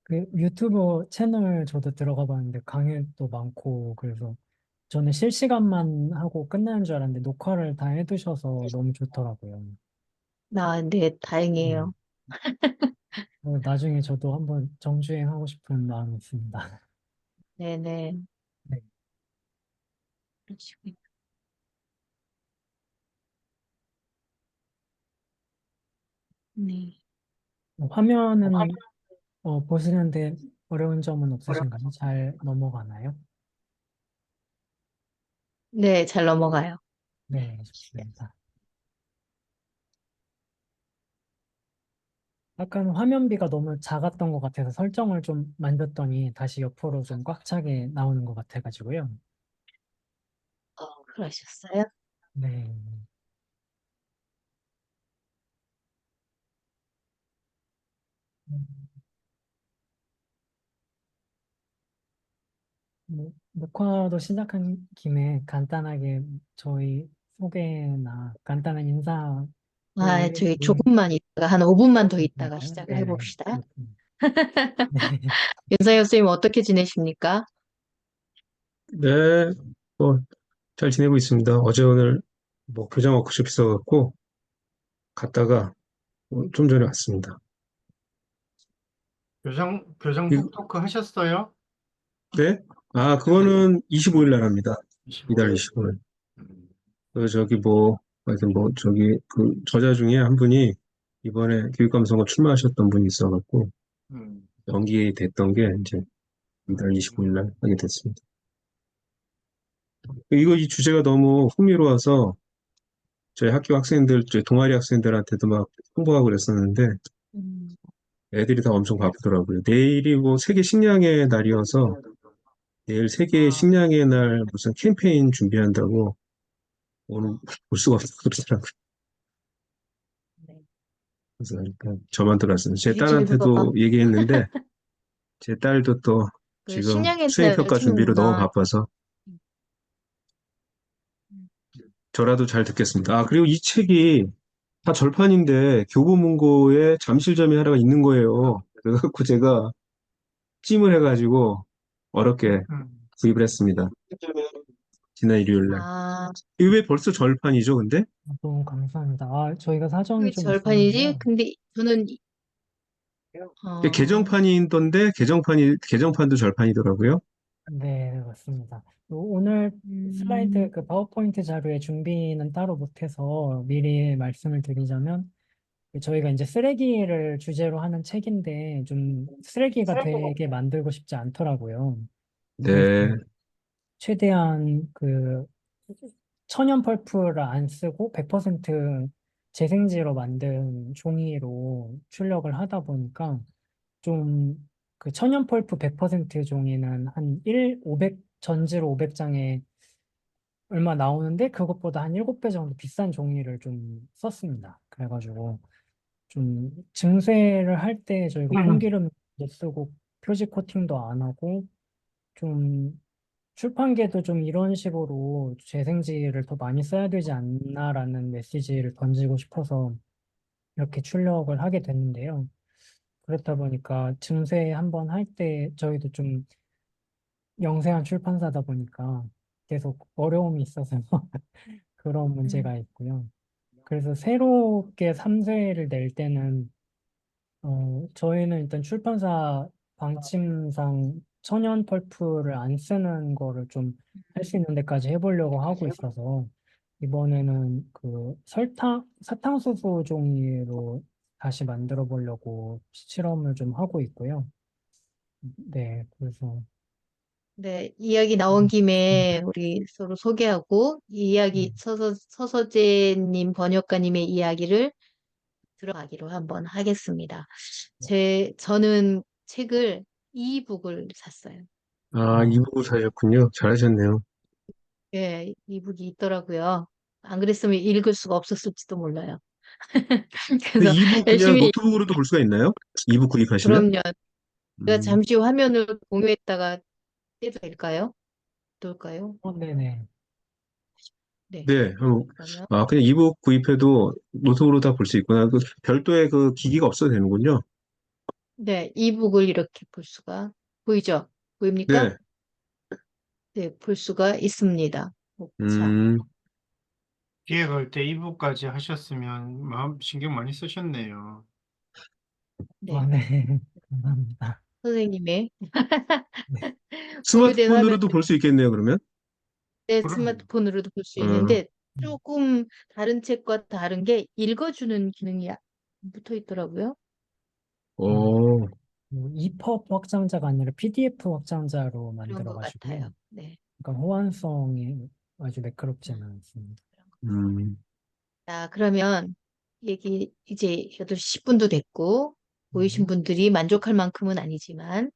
그 유튜브 채널 저도 들어가 봤는데 강의도 많고 그래서 저는 실시간만 하고 끝나는 줄 알았는데 녹화를 다 해두셔서 너무 좋더라고요. 네, 네. 다행이에요. 나중에 저도 한번 정주행 하고 싶은 마음이 있습니다. 네네. 네. 네. 화면은 보시는데 어려운 점은 없으신가요? 잘 넘어가나요? 네, 잘 넘어가요. 네, 좋습니다. 약간 화면비가 너무 작았던 것 같아서 설정을 좀 만졌더니 다시 옆으로 좀 꽉 차게 나오는 것 같아가지고요. 그러셨어요? 네. 음, 녹화도 시작한 김에 간단하게 저희 소개나 간단한 인사를 저희 해드리면 조금만 있다가, 한 5분만 더 있다가 괜찮을까요? 시작을 네네. 해봅시다. 그렇습니다. 네. 윤상현 선생님 어떻게 지내십니까? 네, 잘 지내고 있습니다. 어제 오늘 교장 워크숍 있어갖고 갔다가 좀 전에 왔습니다. 교장 이- 북토크 하셨어요? 네? 아, 그거는 25일 날 합니다. 이달 25일. 25일. 음, 하여튼 저자 중에 한 분이 이번에 교육감선거 출마하셨던 분이 있어갖고 음, 연기됐던 게 이제 이달 음, 25일 날 하게 됐습니다. 이 주제가 너무 흥미로워서 저희 학교 학생들, 저희 동아리 학생들한테도 막 홍보하고 그랬었는데 음. 애들이 다 엄청 바쁘더라고요. 내일이 세계 식량의 날이어서 내일 세계 식량의 날 무슨 캠페인 준비한다고 오늘 볼 수가 없다고 그러더라고요. 네. 그래서 일단 저만 들었어요. 제 요즘에서 딸한테도 얘기했는데 제 딸도 또 그 지금 식량의 날 수행평가 준비로 너무 찾는구나. 바빠서 음. 저라도 잘 듣겠습니다. 아, 그리고 이 책이 다 절판인데 교보문고에 잠실점이 하나가 있는 거예요. 그래갖고 제가 찜을 해가지고 어렵게 음. 구입을 했습니다. 지난 일요일 날. 아, 이게 왜 벌써 절판이죠, 근데? 너무 감사합니다. 저희가 사정이 왜 좀 절판이지? 있었는데요. 근데 저는, 이게 어, 개정판이던데, 개정판도 절판이더라고요. 네, 맞습니다. 오늘 슬라이드 음, 그 파워포인트 자료의 준비는 따로 못해서 미리 말씀을 드리자면 저희가 이제 쓰레기를 주제로 하는 책인데 좀 쓰레기가 되게 만들고 싶지 않더라고요. 그래서 네. 최대한 그 천연 펄프를 안 쓰고 100% 재생지로 만든 종이로 출력을 하다 보니까 좀 그 천연 펄프 100% 종이는 한 500, 전지로 500장에 얼마 나오는데 그것보다 한 7배 정도 비싼 종이를 좀 썼습니다. 그래가지고 좀 증세를 할 때 저희가 콩기름도 쓰고 표지 코팅도 안 하고 좀 출판계도 좀 이런 식으로 재생지를 더 많이 써야 되지 않나라는 메시지를 던지고 싶어서 이렇게 출력을 하게 됐는데요. 그렇다 보니까 증세 한번 할 때 저희도 좀 영세한 출판사다 보니까 계속 어려움이 있어서 그런 음, 문제가 있고요. 그래서 새롭게 3세를 낼 때는 저희는 일단 출판사 방침상 천연 펄프를 안 쓰는 거를 좀 할 수 있는 데까지 해보려고 하고 있어서 이번에는 그 사탕수수 종이로 다시 만들어 보려고 실험을 좀 하고 있고요. 네, 그래서 네, 이야기 나온 김에 우리 서로 소개하고, 이 이야기 네, 서서재님 번역가님의 이야기를 들어가기로 한번 하겠습니다. 저는 책을 이북을 샀어요. 아, 아, 이북을 사셨군요. 잘하셨네요. 예, 이북이 있더라고요. 안 그랬으면 읽을 수가 없었을지도 몰라요. 근데 그래서 이북 그냥 열심히, 노트북으로도 볼 수가 있나요? 이북 구입하시면? 그럼요. 제가 음, 잠시 화면을 공유했다가 해도 될까요? 어떨까요? 네네. 네. 네. 그러면 그냥 이북 구입해도 노트북으로 다 볼 수 있구나. 그 별도의 그 기기가 없어도 되는군요. 네, 이북을 이렇게 볼 수가 보이죠? 보입니까? 네. 네, 볼 수가 있습니다. 자, 음, 기획할 때 이북까지 하셨으면 마음 신경 많이 쓰셨네요. 아, 네, 네. 감사합니다. 선생님의 네. 공유된 화면 스마트폰으로도 볼 수 있겠네요, 그러면? 내 그럼 스마트폰으로도 볼 수 어, 있는데 조금 다른 책과 다른 게 읽어주는 기능이 붙어 있더라고요. 음, 어, EPUB 확장자가 아니라 PDF 확장자로 그런 것 만들어가지고요. 같아요. 네. 그러니까 호환성이 아주 매끄럽지는 음, 않습니다. 그런 거. 음, 자, 그러면 얘기 이제 8시 10분도 됐고 보이신 네. 분들이 만족할 만큼은 아니지만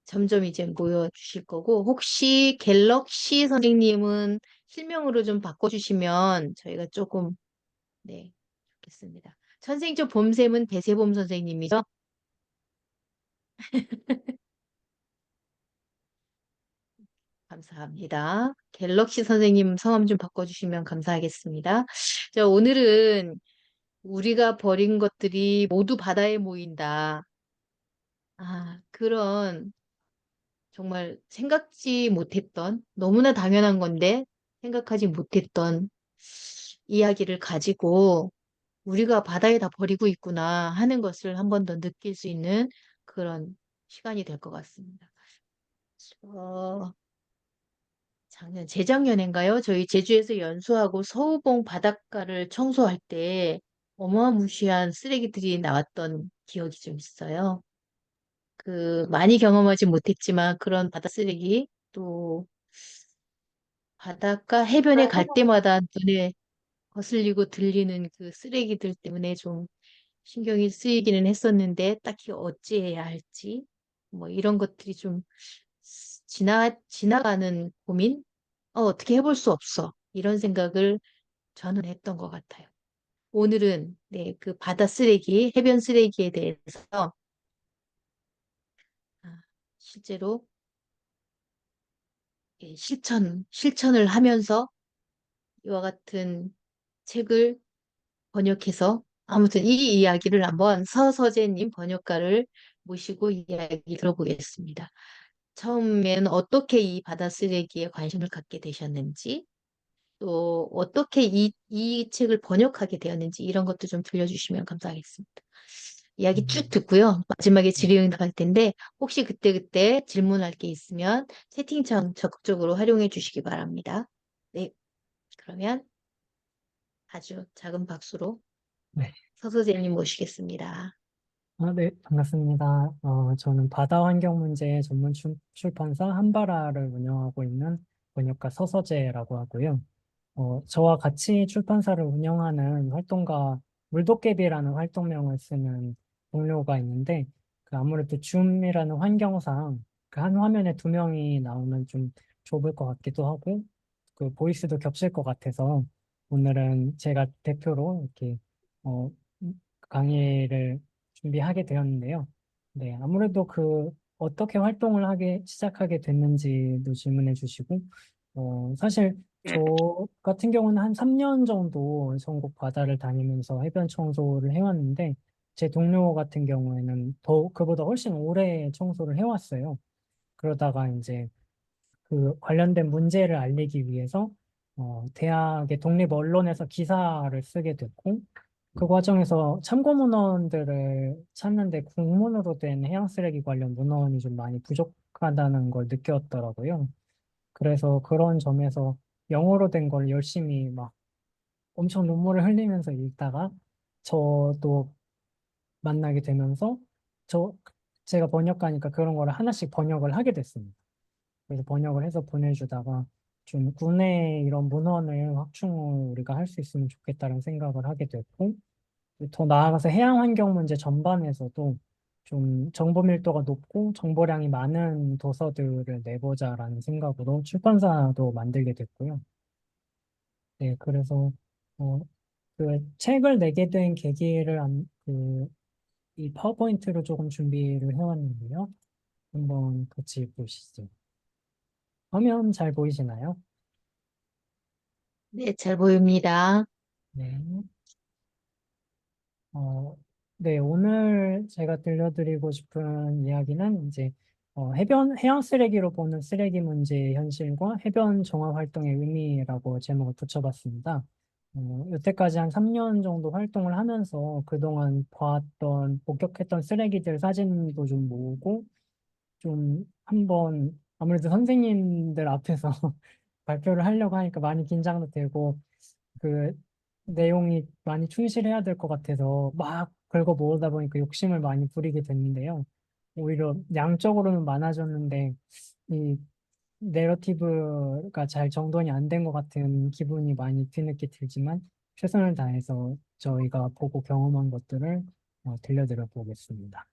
점점 이제 모여 주실 거고 혹시 갤럭시 선생님은 실명으로 좀 바꿔주시면 저희가 조금 네 좋겠습니다. 선생님 저 봄샘은 배세봄 선생님이죠? 감사합니다. 갤럭시 선생님 성함 좀 바꿔주시면 감사하겠습니다. 자, 오늘은 우리가 버린 것들이 모두 바다에 모인다. 그런 정말 생각지 못했던 너무나 당연한 건데 생각하지 못했던 이야기를 가지고 우리가 바다에 다 버리고 있구나 하는 것을 한 번 더 느낄 수 있는 그런 시간이 될 것 같습니다. 어, 재작년인가요? 저희 제주에서 연수하고 서우봉 바닷가를 청소할 때 어마무시한 쓰레기들이 나왔던 기억이 좀 있어요. 많이 경험하지 못했지만 그런 바다 쓰레기 또 바닷가 해변에 갈 때마다 눈에 거슬리고 들리는 그 쓰레기들 때문에 좀 신경이 쓰이기는 했었는데 딱히 어찌해야 할지 뭐 이런 것들이 좀 지나가는 고민? 어떻게 해볼 수 없어. 이런 생각을 저는 했던 것 같아요. 오늘은 네, 그 바다 쓰레기, 해변 쓰레기에 대해서 아, 실제로 실천을 하면서 이와 같은 책을 번역해서 아무튼 이 이야기를 한번 서서재님 번역가를 모시고 이야기 들어보겠습니다. 처음에는 어떻게 이 바다 쓰레기에 관심을 갖게 되셨는지, 또 어떻게 이 책을 번역하게 되었는지 이런 것도 좀 들려주시면 감사하겠습니다. 이야기 쭉 음, 듣고요. 마지막에 질의응답 할 텐데 혹시 그때그때 질문할 게 있으면 채팅창 적극적으로 활용해 주시기 바랍니다. 네, 그러면 아주 작은 박수로 네. 서소재님 모시겠습니다. 네, 반갑습니다. 저는 바다 환경 문제 전문 출판사 한바라를 운영하고 있는 번역가 서서재라고 하고요. 저와 같이 출판사를 운영하는 활동가 물도깨비라는 활동명을 쓰는 동료가 있는데, 그 아무래도 줌이라는 환경상 그 한 화면에 두 명이 나오면 좀 좁을 것 같기도 하고, 그 보이스도 겹칠 것 같아서 오늘은 제가 대표로 이렇게 어, 강의를 준비하게 되었는데요. 네, 아무래도 어떻게 활동을 시작하게 됐는지도 질문해 주시고, 사실 저 같은 경우는 한 3년 정도 전국 바다를 다니면서 해변 청소를 해왔는데, 제 동료 같은 경우에는 그보다 훨씬 오래 청소를 해왔어요. 그러다가 이제 그 관련된 문제를 알리기 위해서 대학의 독립 언론에서 기사를 쓰게 됐고, 그 과정에서 참고 문헌들을 찾는데 국문으로 된 해양 쓰레기 관련 문헌이 좀 많이 부족하다는 걸 느꼈더라고요. 그래서 그런 점에서 영어로 된 걸 열심히 막 엄청 눈물을 흘리면서 읽다가 저도 만나게 되면서 저 제가 번역가니까 그런 거를 하나씩 번역을 하게 됐습니다. 그래서 번역을 해서 보내주다가 좀 국내 이런 문헌을 확충을 우리가 할 수 있으면 좋겠다는 생각을 하게 됐고, 더 나아가서 해양 환경 문제 전반에서도 좀 정보 밀도가 높고 정보량이 많은 도서들을 내보자라는 생각으로 출판사도 만들게 됐고요. 네, 그래서 어, 그 책을 내게 된 계기를 이 파워포인트로 조금 준비를 해왔는데요. 한번 같이 보시죠. 화면 잘 보이시나요? 네, 잘 보입니다. 네. 어, 네, 오늘 제가 들려드리고 싶은 이야기는 이제 해양 쓰레기로 보는 쓰레기 문제의 현실과 해변 정화 활동의 의미라고 제목을 붙여봤습니다. 여태까지 한 3년 정도 활동을 하면서 그동안 봤던, 목격했던 쓰레기들 사진도 좀 모으고 좀 한번 아무래도 선생님들 앞에서 발표를 하려고 하니까 많이 긴장도 되고 그 내용이 많이 충실해야 될 것 같아서 막 긁어 모으다 보니까 욕심을 많이 부리게 됐는데요. 오히려 양적으로는 많아졌는데 이 내러티브가 잘 정돈이 안 된 것 같은 기분이 많이 뒤늦게 들지만 최선을 다해서 저희가 보고 경험한 것들을 들려드려 보겠습니다.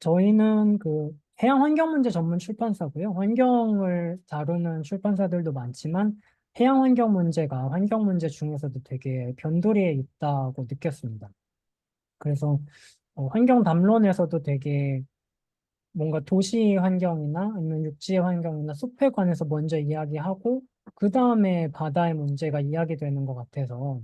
저희는 그 해양 환경 문제 전문 출판사고요. 환경을 다루는 출판사들도 많지만 해양 환경 문제가 환경 문제 중에서도 되게 변두리에 있다고 느꼈습니다. 그래서 환경 담론에서도 되게 뭔가 도시 환경이나 아니면 육지의 환경이나 숲에 관해서 먼저 이야기하고 그 다음에 바다의 문제가 이야기되는 것 같아서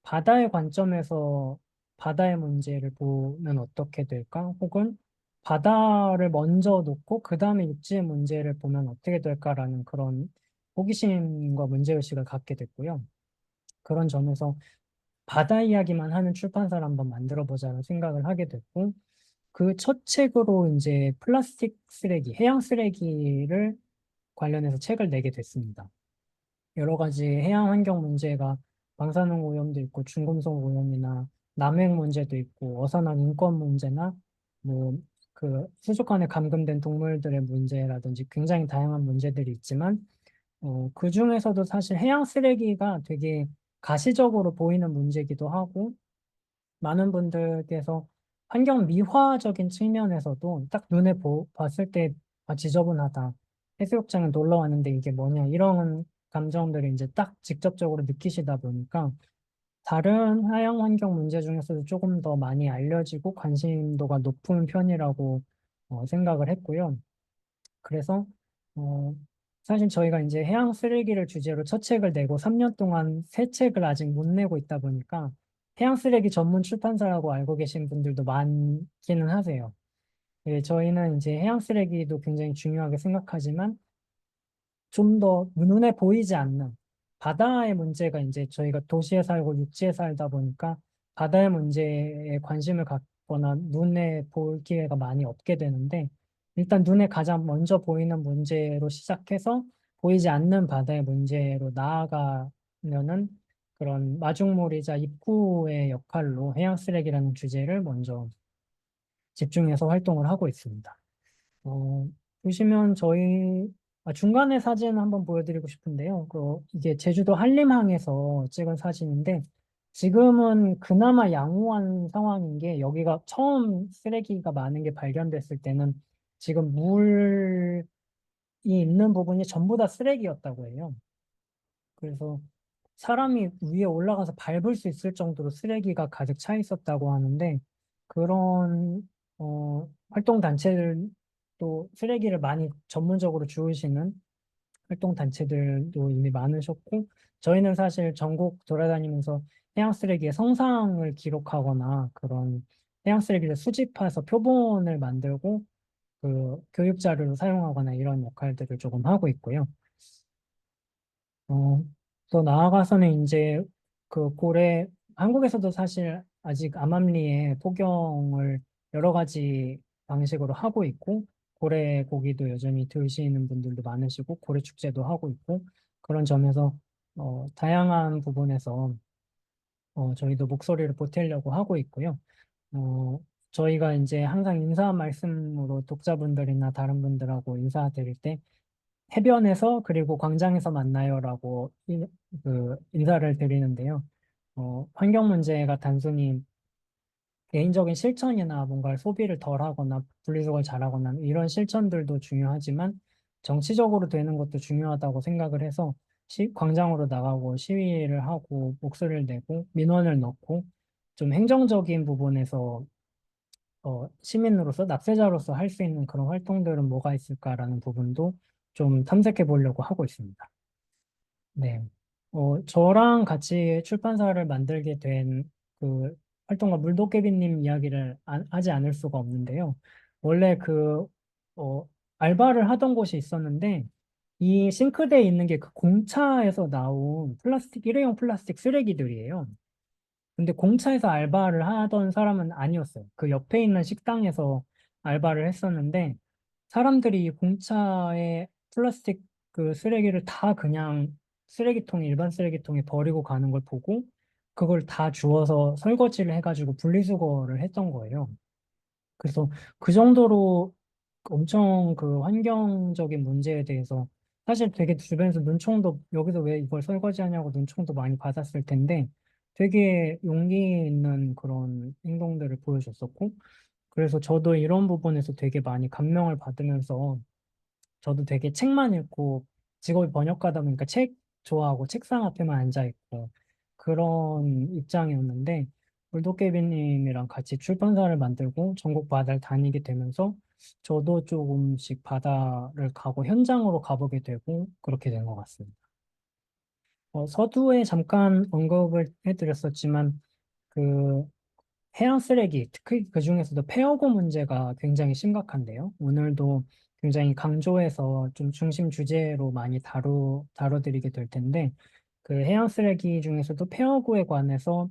바다의 관점에서 바다의 문제를 보면 어떻게 될까? 혹은 바다를 먼저 놓고 그 다음에 육지의 문제를 보면 어떻게 될까라는 그런 호기심과 문제의식을 갖게 됐고요. 그런 점에서 바다 이야기만 하는 출판사를 한번 만들어 보자는 생각을 하게 됐고 그 첫 책으로 이제 플라스틱 쓰레기, 해양 쓰레기를 관련해서 책을 내게 됐습니다. 여러 가지 해양 환경 문제가 방사능 오염도 있고 중금속 오염이나 남획 문제도 있고 어선한 인권 문제나 뭐 그 수족관에 감금된 동물들의 문제라든지 굉장히 다양한 문제들이 있지만 그 중에서도 사실 해양 쓰레기가 되게 가시적으로 보이는 문제이기도 하고 많은 분들께서 환경 미화적인 측면에서도 딱 눈에 봤을 때 아, 지저분하다. 해수욕장에 놀러 왔는데 이게 뭐냐. 이런 감정들을 이제 딱 직접적으로 느끼시다 보니까 다른 하양 환경 문제 중에서도 조금 더 많이 알려지고 관심도가 높은 편이라고 생각을 했고요. 그래서 어, 사실 저희가 이제 해양 쓰레기를 주제로 첫 책을 내고 3년 동안 새 책을 아직 못 내고 있다 보니까 해양 쓰레기 전문 출판사라고 알고 계신 분들도 많기는 하세요. 예, 저희는 이제 해양 쓰레기도 굉장히 중요하게 생각하지만 좀 더 눈에 보이지 않는 바다의 문제가 이제 저희가 도시에 살고 육지에 살다 보니까 바다의 문제에 관심을 갖거나 눈에 볼 기회가 많이 없게 되는데 일단 눈에 가장 먼저 보이는 문제로 시작해서 보이지 않는 바다의 문제로 나아가려는 그런 마중물이자 입구의 역할로 해양 쓰레기라는 주제를 먼저 집중해서 활동을 하고 있습니다. 어, 보시면 중간에 사진 한번 보여드리고 싶은데요. 이게 제주도 한림항에서 찍은 사진인데 지금은 그나마 양호한 상황인 게 여기가 처음 쓰레기가 많은 게 발견됐을 때는 지금 물이 있는 부분이 전부 다 쓰레기였다고 해요. 그래서 사람이 위에 올라가서 밟을 수 있을 정도로 쓰레기가 가득 차 있었다고 하는데 그런 활동 단체들도 쓰레기를 많이 전문적으로 주우시는 활동 단체들도 이미 많으셨고 저희는 사실 전국 돌아다니면서 해양 쓰레기의 성상을 기록하거나 그런 해양 쓰레기를 수집해서 표본을 만들고 그 교육 자료로 사용하거나 이런 역할들을 조금 하고 있고요. 어, 더 나아가서는 이제 한국에서도 사실 아직 암암리에 폭염을 여러 가지 방식으로 하고 있고, 고래 고기도 여전히 드시는 분들도 많으시고, 고래 축제도 하고 있고, 그런 점에서, 다양한 부분에서, 저희도 목소리를 보태려고 하고 있고요. 어, 저희가 이제 항상 인사 말씀으로 독자분들이나 다른 분들하고 인사드릴 때, 해변에서 그리고 광장에서 만나요라고 인사를 드리는데요. 환경 문제가 단순히 개인적인 실천이나 뭔가 소비를 덜하거나 분리수거를 잘하거나 이런 실천들도 중요하지만 정치적으로 되는 것도 중요하다고 생각을 해서 광장으로 나가고 시위를 하고 목소리를 내고 민원을 넣고 좀 행정적인 부분에서 시민으로서 납세자로서 할 수 있는 그런 활동들은 뭐가 있을까라는 부분도 좀 탐색해 보려고 하고 있습니다. 네. 저랑 같이 출판사를 만들게 된 그 활동가 물도깨비님 이야기를 하지 않을 수가 없는데요. 원래 어, 알바를 하던 곳이 있었는데, 이 싱크대에 있는 게 그 공차에서 나온 일회용 플라스틱 쓰레기들이에요. 근데 공차에서 알바를 하던 사람은 아니었어요. 그 옆에 있는 식당에서 알바를 했었는데, 사람들이 이 공차에 플라스틱 그 쓰레기를 다 그냥 일반 쓰레기통에 버리고 가는 걸 보고, 그걸 다 주워서 설거지를 해가지고 분리수거를 했던 거예요. 그래서 그 정도로 엄청 그 환경적인 문제에 대해서 사실 되게 주변에서 눈총도 여기서 왜 이걸 설거지하냐고 눈총도 많이 받았을 텐데 되게 용기 있는 그런 행동들을 보여줬었고 그래서 저도 이런 부분에서 되게 많이 감명을 받으면서 저도 되게 책만 읽고 직업이 번역가다 보니까 책 좋아하고 책상 앞에만 앉아 있고 그런 입장이었는데 물도깨비님이랑 같이 출판사를 만들고 전국 바다를 다니게 되면서 저도 조금씩 바다를 가고 현장으로 가보게 되고 그렇게 된 것 같습니다. 서두에 잠깐 언급을 해드렸었지만 그 해양 쓰레기, 특히 그 중에서도 폐허구 문제가 굉장히 심각한데요. 오늘도 굉장히 강조해서 좀 중심 주제로 많이 다뤄드리게 될 텐데, 그 해양 쓰레기 중에서도 폐허구에 관해서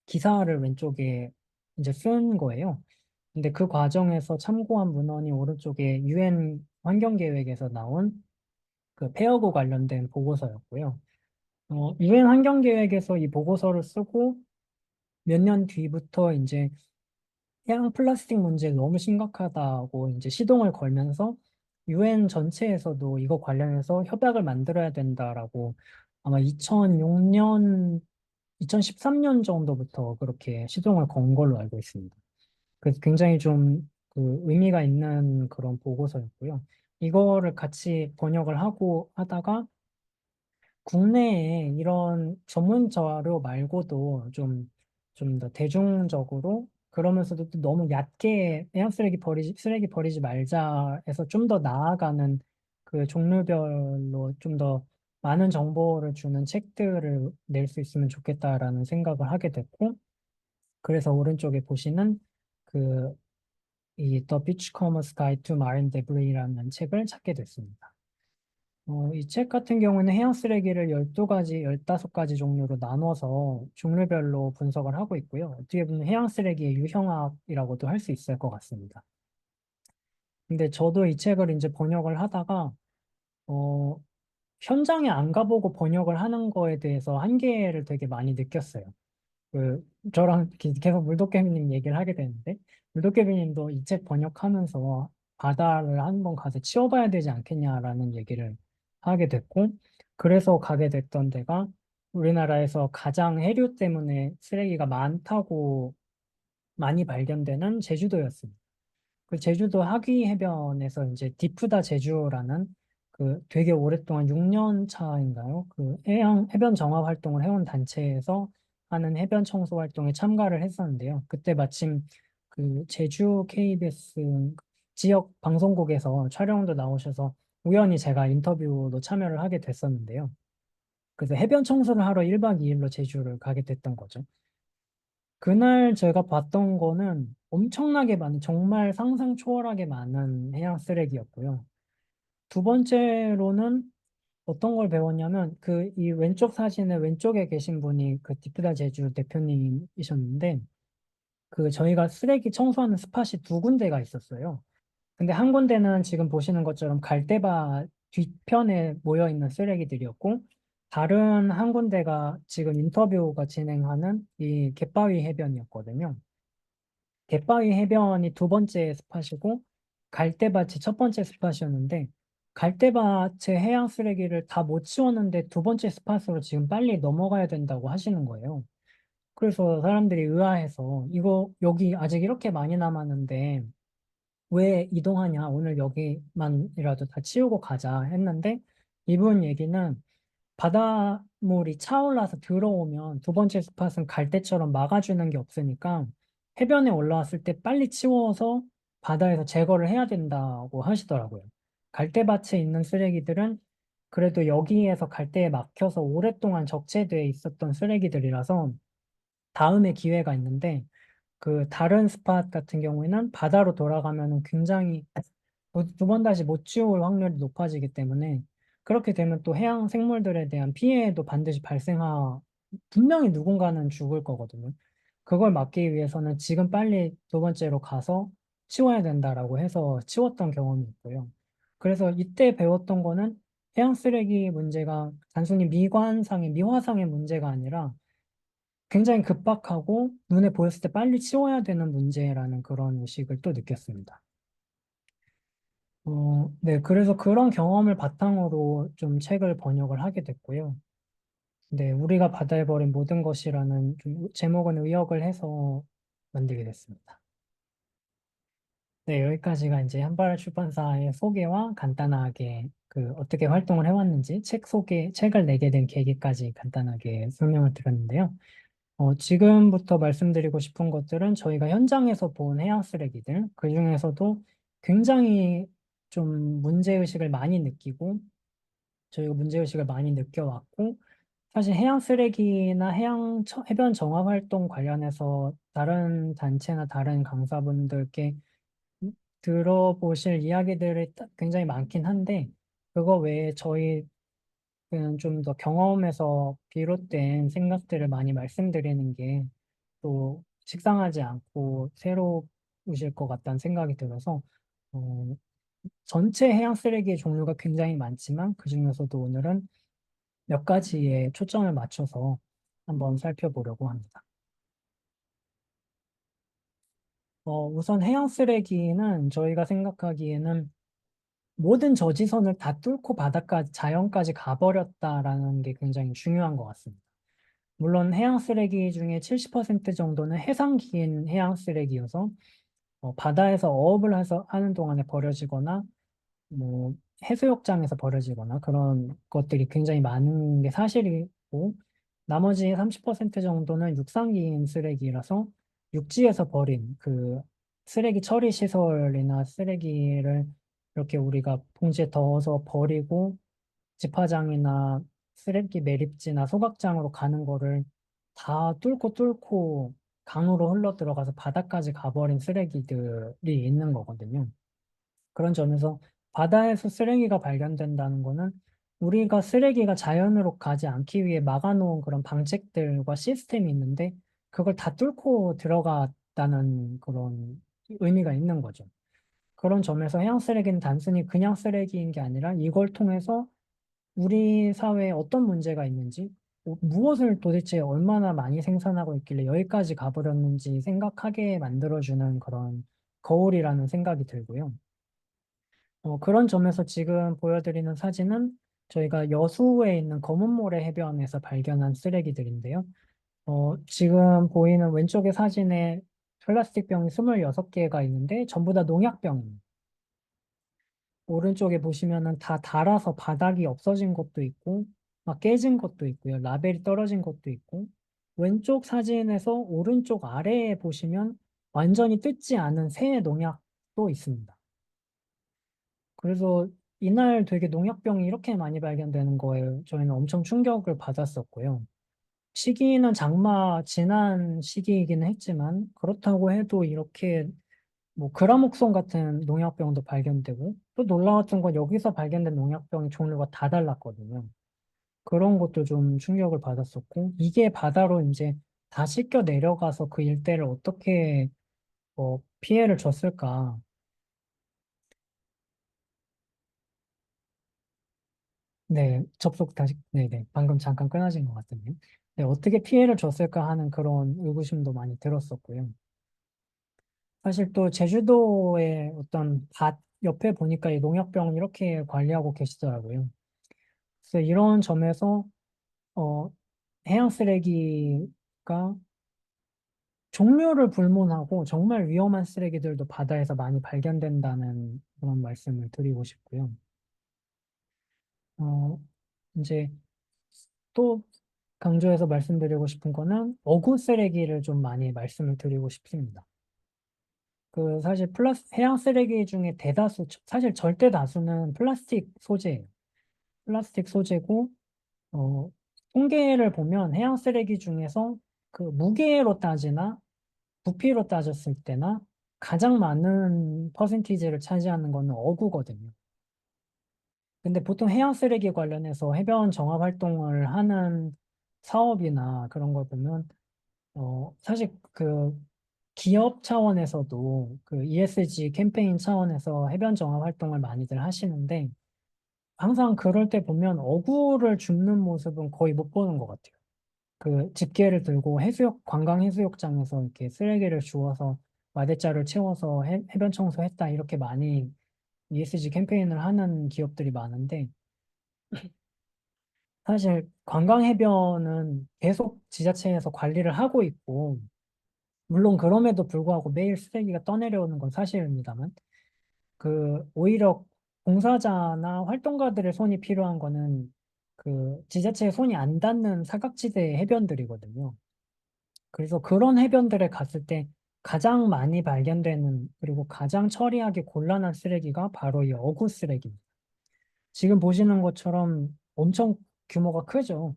기사를 왼쪽에 이제 쓴 거예요. 근데 그 과정에서 참고한 문헌이 오른쪽에 유엔 환경계획에서 나온 그 폐허구 관련된 보고서였고요. 유엔 환경계획에서 이 보고서를 쓰고 몇 년 뒤부터 이제 해양 플라스틱 문제 너무 심각하다고 이제 시동을 걸면서 유엔 전체에서도 이거 관련해서 협약을 만들어야 된다라고 아마 2006년, 2013년 정도부터 그렇게 시동을 건 걸로 알고 있습니다. 그래서 굉장히 좀 그 의미가 있는 그런 보고서였고요. 이거를 같이 번역을 하고 하다가 국내에 이런 전문 자료 말고도 좀 더 대중적으로 그러면서도 또 너무 얕게 해양 쓰레기 버리지 말자 해서 좀 더 나아가는 그 종류별로 좀 더 많은 정보를 주는 책들을 낼 수 있으면 좋겠다라는 생각을 하게 됐고, 그래서 오른쪽에 보시는 그 이 The Beachcomber's Guide to Marine Debris라는 책을 찾게 됐습니다. 이 책 같은 경우는 해양 쓰레기를 12가지, 15가지 종류로 나눠서 종류별로 분석을 하고 있고요. 어떻게 보면 해양 쓰레기의 유형학이라고도 할 수 있을 것 같습니다. 근데 저도 이 책을 이제 번역을 하다가, 어, 현장에 안 가보고 번역을 하는 거에 대해서 한계를 되게 많이 느꼈어요. 저랑 계속 물도깨비님 얘기를 하게 되는데, 물도깨비님도 이 책 번역하면서 바다를 한번 가서 치워봐야 되지 않겠냐라는 얘기를 하게 됐고, 그래서 가게 됐던 데가 우리나라에서 가장 해류 때문에 쓰레기가 많이 발견되는 제주도였습니다. 그 제주도 하귀 해변에서 이제 디프다 제주라는 그 되게 오랫동안 6년 차인가요? 그 해변 정화 활동을 해온 단체에서 하는 해변 청소 활동에 참가를 했었는데요. 그때 마침 그 제주 KBS 지역 방송국에서 촬영도 나오셔서 우연히 제가 인터뷰로 참여를 하게 됐었는데요. 그래서 해변 청소를 하러 1박 2일로 제주를 가게 됐던 거죠. 그날 제가 봤던 거는 엄청나게 많은, 정말 상상 초월하게 많은 해양 쓰레기였고요. 두 번째로는 어떤 걸 배웠냐면, 이 왼쪽 사진의 왼쪽에 계신 분이 그 디프다 제주 대표님이셨는데, 저희가 쓰레기 청소하는 스팟이 두 군데가 있었어요. 근데 한 군데는 지금 보시는 것처럼 갈대밭 뒤편에 모여 있는 쓰레기들이었고, 다른 한 군데가 지금 인터뷰가 진행하는 이 갯바위 해변이었거든요. 갯바위 해변이 두 번째 스팟이고 갈대밭이 첫 번째 스팟이었는데 갈대밭의 해양 쓰레기를 다 못 치웠는데 두 번째 스팟으로 지금 빨리 넘어가야 된다고 하시는 거예요. 그래서 사람들이 의아해서 이거 여기 아직 이렇게 많이 남았는데 왜 이동하냐? 오늘 여기만이라도 다 치우고 가자 했는데 이분 얘기는 바닷물이 차올라서 들어오면 두 번째 스팟은 갈 때처럼 막아주는 게 없으니까 해변에 올라왔을 때 빨리 치워서 바다에서 제거를 해야 된다고 하시더라고요. 갈대밭에 있는 쓰레기들은 그래도 여기에서 갈대에 막혀서 오랫동안 적재되어 있었던 쓰레기들이라서 다음에 기회가 있는데 그 다른 스팟 같은 경우에는 바다로 돌아가면은 굉장히 두 번 다시 못 지울 확률이 높아지기 때문에 그렇게 되면 또 해양 생물들에 대한 피해도 반드시 분명히 누군가는 죽을 거거든요. 그걸 막기 위해서는 지금 빨리 두 번째로 가서 치워야 된다라고 해서 치웠던 경험이 있고요. 그래서 이때 배웠던 거는 해양 쓰레기 문제가 단순히 미관상의, 미화상의 문제가 아니라 굉장히 급박하고 눈에 보였을 때 빨리 치워야 되는 문제라는 그런 의식을 또 느꼈습니다. 네, 그래서 그런 경험을 바탕으로 좀 책을 번역을 하게 됐고요. 네, 우리가 바다에 버린 모든 것이라는 좀 제목은 의역을 해서 만들게 됐습니다. 네, 여기까지가 이제 한발 출판사의 소개와 간단하게 그 어떻게 활동을 해왔는지 책을 내게 된 계기까지 간단하게 설명을 드렸는데요. 지금부터 말씀드리고 싶은 것들은 저희가 현장에서 본 해양 쓰레기들, 그중에서도 굉장히 좀 문제의식을 많이 느끼고, 저희가 문제의식을 많이 느껴왔고, 사실 해양 쓰레기나 해변 정화 활동 관련해서 다른 단체나 다른 강사분들께 들어보실 이야기들이 굉장히 많긴 한데, 그거 외에 저희 좀 더 경험에서 비롯된 생각들을 많이 말씀드리는 게 또 식상하지 않고 새로우실 것 같다는 생각이 들어서 어, 전체 해양 쓰레기의 종류가 굉장히 많지만 그중에서도 오늘은 몇 가지에 초점을 맞춰서 한번 살펴보려고 합니다. 우선 해양 쓰레기는 저희가 생각하기에는 모든 저지선을 다 뚫고 바닷가 자연까지 가버렸다라는 게 굉장히 중요한 것 같습니다. 물론 해양 쓰레기 중에 70% 정도는 해상기인 해양 쓰레기여서 바다에서 어업을 해서 하는 동안에 버려지거나 뭐 해수욕장에서 버려지거나 그런 것들이 굉장히 많은 게 사실이고 나머지 30% 정도는 육상기인 쓰레기라서 육지에서 버린 그 쓰레기 처리 시설이나 쓰레기를 이렇게 우리가 봉지에 넣어서 버리고 집화장이나 쓰레기 매립지나 소각장으로 가는 거를 다 뚫고 강으로 흘러 들어가서 바다까지 가버린 쓰레기들이 있는 거거든요. 그런 점에서 바다에서 쓰레기가 발견된다는 거는 우리가 쓰레기가 자연으로 가지 않기 위해 막아놓은 그런 방책들과 시스템이 있는데 그걸 다 뚫고 들어갔다는 그런 의미가 있는 거죠. 그런 점에서 해양 쓰레기는 단순히 그냥 쓰레기인 게 아니라 이걸 통해서 우리 사회에 어떤 문제가 있는지, 무엇을 도대체 얼마나 많이 생산하고 있길래 여기까지 가버렸는지 생각하게 만들어주는 그런 거울이라는 생각이 들고요. 그런 점에서 지금 보여드리는 사진은 저희가 여수에 있는 검은모래 해변에서 발견한 쓰레기들인데요. 지금 보이는 왼쪽의 사진에 플라스틱 병이 26개가 있는데 전부 다 농약병입니다. 오른쪽에 보시면은 다 닳아서 바닥이 없어진 것도 있고, 막 깨진 것도 있고요. 라벨이 떨어진 것도 있고, 왼쪽 사진에서 오른쪽 아래에 보시면 완전히 뜯지 않은 새 농약도 있습니다. 그래서 이날 되게 농약병이 이렇게 많이 발견되는 거에 저희는 엄청 충격을 받았었고요. 시기는 장마 지난 시기이기는 했지만, 그렇다고 해도 이렇게 뭐 그라목손 같은 농약병도 발견되고 또 놀라웠던 건 여기서 발견된 농약병의 종류가 다 달랐거든요. 그런 것도 좀 충격을 받았었고 이게 바다로 이제 다 씻겨 내려가서 그 일대를 어떻게 피해를 줬을까? 네, 네네, 방금 잠깐 끊어진 것 같은데요. 네, 어떻게 피해를 줬을까 하는 그런 의구심도 많이 들었었고요. 사실 또 제주도의 어떤 밭 옆에 보니까 이 농약병 이렇게 관리하고 계시더라고요. 그래서 이런 점에서 어, 해양 쓰레기가 종류를 불문하고 정말 위험한 쓰레기들도 바다에서 많이 발견된다는 그런 말씀을 드리고 싶고요. 어, 이제 또 강조해서 말씀드리고 싶은 거는 어구 쓰레기를 좀 많이 말씀을 드리고 싶습니다. 그 사실 해양 쓰레기 중에 사실 절대 다수는 플라스틱 소재예요. 플라스틱 소재고, 통계를 보면 해양 쓰레기 중에서 그 무게로 따지나 부피로 따졌을 때나 가장 많은 퍼센티지를 차지하는 거는 어구거든요. 근데 보통 해양 쓰레기 관련해서 해변 정화 활동을 하는 사업이나 그런 걸 보면, 사실 그 기업 차원에서도 그 ESG 캠페인 차원에서 해변 정화 활동을 많이들 하시는데, 항상 그럴 때 보면 어구를 줍는 모습은 거의 못 보는 것 같아요. 그 집게를 들고 관광 해수욕장에서 이렇게 쓰레기를 주워서 마대자를 채워서 해변 청소했다 이렇게 많이 ESG 캠페인을 하는 기업들이 많은데, 사실 관광 해변은 계속 지자체에서 관리를 하고 있고, 물론 그럼에도 불구하고 매일 쓰레기가 떠내려오는 건 사실입니다만, 오히려 봉사자나 활동가들의 손이 필요한 거는 그 지자체의 손이 안 닿는 사각지대 해변들이거든요. 그래서 그런 해변들에 갔을 때 가장 많이 발견되는, 그리고 가장 처리하기 곤란한 쓰레기가 바로 이 어구 쓰레기입니다. 지금 보시는 것처럼 엄청 규모가 크죠.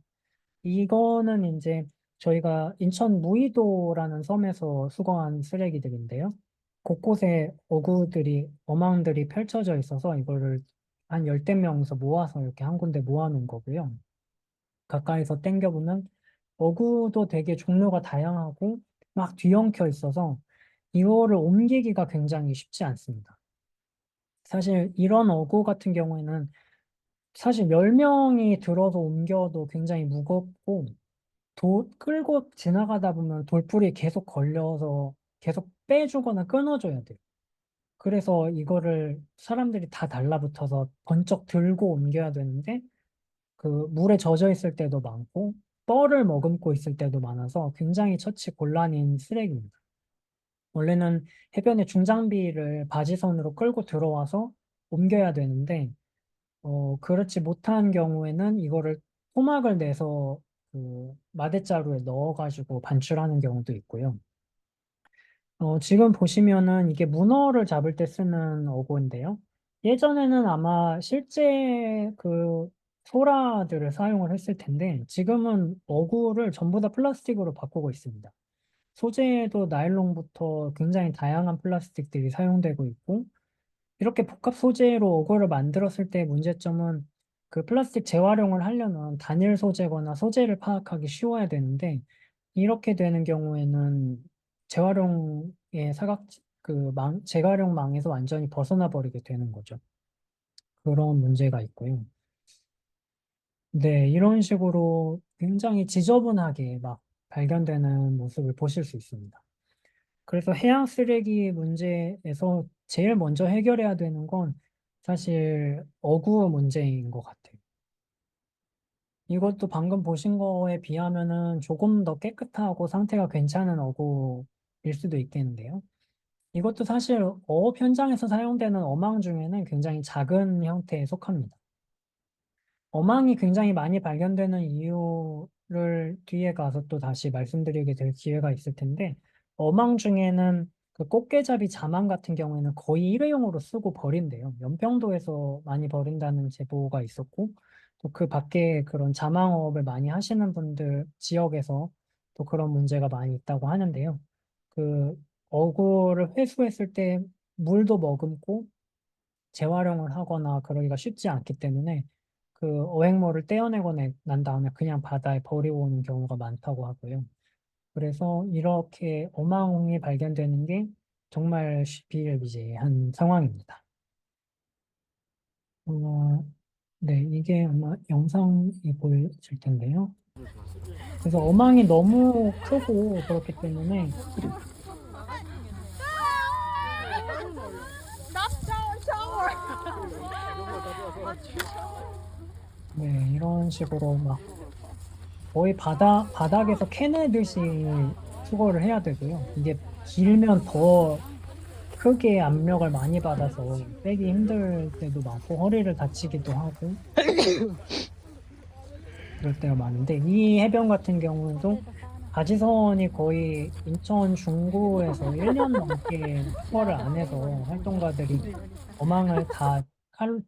이거는 이제 저희가 인천 무의도라는 섬에서 수거한 쓰레기들인데요. 곳곳에 어망들이 펼쳐져 있어서 이거를 한 열댓 명이서 모아서 이렇게 한 군데 모아놓은 거고요. 가까이서 땡겨보면 어구도 되게 종류가 다양하고 막 뒤엉켜 있어서 이거를 옮기기가 굉장히 쉽지 않습니다. 사실 이런 어구 같은 경우에는 사실 10명이 들어서 옮겨도 굉장히 무겁고 끌고 지나가다 보면 돌불이 계속 걸려서 계속 빼주거나 끊어줘야 돼요. 그래서 이거를 사람들이 다 달라붙어서 번쩍 들고 옮겨야 되는데 그 물에 젖어 있을 때도 많고 뻘을 머금고 있을 때도 많아서 굉장히 처치 곤란인 쓰레기입니다. 원래는 해변에 중장비를 바지선으로 끌고 들어와서 옮겨야 되는데 그렇지 못한 경우에는 이거를 토막을 내서 그 마대자루에 넣어가지고 반출하는 경우도 있고요. 지금 보시면은 이게 문어를 잡을 때 쓰는 어구인데요. 예전에는 아마 실제 그 소라들을 사용을 했을 텐데 지금은 어구를 전부 다 플라스틱으로 바꾸고 있습니다. 소재도 나일론부터 굉장히 다양한 플라스틱들이 사용되고 있고 이렇게 복합 소재로 어구를 만들었을 때 문제점은 그 플라스틱 재활용을 하려면 단일 소재거나 소재를 파악하기 쉬워야 되는데 이렇게 되는 경우에는 재활용의 재활용망에서 완전히 벗어나 버리게 되는 거죠. 그런 문제가 있고요. 네, 이런 식으로 굉장히 지저분하게 막 발견되는 모습을 보실 수 있습니다. 그래서 해양 쓰레기 문제에서 제일 먼저 해결해야 되는 건 사실 어구 문제인 것 같아요. 이것도 방금 보신 거에 비하면은 조금 더 깨끗하고 상태가 괜찮은 어구일 수도 있겠는데요. 이것도 사실 어업 현장에서 사용되는 어망 중에는 굉장히 작은 형태에 속합니다. 어망이 굉장히 많이 발견되는 이유를 뒤에 가서 또 다시 말씀드리게 될 기회가 있을 텐데, 어망 중에는 그 꽃게잡이 자망 같은 경우에는 거의 일회용으로 쓰고 버린대요. 연평도에서 많이 버린다는 제보가 있었고, 또 그 밖에 그런 자망어업을 많이 하시는 분들 지역에서 또 그런 문제가 많이 있다고 하는데요. 그 어구를 회수했을 때 물도 머금고 재활용을 하거나 그러기가 쉽지 않기 때문에 그 어획물을 떼어내고 난 다음에 그냥 바다에 버리고 오는 경우가 많다고 하고요. 그래서 이렇게 어망이 발견되는 게 정말 비일비재한 상황입니다. 네, 이게 아마 영상이 보여질 텐데요. 그래서 어망이 너무 크고 그렇기 때문에 네, 이런 식으로 막 거의 바닥에서 캐내듯이 수거를 해야 되고요. 이게 길면 더 크게 압력을 많이 받아서 빼기 힘들 때도 많고 허리를 다치기도 하고 그럴 때가 많은데 이 해변 같은 경우도 가지선이 거의 인천 중구에서 1년 넘게 수거를 안 해서 활동가들이 어망을 다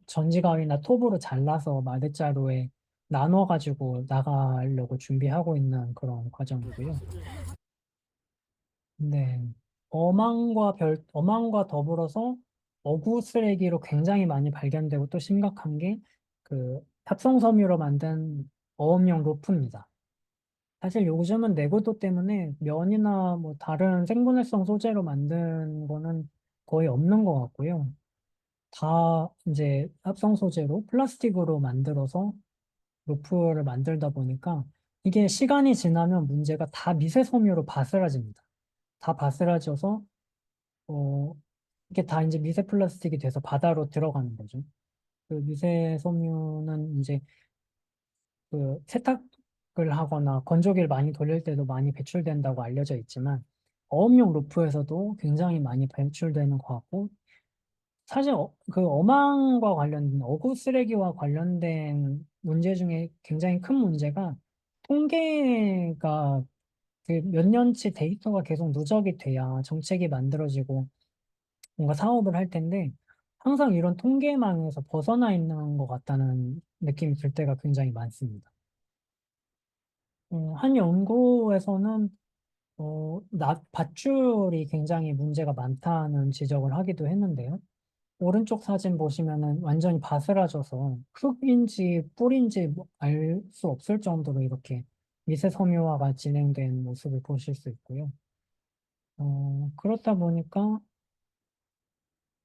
전지가위나 톱으로 잘라서 마대자루에 나눠가지고 나가려고 준비하고 있는 그런 과정이고요. 네. 어망과 더불어서 어구 쓰레기로 굉장히 많이 발견되고 또 심각한 게 그 합성섬유로 만든 어업용 로프입니다. 사실 요즘은 내구도 때문에 면이나 뭐 다른 생분해성 소재로 만든 거는 거의 없는 것 같고요. 다 이제 합성 소재로 플라스틱으로 만들어서 로프를 만들다 보니까 이게 시간이 지나면 문제가 다 미세 섬유로 바스라집니다. 다 바스라져서 어 이게 다 이제 미세 플라스틱이 돼서 바다로 들어가는 거죠. 그 미세 섬유는 이제 그 세탁을 하거나 건조기를 많이 돌릴 때도 많이 배출된다고 알려져 있지만 어업용 로프에서도 굉장히 많이 배출되는 것 같고 사실 그 어망과 관련된 어구 쓰레기와 관련된 문제 중에 굉장히 큰 문제가 통계가 그 몇 년치 데이터가 계속 누적이 돼야 정책이 만들어지고 뭔가 사업을 할 텐데 항상 이런 통계망에서 벗어나 있는 것 같다는 느낌이 들 때가 굉장히 많습니다. 한 연구에서는 밧줄이 굉장히 문제가 많다는 지적을 하기도 했는데요. 오른쪽 사진 보시면은 완전히 바스라져서 흙인지 뿔인지 알 수 없을 정도로 이렇게 미세 섬유화가 진행된 모습을 보실 수 있고요. 그렇다 보니까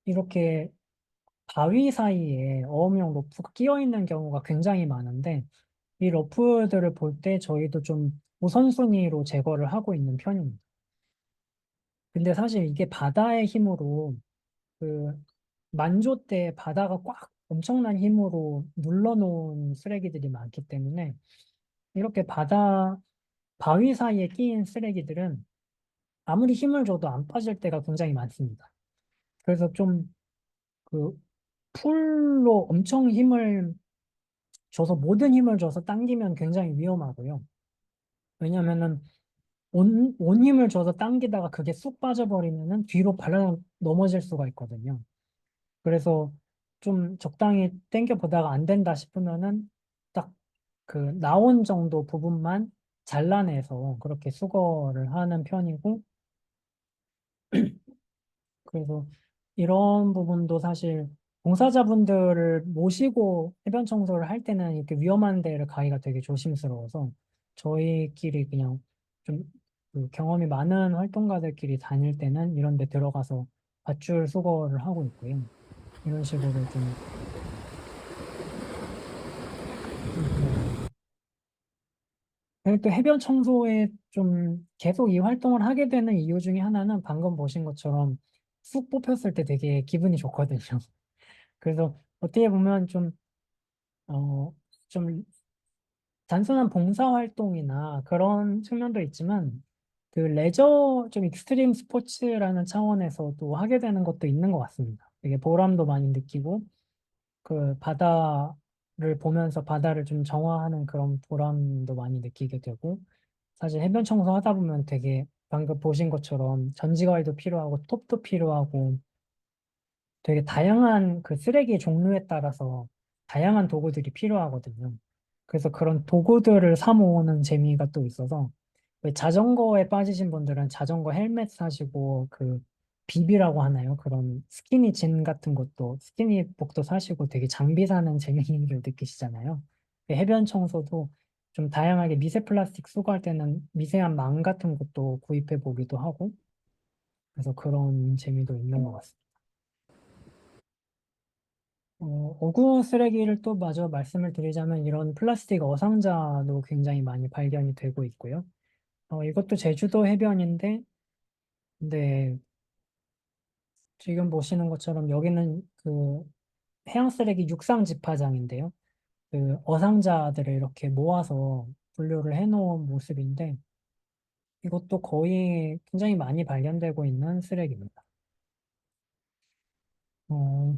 이렇게 바위 사이에 어업용 로프가 끼어 있는 경우가 굉장히 많은데 이 러프들을 볼 때 저희도 좀 우선순위로 제거를 하고 있는 편입니다. 근데 사실 이게 바다의 힘으로 그 만조 때 바다가 꽉 엄청난 힘으로 눌러놓은 쓰레기들이 많기 때문에 이렇게 바위 사이에 끼인 쓰레기들은 아무리 힘을 줘도 안 빠질 때가 굉장히 많습니다. 그래서 좀 그 풀로 엄청 힘을 줘서 모든 힘을 줘서 당기면 굉장히 위험하고요. 왜냐면은 온 힘을 줘서 당기다가 그게 쑥 빠져버리면은 뒤로 발라 넘어질 수가 있거든요. 그래서 좀 적당히 당겨 보다가 안 된다 싶으면은 딱 그 나온 정도 부분만 잘라내서 그렇게 수거를 하는 편이고 그래서 이런 부분도 사실 봉사자분들을 모시고 해변 청소를 할 때는 이렇게 위험한 데를 가기가 되게 조심스러워서 저희끼리 그냥 좀그 경험이 많은 활동가들끼리 다닐 때는 이런 데 들어가서 밧줄 수거를 하고 있고요. 이런 식으로 좀 그리고 또 해변 청소에 좀 계속 이 활동을 하게 되는 이유 중에 하나는 방금 보신 것처럼 쑥 뽑혔을 때 되게 기분이 좋거든요. 그래서 어떻게 보면 어, 좀 단순한 봉사활동이나 그런 측면도 있지만 그 레저 좀 익스트림 스포츠라는 차원에서도 하게 되는 것도 있는 것 같습니다. 되게 보람도 많이 느끼고 그 바다를 보면서 바다를 좀 정화하는 그런 보람도 많이 느끼게 되고 사실 해변 청소하다 보면 되게 방금 보신 것처럼 전지가위도 필요하고 톱도 필요하고 되게 다양한 그 쓰레기 종류에 따라서 다양한 도구들이 필요하거든요. 그래서 그런 도구들을 사 모으는 재미가 또 있어서 왜 자전거에 빠지신 분들은 자전거 헬멧 사시고 그 비비라고 하나요? 그런 스키니 진 같은 것도 스키니복도 사시고 되게 장비 사는 재미를 느끼시잖아요. 해변 청소도 좀 다양하게 미세 플라스틱 수거할 때는 미세한 망 같은 것도 구입해 보기도 하고 그래서 그런 재미도 있는 것 같습니다. 어구 쓰레기를 또 마저 말씀을 드리자면 이런 플라스틱 어상자도 굉장히 많이 발견이 되고 있고요. 이것도 제주도 해변인데, 근데 지금 보시는 것처럼 여기는 그 해양 쓰레기 육상 집화장인데요. 그 어상자들을 이렇게 모아서 분류를 해놓은 모습인데, 이것도 거의 굉장히 많이 발견되고 있는 쓰레기입니다. 어,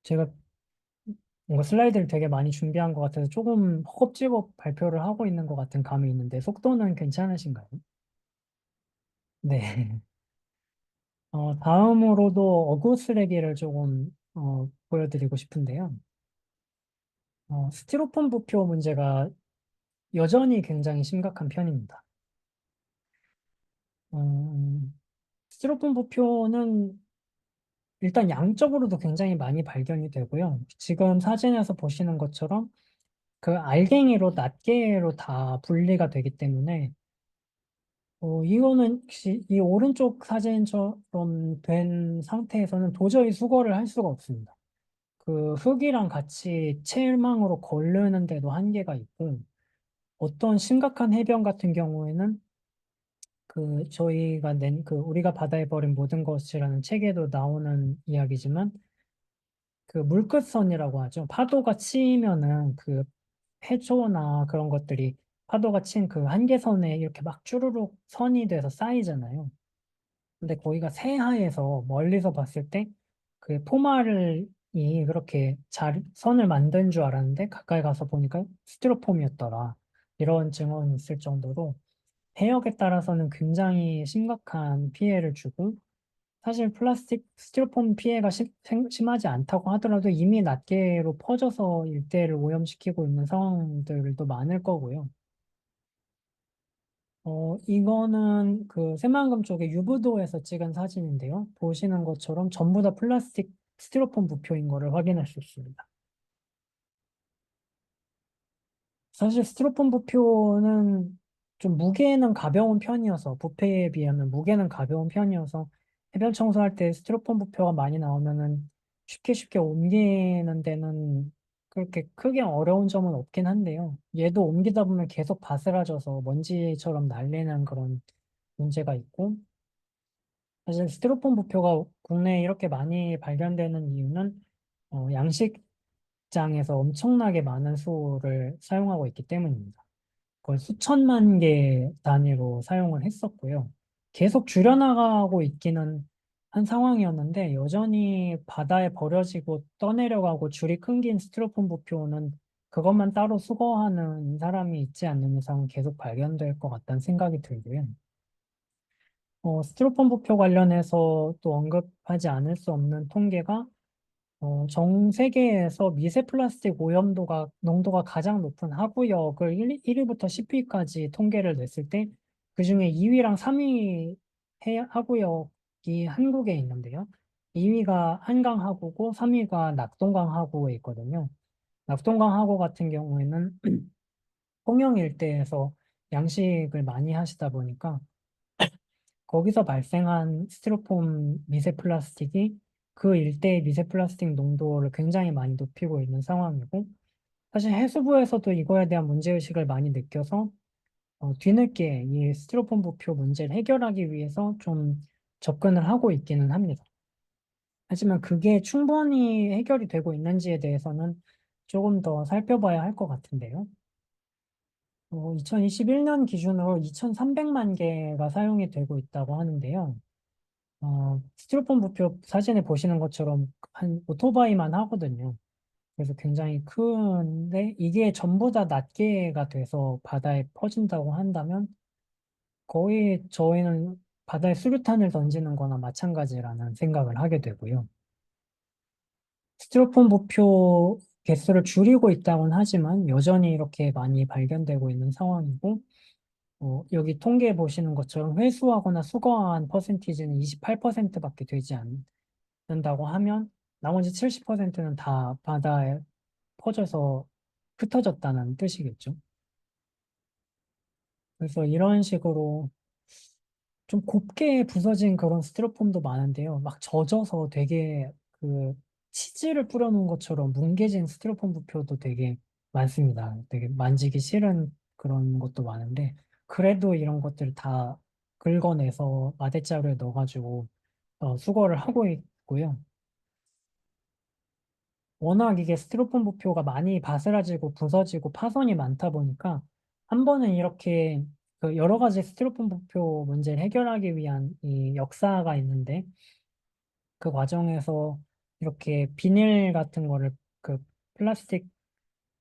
제가 뭔가 슬라이드를 되게 많이 준비한 것 같아서 조금 허겁지겁 발표를 하고 있는 것 같은 감이 있는데 속도는 괜찮으신가요? 네. 다음으로도 어구 쓰레기를 조금 보여드리고 싶은데요. 스티로폼 부표 문제가 여전히 굉장히 심각한 편입니다. 음, 스티로폼 부표는 일단 양적으로도 굉장히 많이 발견이 되고요. 지금 사진에서 보시는 것처럼 그 알갱이로 낱개로 다 분리가 되기 때문에 이거는 혹시 이 오른쪽 사진처럼 된 상태에서는 도저히 수거를 할 수가 없습니다. 그 흙이랑 같이 체일망으로 거르는데도 한계가 있고 어떤 심각한 해변 같은 경우에는 그 저희가 낸 그 우리가 바다에 버린 모든 것이라는 책에도 나오는 이야기지만 그 물끝선이라고 하죠. 파도가 치면은 그 해초나 그런 것들이 파도가 친 그 한계선에 이렇게 막 주르륵 선이 돼서 쌓이잖아요. 근데 거기가 새하에서 멀리서 봤을 때 그 포말이 그렇게 잘 선을 만든 줄 알았는데 가까이 가서 보니까 스티로폼이었더라. 이런 증언이 있을 정도로 해역에 따라서는 굉장히 심각한 피해를 주고 사실 플라스틱 스티로폼 피해가 심하지 않다고 하더라도 이미 낱개로 퍼져서 일대를 오염시키고 있는 상황들도 많을 거고요. 이거는 그 새만금 쪽에 유부도에서 찍은 사진인데요. 보시는 것처럼 전부 다 플라스틱 스티로폼 부표인 거를 확인할 수 있습니다. 사실 스티로폼 부표는 좀 무게는 가벼운 편이어서 부패에 비하면 무게는 가벼운 편이어서 해변 청소할 때 스티로폼 부표가 많이 나오면은 쉽게 옮기는 데는 그렇게 크게 어려운 점은 없긴 한데요. 얘도 옮기다 보면 계속 바스라져서 먼지처럼 날리는 그런 문제가 있고 사실 스티로폼 부표가 국내에 이렇게 많이 발견되는 이유는 양식장에서 엄청나게 많은 수를 사용하고 있기 때문입니다. 거의 수천만 개 단위로 사용을 했었고요. 계속 줄여나가고 있기는 한 상황이었는데 여전히 바다에 버려지고 떠내려가고 줄이 끊긴 스티로폼 부표는 그것만 따로 수거하는 사람이 있지 않는 이상 계속 발견될 것 같다는 생각이 들고요. 스티로폼 부표 관련해서 또 언급하지 않을 수 없는 통계가 전 세계에서 미세 플라스틱 오염도가 농도가 가장 높은 하구역을 1위부터 10위까지 통계를 냈을 때 그중에 2위랑 3위 하구역이 한국에 있는데요. 2위가 한강 하구고 3위가 낙동강 하구에 있거든요. 낙동강 하구 같은 경우에는 통영 일대에서 양식을 많이 하시다 보니까 거기서 발생한 스티로폼 미세 플라스틱이 그 일대의 미세 플라스틱 농도를 굉장히 많이 높이고 있는 상황이고, 사실 해수부에서도 이거에 대한 문제의식을 많이 느껴서 뒤늦게 이 스티로폼 부표 문제를 해결하기 위해서 좀 접근을 하고 있기는 합니다. 하지만 그게 충분히 해결이 되고 있는지에 대해서는 조금 더 살펴봐야 할 것 같은데요. 2021년 기준으로 2,300만 개가 사용이 되고 있다고 하는데요. 스티로폼 부표 사진에 보시는 것처럼 한 오토바이만 하거든요. 그래서 굉장히 큰데 이게 전부 다 낱개가 돼서 바다에 퍼진다고 한다면 거의 저희는 바다에 수류탄을 던지는 거나 마찬가지라는 생각을 하게 되고요. 스티로폼 부표 개수를 줄이고 있다고는 하지만 여전히 이렇게 많이 발견되고 있는 상황이고 여기 통계 보시는 것처럼 회수하거나 수거한 퍼센티지는 28%밖에 되지 않는다고 하면 나머지 70%는 다 바다에 퍼져서 흩어졌다는 뜻이겠죠. 그래서 이런 식으로 좀 곱게 부서진 그런 스티로폼도 많은데요. 막 젖어서 되게 그 치즈를 뿌려놓은 것처럼 뭉개진 스티로폼 부표도 되게 많습니다. 되게 만지기 싫은 그런 것도 많은데 그래도 이런 것들을 다 긁어내서 마대자루에 넣어가지고 수거를 하고 있고요. 워낙 이게 스티로폼 부표가 많이 바스라지고 부서지고 파손이 많다 보니까 한 번은 이렇게 그 여러 가지 스티로폼 부표 문제를 해결하기 위한 이 역사가 있는데 그 과정에서 이렇게 비닐 같은 거를 그 플라스틱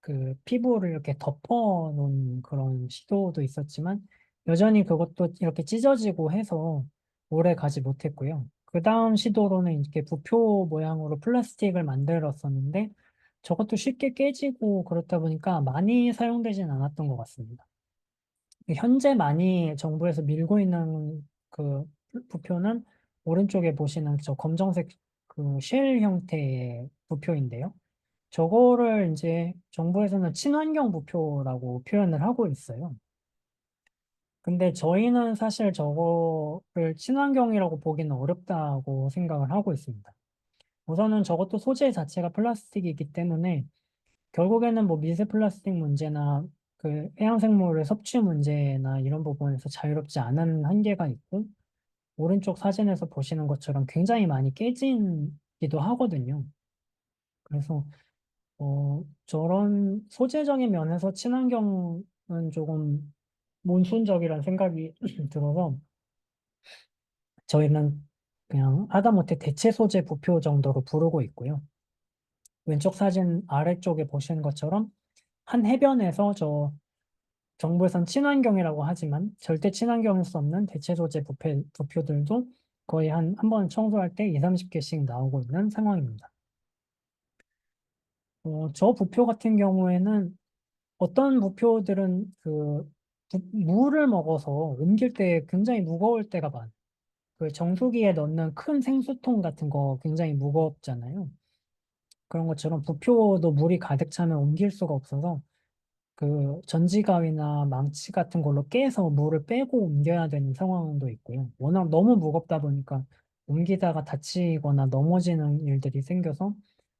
그 피부를 이렇게 덮어 놓은 그런 시도도 있었지만 여전히 그것도 이렇게 찢어지고 해서 오래 가지 못했고요. 그 다음 시도로는 이렇게 부표 모양으로 플라스틱을 만들었었는데 저것도 쉽게 깨지고 그렇다 보니까 많이 사용되진 않았던 것 같습니다. 현재 많이 정부에서 밀고 있는 그 부표는 오른쪽에 보시는 저 검정색 그 쉘 형태의 부표인데요. 저거를 이제 정부에서는 친환경 부표라고 표현을 하고 있어요. 근데 저희는 사실 저거를 친환경이라고 보기는 어렵다고 생각을 하고 있습니다. 우선은 저것도 소재 자체가 플라스틱이기 때문에 결국에는 뭐 미세 플라스틱 문제나 그 해양생물의 섭취 문제나 이런 부분에서 자유롭지 않은 한계가 있고 오른쪽 사진에서 보시는 것처럼 굉장히 많이 깨지기도 하거든요. 그래서 저런 소재적인 면에서 친환경은 조금 몬순적이라는 생각이 들어서 저희는 그냥 하다못해 대체 소재 부표 정도로 부르고 있고요. 왼쪽 사진 아래쪽에 보시는 것처럼 한 해변에서 저 정부에선 친환경이라고 하지만 절대 친환경일 수 없는 대체 소재 부표들도 거의 한 번 청소할 때 2, 30개씩 나오고 있는 상황입니다. 저 부표 같은 경우에는 어떤 부표들은 물을 먹어서 옮길 때 굉장히 무거울 때가 많아요. 그 정수기에 넣는 큰 생수통 같은 거 굉장히 무겁잖아요. 그런 것처럼 부표도 물이 가득 차면 옮길 수가 없어서 그 전지가위나 망치 같은 걸로 깨서 물을 빼고 옮겨야 되는 상황도 있고요. 워낙 너무 무겁다 보니까 옮기다가 다치거나 넘어지는 일들이 생겨서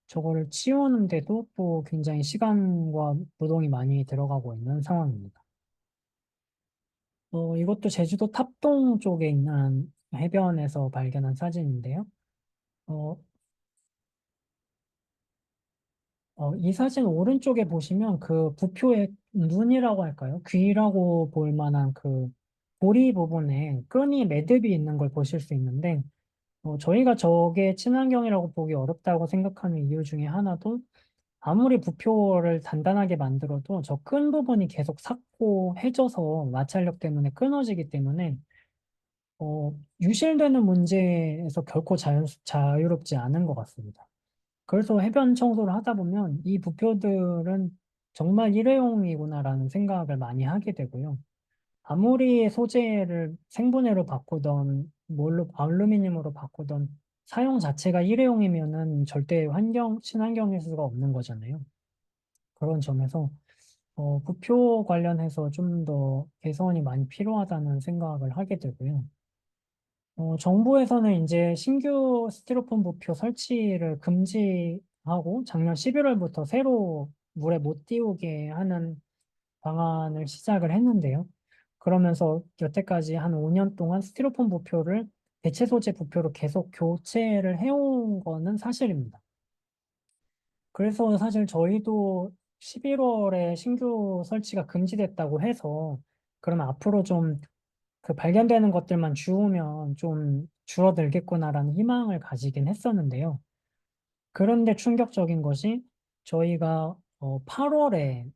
저거를 치우는데도 또 굉장히 시간과 노동이 많이 들어가고 있는 상황입니다. 이것도 제주도 탑동 쪽에 있는 해변에서 발견한 사진인데요. 어, 이 사진 오른쪽에 보시면 그 부표의 눈이라고 할까요? 귀라고 볼 만한 그 고리 부분에 끈이 매듭이 있는 걸 보실 수 있는데, 저희가 저게 친환경이라고 보기 어렵다고 생각하는 이유 중에 하나도 아무리 부표를 단단하게 만들어도 저 끈 부분이 계속 삭고 해져서 마찰력 때문에 끊어지기 때문에 유실되는 문제에서 결코 자유롭지 않은 것 같습니다. 그래서 해변 청소를 하다 보면 이 부표들은 정말 일회용이구나라는 생각을 많이 하게 되고요. 아무리 소재를 생분해로 바꾸던 뭘로 알루미늄으로 바꾸던 사용 자체가 일회용이면은 절대 친환경일 수가 없는 거잖아요. 그런 점에서 부표 관련해서 좀 더 개선이 많이 필요하다는 생각을 하게 되고요. 정부에서는 이제 신규 스티로폼 부표 설치를 금지하고 작년 11월부터 새로 물에 못 띄우게 하는 방안을 시작을 했는데요. 그러면서 여태까지 한 5년 동안 스티로폼 부표를 대체 소재 부표로 계속 교체를 해온 거는 사실입니다. 그래서 사실 저희도 11월에 신규 설치가 금지됐다고 해서 그러면 앞으로 좀 그 발견되는 것들만 주우면 좀 줄어들겠구나라는 희망을 가지긴 했었는데요. 그런데 충격적인 것이 저희가 8월에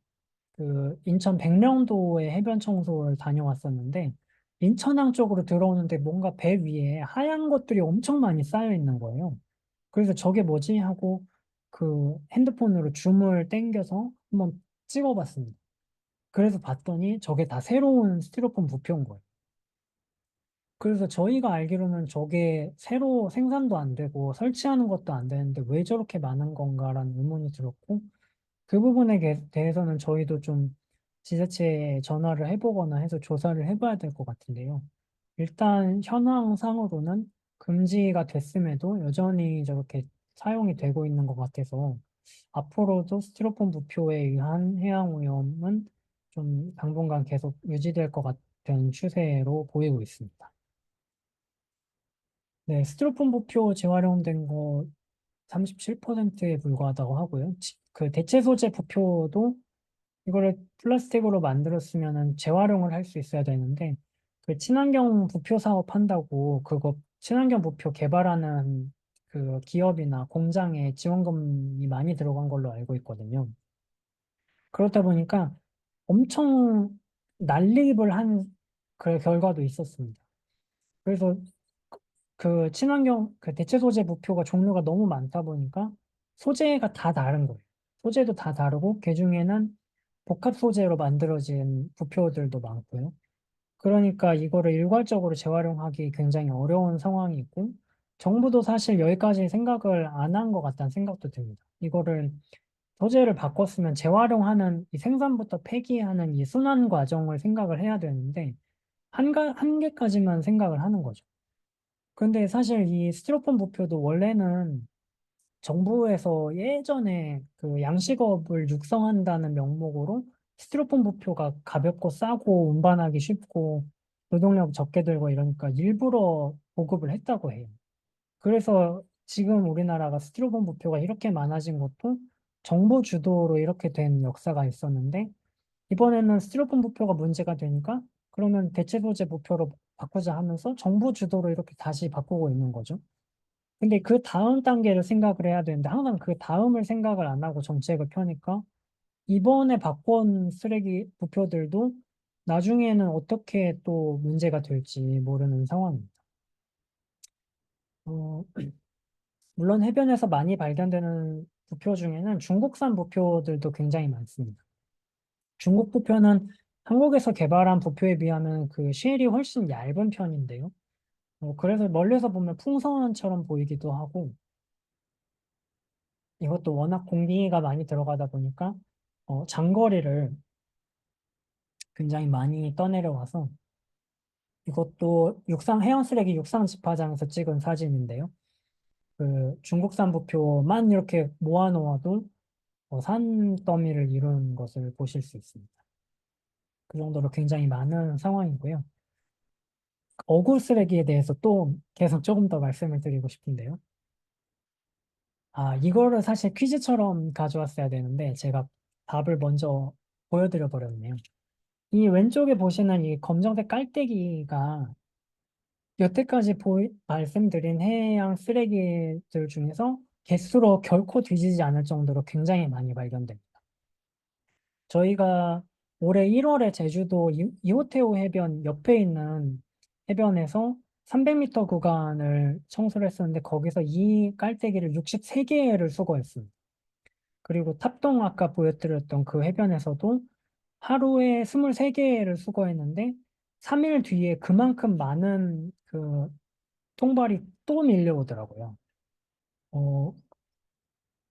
그 인천 백령도의 해변 청소를 다녀왔었는데 인천항 쪽으로 들어오는데 뭔가 배 위에 하얀 것들이 엄청 많이 쌓여 있는 거예요. 그래서 저게 뭐지 하고 그 핸드폰으로 줌을 당겨서 한번 찍어봤습니다. 그래서 봤더니 저게 다 새로운 스티로폼 부표인 거예요. 그래서 저희가 알기로는 저게 새로 생산도 안 되고 설치하는 것도 안 되는데 왜 저렇게 많은 건가라는 의문이 들었고 그 부분에 대해서는 저희도 좀 지자체에 전화를 해보거나 해서 조사를 해봐야 될 것 같은데요. 일단 현황상으로는 금지가 됐음에도 여전히 저렇게 사용이 되고 있는 것 같아서 앞으로도 스티로폼 부표에 의한 해양 오염은 좀 당분간 계속 유지될 것 같은 추세로 보이고 있습니다. 네, 스티로폼 부표 재활용된 거 37%에 불과하다고 하고요. 그 대체 소재 부표도 이거를 플라스틱으로 만들었으면은 재활용을 할 수 있어야 되는데 그 친환경 부표 사업 한다고 그거 친환경 부표 개발하는 그 기업이나 공장에 지원금이 많이 들어간 걸로 알고 있거든요. 그렇다 보니까 엄청 난립을 한 그 결과도 있었습니다. 그래서 그 친환경 그 대체 소재 부표가 종류가 너무 많다 보니까 소재가 다 다른 거예요. 소재도 다 다르고 그중에는 복합 소재로 만들어진 부표들도 많고요. 그러니까 이거를 일괄적으로 재활용하기 굉장히 어려운 상황이 있고 정부도 사실 여기까지 생각을 안 한 것 같다는 생각도 듭니다. 이거를 소재를 바꿨으면 재활용하는 이 생산부터 폐기하는 이 순환 과정을 생각을 해야 되는데 한 개까지만 생각을 하는 거죠. 근데 사실 이 스티로폼 부표도 원래는 정부에서 예전에 그 양식업을 육성한다는 명목으로 스티로폼 부표가 가볍고 싸고 운반하기 쉽고 노동력 적게 들고 이러니까 일부러 보급을 했다고 해요. 그래서 지금 우리나라가 스티로폼 부표가 이렇게 많아진 것도 정부 주도로 이렇게 된 역사가 있었는데 이번에는 스티로폼 부표가 문제가 되니까 그러면 대체 소재 부표로 바꾸자 하면서 정부 주도로 이렇게 다시 바꾸고 있는 거죠. 근데 그 다음 단계를 생각을 해야 되는데 항상 그 다음을 생각을 안 하고 정책을 펴니까 이번에 바꾼 쓰레기 부표들도 나중에는 어떻게 또 문제가 될지 모르는 상황입니다. 어, 물론 해변에서 많이 발견되는 부표 중에는 중국산 부표들도 굉장히 많습니다. 중국 부표는 한국에서 개발한 부표에 비하면 그 쉘이 훨씬 얇은 편인데요. 그래서 멀리서 보면 풍선처럼 보이기도 하고 이것도 워낙 공기가 많이 들어가다 보니까 장거리를 굉장히 많이 떠내려와서 이것도 해양 쓰레기 육상 집화장에서 찍은 사진인데요. 그 중국산 부표만 이렇게 모아놓아도 산더미를 이루는 것을 보실 수 있습니다. 그 정도로 굉장히 많은 상황이고요. 어구 쓰레기에 대해서 또 계속 조금 더 말씀을 드리고 싶은데요. 이거를 사실 퀴즈처럼 가져왔어야 되는데 제가 답을 먼저 보여드려 버렸네요. 이 왼쪽에 보시는 이 검정색 깔때기가 여태까지 말씀드린 해양 쓰레기들 중에서 개수로 결코 뒤지지 않을 정도로 굉장히 많이 발견됩니다. 저희가 올해 1월에 제주도 이호테오 해변 옆에 있는 해변에서 300m 구간을 청소를 했었는데 거기서 이 깔때기를 63개를 수거했습니다. 그리고 탑동 아까 보여드렸던 그 해변에서도 하루에 23개를 수거했는데 3일 뒤에 그만큼 많은 그 통발이 또 밀려오더라고요. 어,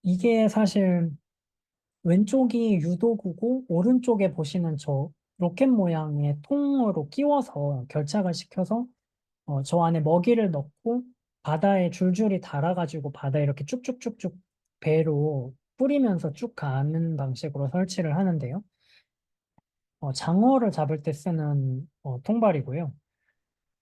이게 사실 왼쪽이 유도구고 오른쪽에 보시는 저 로켓 모양의 통으로 끼워서 결착을 시켜서 저 안에 먹이를 넣고 바다에 줄줄이 달아가지고 바다에 이렇게 쭉쭉쭉쭉 배로 뿌리면서 쭉 가는 방식으로 설치를 하는데요. 장어를 잡을 때 쓰는 통발이고요.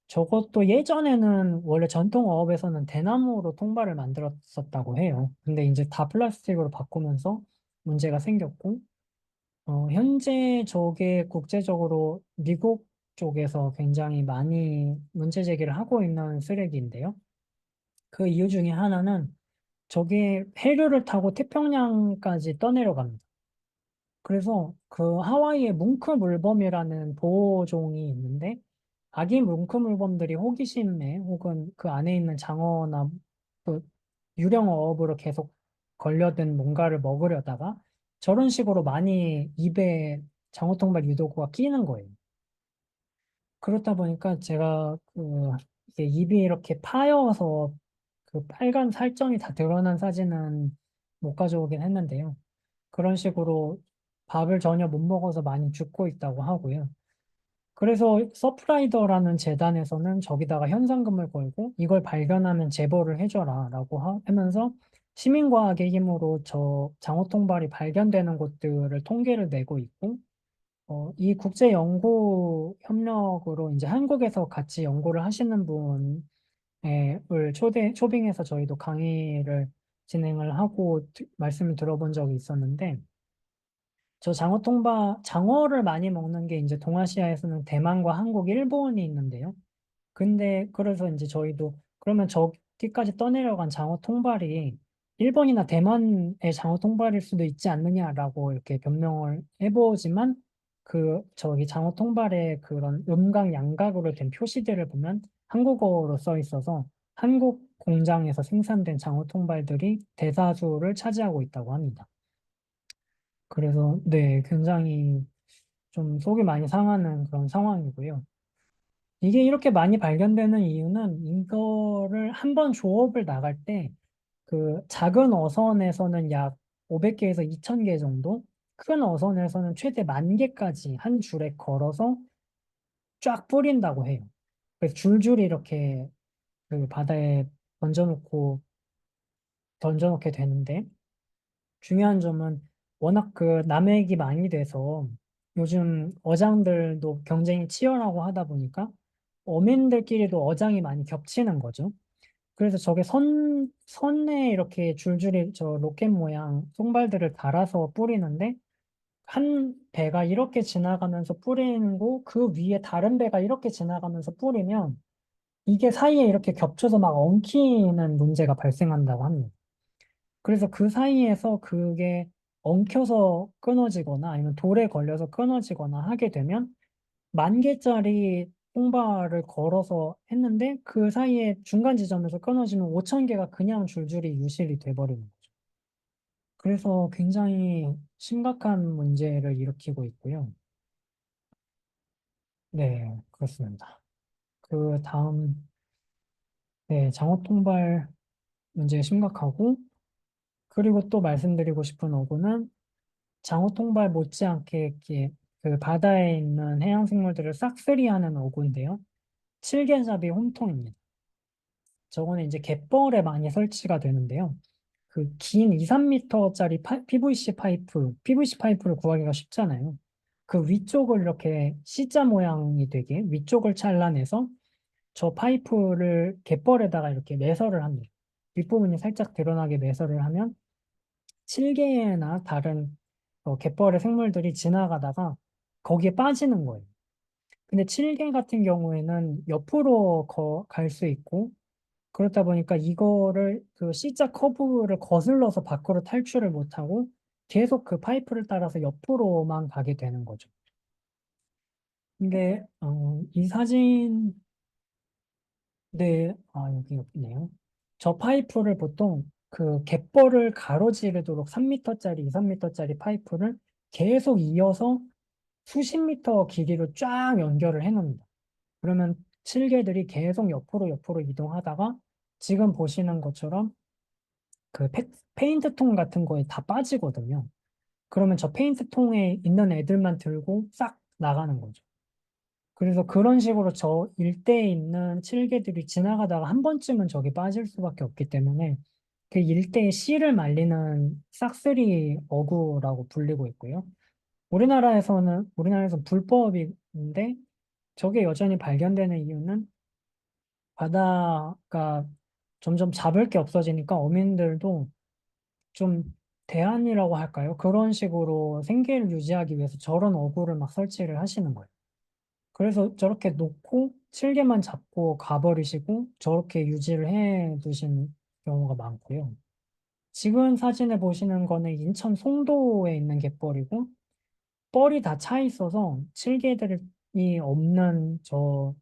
저것도 예전에는 원래 전통 어업에서는 대나무로 통발을 만들었었다고 해요. 근데 이제 다 플라스틱으로 바꾸면서 문제가 생겼고, 현재 저게 국제적으로 미국 쪽에서 굉장히 많이 문제 제기를 하고 있는 쓰레기인데요. 그 이유 중에 하나는 저게 해류를 타고 태평양까지 떠내려갑니다. 그래서 그 하와이에 뭉크물범이라는 보호종이 있는데 아기 뭉크물범들이 호기심에 혹은 그 안에 있는 장어나 또 유령 어업으로 계속 걸려든 뭔가를 먹으려다가 저런 식으로 많이 입에 장어통발 유도구가 끼는 거예요. 그렇다 보니까 제가 이게 입이 이렇게 파여서 그 빨간 살점이 다 드러난 사진은 못 가져오긴 했는데요. 그런 식으로 밥을 전혀 못 먹어서 많이 죽고 있다고 하고요. 그래서 서프라이더라는 재단에서는 저기다가 현상금을 걸고 이걸 발견하면 제보를 해줘라 라고 하면서 시민과학의 힘으로 저 장어통발이 발견되는 곳들을 통계를 내고 있고 이 국제 연구 협력으로 이제 한국에서 같이 연구를 하시는 분을 초빙해서 저희도 강의를 진행을 하고 말씀을 들어본 적이 있었는데 저 장어를 많이 먹는 게 이제 동아시아에서는 대만과 한국, 일본이 있는데요. 근데 그래서 이제 저희도 그러면 저기까지 떠내려간 장어 통발이 일본이나 대만의 장어 통발일 수도 있지 않느냐라고 이렇게 변명을 해보지만 저기 장어 통발의 그런 음각 양각으로 된 표시들을 보면 한국어로 써 있어서 한국 공장에서 생산된 장어 통발들이 대다수를 차지하고 있다고 합니다. 그래서 네, 굉장히 좀 속이 많이 상하는 그런 상황이고요. 이게 이렇게 많이 발견되는 이유는 이거를 한 번 조업을 나갈 때 그 작은 어선에서는 약 500개에서 2000개 정도, 큰 어선에서는 최대 10,000개까지 한 줄에 걸어서 쫙 뿌린다고 해요. 그래서 줄줄이 이렇게 그 바다에 던져놓게 되는데 중요한 점은 워낙 그 남획이 많이 돼서 요즘 어장들도 경쟁이 치열하고 하다 보니까 어민들끼리도 어장이 많이 겹치는 거죠. 그래서 저게 선에 이렇게 줄줄이 저 로켓 모양 송발들을 달아서 뿌리는데 한 배가 이렇게 지나가면서 뿌리고 그 위에 다른 배가 이렇게 지나가면서 뿌리면 이게 사이에 이렇게 겹쳐서 막 엉키는 문제가 발생한다고 합니다. 그래서 그 사이에서 그게 엉켜서 끊어지거나 아니면 돌에 걸려서 끊어지거나 하게 되면 10,000개짜리 통발을 걸어서 했는데 그 사이에 중간 지점에서 끊어지면 5,000개가 그냥 줄줄이 유실이 돼버리는 거죠. 그래서 굉장히 심각한 문제를 일으키고 있고요. 네, 그렇습니다. 그 다음, 네, 장어 통발 문제 심각하고, 그리고 또 말씀드리고 싶은 어구는 장어 통발 못지않게 이렇게 그 바다에 있는 해양 생물들을 싹쓸이하는 어구인데요. 칠개잡이 홈통입니다. 저거는 이제 갯벌에 많이 설치가 되는데요. 그 긴 2, 3m짜리 PVC 파이프를 구하기가 쉽잖아요. 그 위쪽을 이렇게 C자 모양이 되게 위쪽을 잘라내서 저 파이프를 갯벌에다가 이렇게 매설을 합니다. 윗부분이 살짝 드러나게 매설을 하면 7개나 다른 갯벌의 생물들이 지나가다가 거기에 빠지는 거예요. 근데 7개 같은 경우에는 옆으로 갈 수 있고 그렇다 보니까 이거를 그 C자 커브를 거슬러서 밖으로 탈출을 못하고 계속 그 파이프를 따라서 옆으로만 가게 되는 거죠. 근데 이 사진 네, 여기 있네요. 저 파이프를 보통 그 갯벌을 가로지르도록 3m짜리, 2, 3m짜리 파이프를 계속 이어서 수십 미터 길이로 쫙 연결을 해놓습니다. 그러면 칠개들이 계속 옆으로 이동하다가 지금 보시는 것처럼 그 페인트통 같은 거에 다 빠지거든요. 그러면 저 페인트통에 있는 애들만 들고 싹 나가는 거죠. 그래서 그런 식으로 저 일대에 있는 칠개들이 지나가다가 한 번쯤은 저기 빠질 수밖에 없기 때문에 그 일대의 씨를 말리는 싹쓸이 어구라고 불리고 있고요. 우리나라에서 불법인데 저게 여전히 발견되는 이유는 바다가 점점 잡을 게 없어지니까 어민들도 좀 대안이라고 할까요? 그런 식으로 생계를 유지하기 위해서 저런 어구를 막 설치를 하시는 거예요. 그래서 저렇게 놓고 7개만 잡고 가버리시고 저렇게 유지를 해 두신 경우가 많고요. 지금 사진에 보시는 거는 인천 송도에 있는 갯벌이고 뻘이 다 차 있어서 칠개들이 없는 저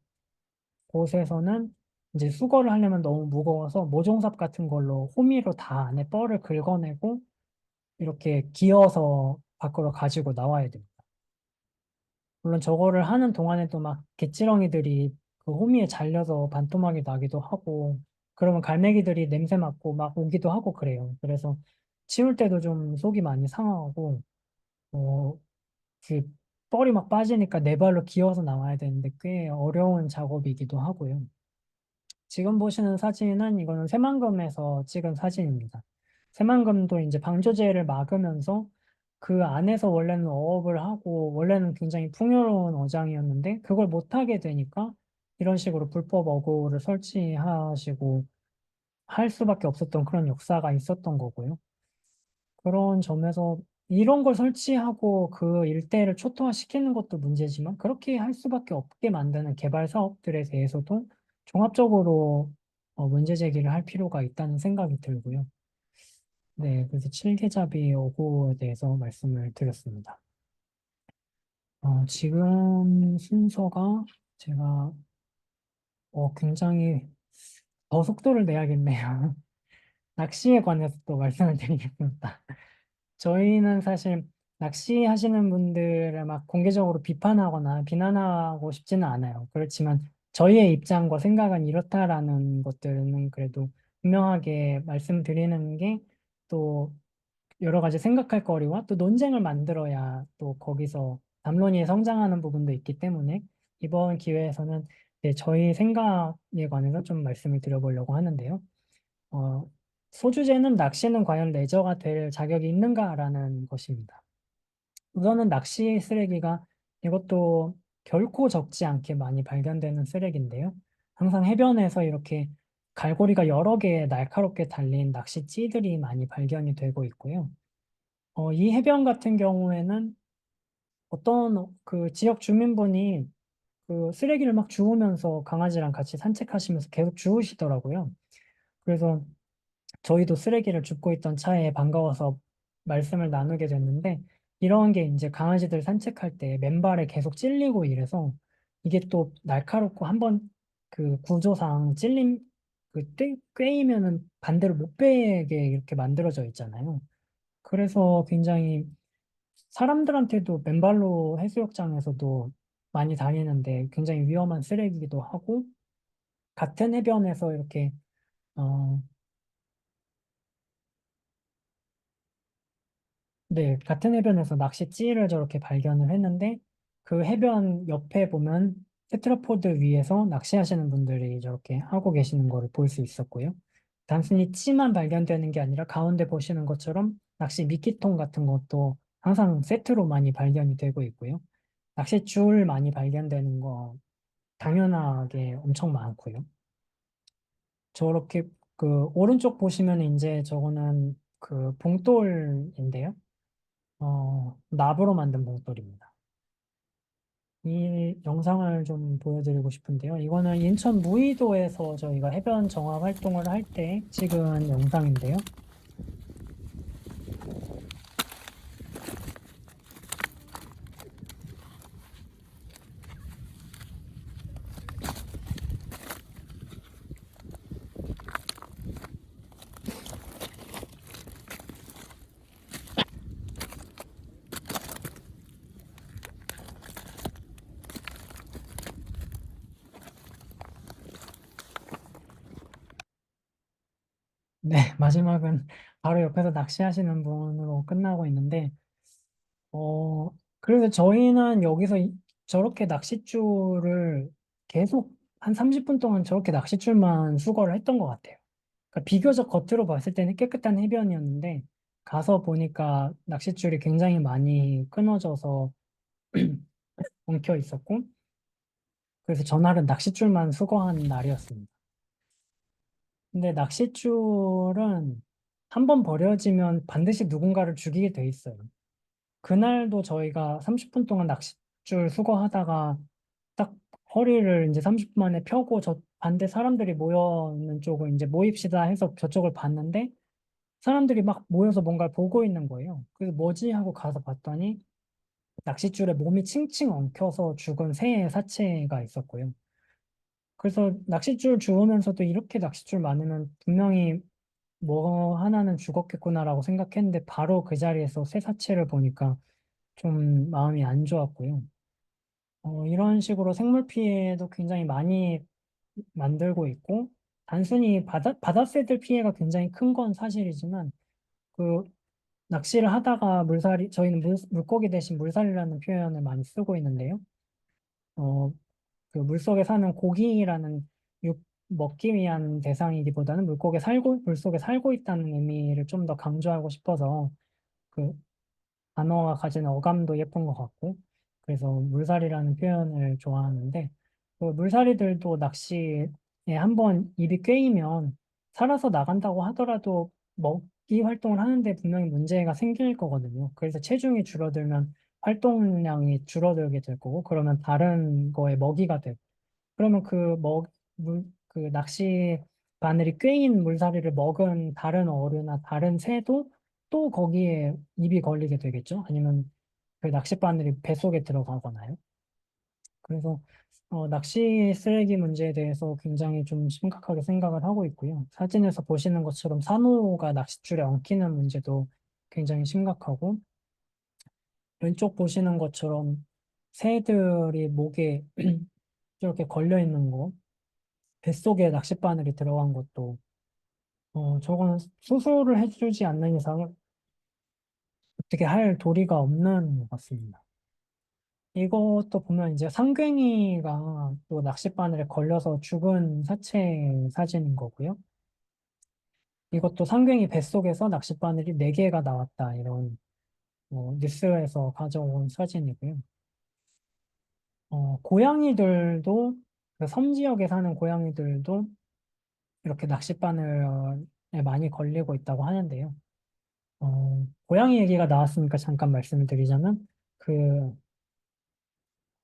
곳에서는 이제 수거를 하려면 너무 무거워서 모종삽 같은 걸로 호미로 다 안에 뻘을 긁어내고 이렇게 기어서 밖으로 가지고 나와야 됩니다. 물론 저거를 하는 동안에도 막 갯지렁이들이 그 호미에 잘려서 반토막이 나기도 하고 그러면 갈매기들이 냄새 맡고 막 오기도 하고 그래요. 그래서 치울 때도 좀 속이 많이 상하고 어, 그 뻘이 막 빠지니까 네 발로 기어서 나와야 되는데 꽤 어려운 작업이기도 하고요. 지금 보시는 사진은 이거는 새만금에서 찍은 사진입니다. 새만금도 이제 방조제를 막으면서 그 안에서 원래는 어업을 하고 원래는 굉장히 풍요로운 어장이었는데 그걸 못하게 되니까 이런 식으로 불법 어구를 설치하시고 할 수밖에 없었던 그런 역사가 있었던 거고요. 그런 점에서 이런 걸 설치하고 그 일대를 초토화시키는 것도 문제지만 그렇게 할 수밖에 없게 만드는 개발 사업들에 대해서도 종합적으로 문제 제기를 할 필요가 있다는 생각이 들고요. 네, 그래서 칠개잡이 어구에 대해서 말씀을 드렸습니다. 지금 순서가 제가 굉장히 더 속도를 내야겠네요. 낚시에 관해서 또 말씀을 드리겠습니다. 저희는 사실 낚시하시는 분들을 막 공개적으로 비판하거나 비난하고 싶지는 않아요. 그렇지만 저희의 입장과 생각은 이렇다라는 것들은 그래도 분명하게 말씀드리는 게 또 여러 가지 생각할 거리와 또 논쟁을 만들어야 또 거기서 담론이 성장하는 부분도 있기 때문에 이번 기회에서는 네, 저희 생각에 관해서 좀 말씀을 드려보려고 하는데요. 어, 소주제는 낚시는 과연 레저가 될 자격이 있는가라는 것입니다. 우선은 낚시 쓰레기가 이것도 결코 적지 않게 많이 발견되는 쓰레기인데요. 항상 해변에서 이렇게 갈고리가 여러 개 날카롭게 달린 낚시찌들이 많이 발견이 되고 있고요. 이 해변 같은 경우에는 어떤 그 지역 주민분이 그 쓰레기를 막 주우면서 강아지랑 같이 산책하시면서 계속 주우시더라고요. 그래서 저희도 쓰레기를 줍고 있던 차에 반가워서 말씀을 나누게 됐는데 이런 게 이제 강아지들 산책할 때 맨발에 계속 찔리고 이래서 이게 또 날카롭고 한번 그 구조상 찔림 꿰이면은 반대로 못 베게 이렇게 만들어져 있잖아요. 그래서 굉장히 사람들한테도 맨발로 해수욕장에서도 많이 다니는데 굉장히 위험한 쓰레기기도 하고 같은 해변에서 이렇게 어, 네, 같은 해변에서 낚시찌를 저렇게 발견을 했는데 그 해변 옆에 보면 테트라포드 위에서 낚시하시는 분들이 저렇게 하고 계시는 거를 볼 수 있었고요. 단순히 찌만 발견되는 게 아니라 가운데 보시는 것처럼 낚시 미끼통 같은 것도 항상 세트로 많이 발견이 되고 있고요. 낚싯줄 많이 발견되는 거 당연하게 엄청 많고요. 저렇게 그 오른쪽 보시면 이제 저거는 그 봉돌인데요. 납으로 만든 봉돌입니다. 이 영상을 좀 보여드리고 싶은데요. 이거는 인천 무의도에서 저희가 해변 정화 활동을 할 때 찍은 영상인데요. 네, 마지막은 바로 옆에서 낚시하시는 분으로 끝나고 있는데, 어, 그래서 저희는 여기서 저렇게 낚싯줄을 계속 한 30분 동안 저렇게 낚싯줄만 수거를 했던 것 같아요. 그러니까 비교적 겉으로 봤을 때는 깨끗한 해변이었는데, 가서 보니까 낚싯줄이 굉장히 많이 끊어져서 엉켜 있었고, 그래서 전날은 낚싯줄만 수거한 날이었습니다. 근데 낚싯줄은 한 번 버려지면 반드시 누군가를 죽이게 돼 있어요. 그날도 저희가 30분 동안 낚싯줄 수거하다가 딱 허리를 이제 30분 만에 펴고 저 반대 사람들이 모여 있는 쪽을 이제 모입시다 해서 저쪽을 봤는데 사람들이 막 모여서 뭔가를 보고 있는 거예요. 그래서 뭐지 하고 가서 봤더니 낚싯줄에 몸이 칭칭 엉켜서 죽은 새의 사체가 있었고요. 그래서 낚싯줄 주우면서도 이렇게 낚싯줄 많으면 분명히 뭐 하나는 죽었겠구나라고 생각했는데 바로 그 자리에서 새 사체를 보니까 좀 마음이 안 좋았고요. 이런 식으로 생물 피해도 굉장히 많이 만들고 있고 단순히 바다새들 피해가 굉장히 큰 건 사실이지만 그 낚시를 하다가 물살이 저희는 물고기 대신 물살이라는 표현을 많이 쓰고 있는데요. 어, 그 물속에 사는 고기라는 먹기 위한 대상이기보다는 물속에 살고 있다는 의미를 좀 더 강조하고 싶어서 그 단어가 가지는 어감도 예쁜 것 같고 그래서 물살이라는 표현을 좋아하는데 그 물살이들도 낚시에 한번 입이 꿰이면 살아서 나간다고 하더라도 먹이 활동을 하는데 분명히 문제가 생길 거거든요. 그래서 체중이 줄어들면 활동량이 줄어들게 될 거고 그러면 다른 거에 먹이가 되고 그러면 그 낚시 바늘이 꿰인 물사리를 먹은 다른 어류나 다른 새도 또 거기에 입이 걸리게 되겠죠? 아니면 그 낚시 바늘이 뱃속에 들어가거나요? 그래서 낚시 쓰레기 문제에 대해서 굉장히 좀 심각하게 생각을 하고 있고요. 사진에서 보시는 것처럼 산호가 낚싯줄에 엉키는 문제도 굉장히 심각하고, 왼쪽 보시는 것처럼 새들이 목에 이렇게 걸려 있는 거, 뱃속에 낚싯바늘이 들어간 것도, 저거는 수술을 해주지 않는 이상 어떻게 할 도리가 없는 것 같습니다. 이것도 보면 이제 상괭이가 또 낚싯바늘에 걸려서 죽은 사체 사진인 거고요. 이것도 상괭이 뱃속에서 낚싯바늘이 4개가 나왔다. 이런 뉴스에서 가져온 사진이고요. 고양이들도 그 섬 지역에 사는 고양이들도 이렇게 낚싯바늘에 많이 걸리고 있다고 하는데요. 고양이 얘기가 나왔으니까 잠깐 말씀을 드리자면 그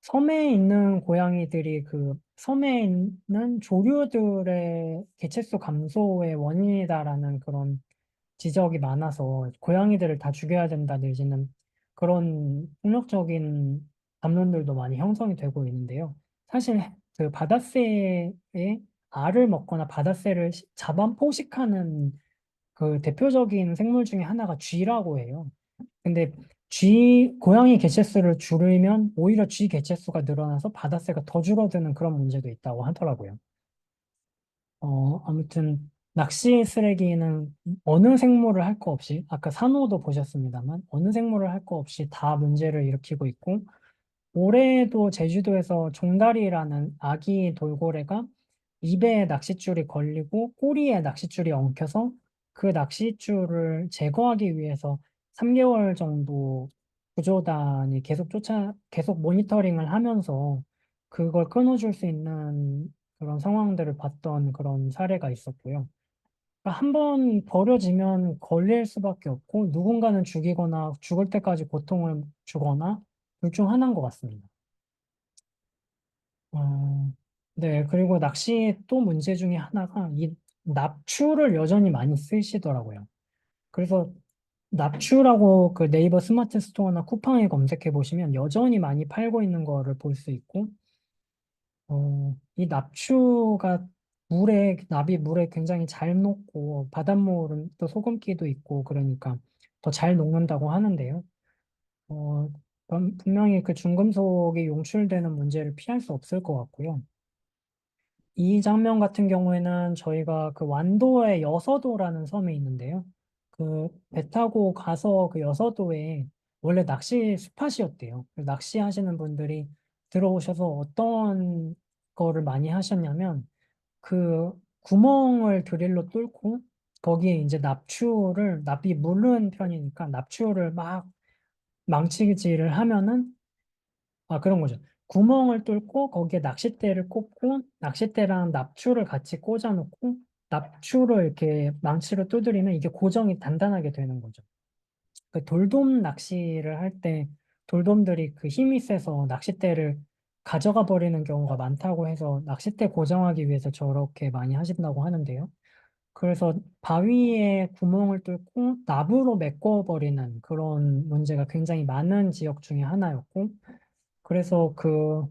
섬에 있는 고양이들이 그 섬에 있는 조류들의 개체수 감소의 원인이다라는 그런 지적이 많아서 고양이들을 다 죽여야 된다 내지는 그런 폭력적인 담론들도 많이 형성이 되고 있는데요. 사실 그 바다새의 알을 먹거나 바다새를 잡아 포식하는 그 대표적인 생물 중에 하나가 쥐라고 해요. 근데 고양이 개체수를 줄이면 오히려 쥐 개체수가 늘어나서 바다새가 더 줄어드는 그런 문제도 있다고 하더라고요. 아무튼 낚시 쓰레기는 어느 생물을 할 거 없이 아까 산호도 보셨습니다만 어느 생물을 할 거 없이 다 문제를 일으키고 있고 올해도 제주도에서 종다리라는 아기 돌고래가 입에 낚싯줄이 걸리고 꼬리에 낚싯줄이 엉켜서 그 낚싯줄을 제거하기 위해서 3개월 정도 구조단이 계속 모니터링을 하면서 그걸 끊어줄 수 있는 그런 상황들을 봤던 그런 사례가 있었고요. 그러니까 한번 버려지면 걸릴 수밖에 없고 누군가는 죽이거나 죽을 때까지 고통을 주거나 둘 중 하나인 것 같습니다. 어, 네, 그리고 낚시 또 문제 중에 하나가 이 납추를 여전히 많이 쓰시더라고요. 그래서 납추라고 그 네이버 스마트 스토어나 쿠팡에 검색해 보시면 여전히 많이 팔고 있는 거를 볼 수 있고, 이 납추가 납이 물에 굉장히 잘 녹고 바닷물은 또 소금기도 있고 그러니까 더 잘 녹는다고 하는데요. 어, 분명히 그 중금속이 용출되는 문제를 피할 수 없을 것 같고요. 이 장면 같은 경우에는 저희가 그 완도의 여서도라는 섬이 있는데요. 그 배 타고 가서 그 여서도에 원래 낚시 스팟이었대요. 낚시하시는 분들이 들어오셔서 어떤 거를 많이 하셨냐면 그 구멍을 드릴로 뚫고 거기에 이제 납이 무른 편이니까 납추를 막 망치질을 하면은 그런 거죠. 구멍을 뚫고 거기에 낚싯대를 꽂고 낚싯대랑 납추를 같이 꽂아놓고 납추를 이렇게 망치로 두드리면 이게 고정이 단단하게 되는 거죠. 그 돌돔 낚시를 할 때 돌돔들이 그 힘이 세서 낚싯대를 가져가 버리는 경우가 많다고 해서 낚싯대 고정하기 위해서 저렇게 많이 하신다고 하는데요. 그래서 바위에 구멍을 뚫고 납으로 메꿔버리는 그런 문제가 굉장히 많은 지역 중에 하나였고 그래서 그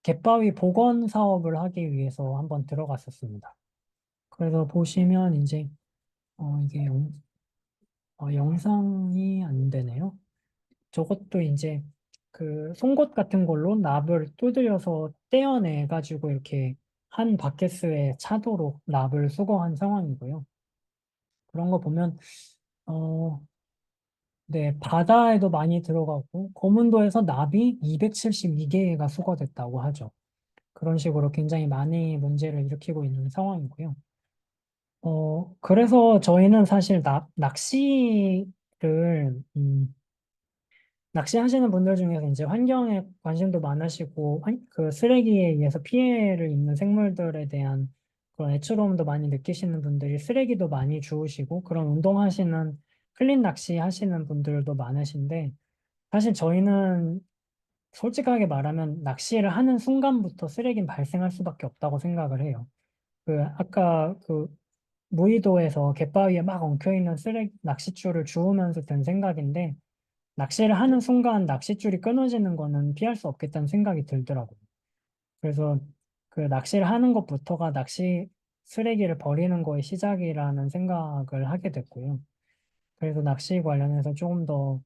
갯바위 복원 사업을 하기 위해서 한번 들어갔었습니다. 그래서 보시면 이제 이게 영상이 안 되네요. 저것도 이제 그 송곳 같은 걸로 납을 두드려서 떼어내 가지고 이렇게 한 바켓스에 차도록 납을 수거한 상황이고요. 그런 거 보면 어, 네, 바다에도 많이 들어가고 거문도에서 납이 272개가 수거됐다고 하죠. 그런 식으로 굉장히 많이 문제를 일으키고 있는 상황이고요. 그래서 저희는 사실 낚시하시는 분들 중에서 이제 환경에 관심도 많으시고, 그 쓰레기에 의해서 피해를 입는 생물들에 대한 그런 애처로움도 많이 느끼시는 분들이 쓰레기도 많이 주우시고, 그런 운동하시는, 클린 낚시 하시는 분들도 많으신데, 사실 저희는 솔직하게 말하면 낚시를 하는 순간부터 쓰레기는 발생할 수밖에 없다고 생각을 해요. 아까 무의도에서 갯바위에 막 엉켜있는 낚싯줄을 주우면서 든 생각인데, 낚시를 하는 순간 낚싯줄이 끊어지는 거는 피할 수 없겠다는 생각이 들더라고요. 그래서 그 낚시를 하는 것부터가 낚시 쓰레기를 버리는 거의 시작이라는 생각을 하게 됐고요. 그래서 낚시 관련해서 조금 더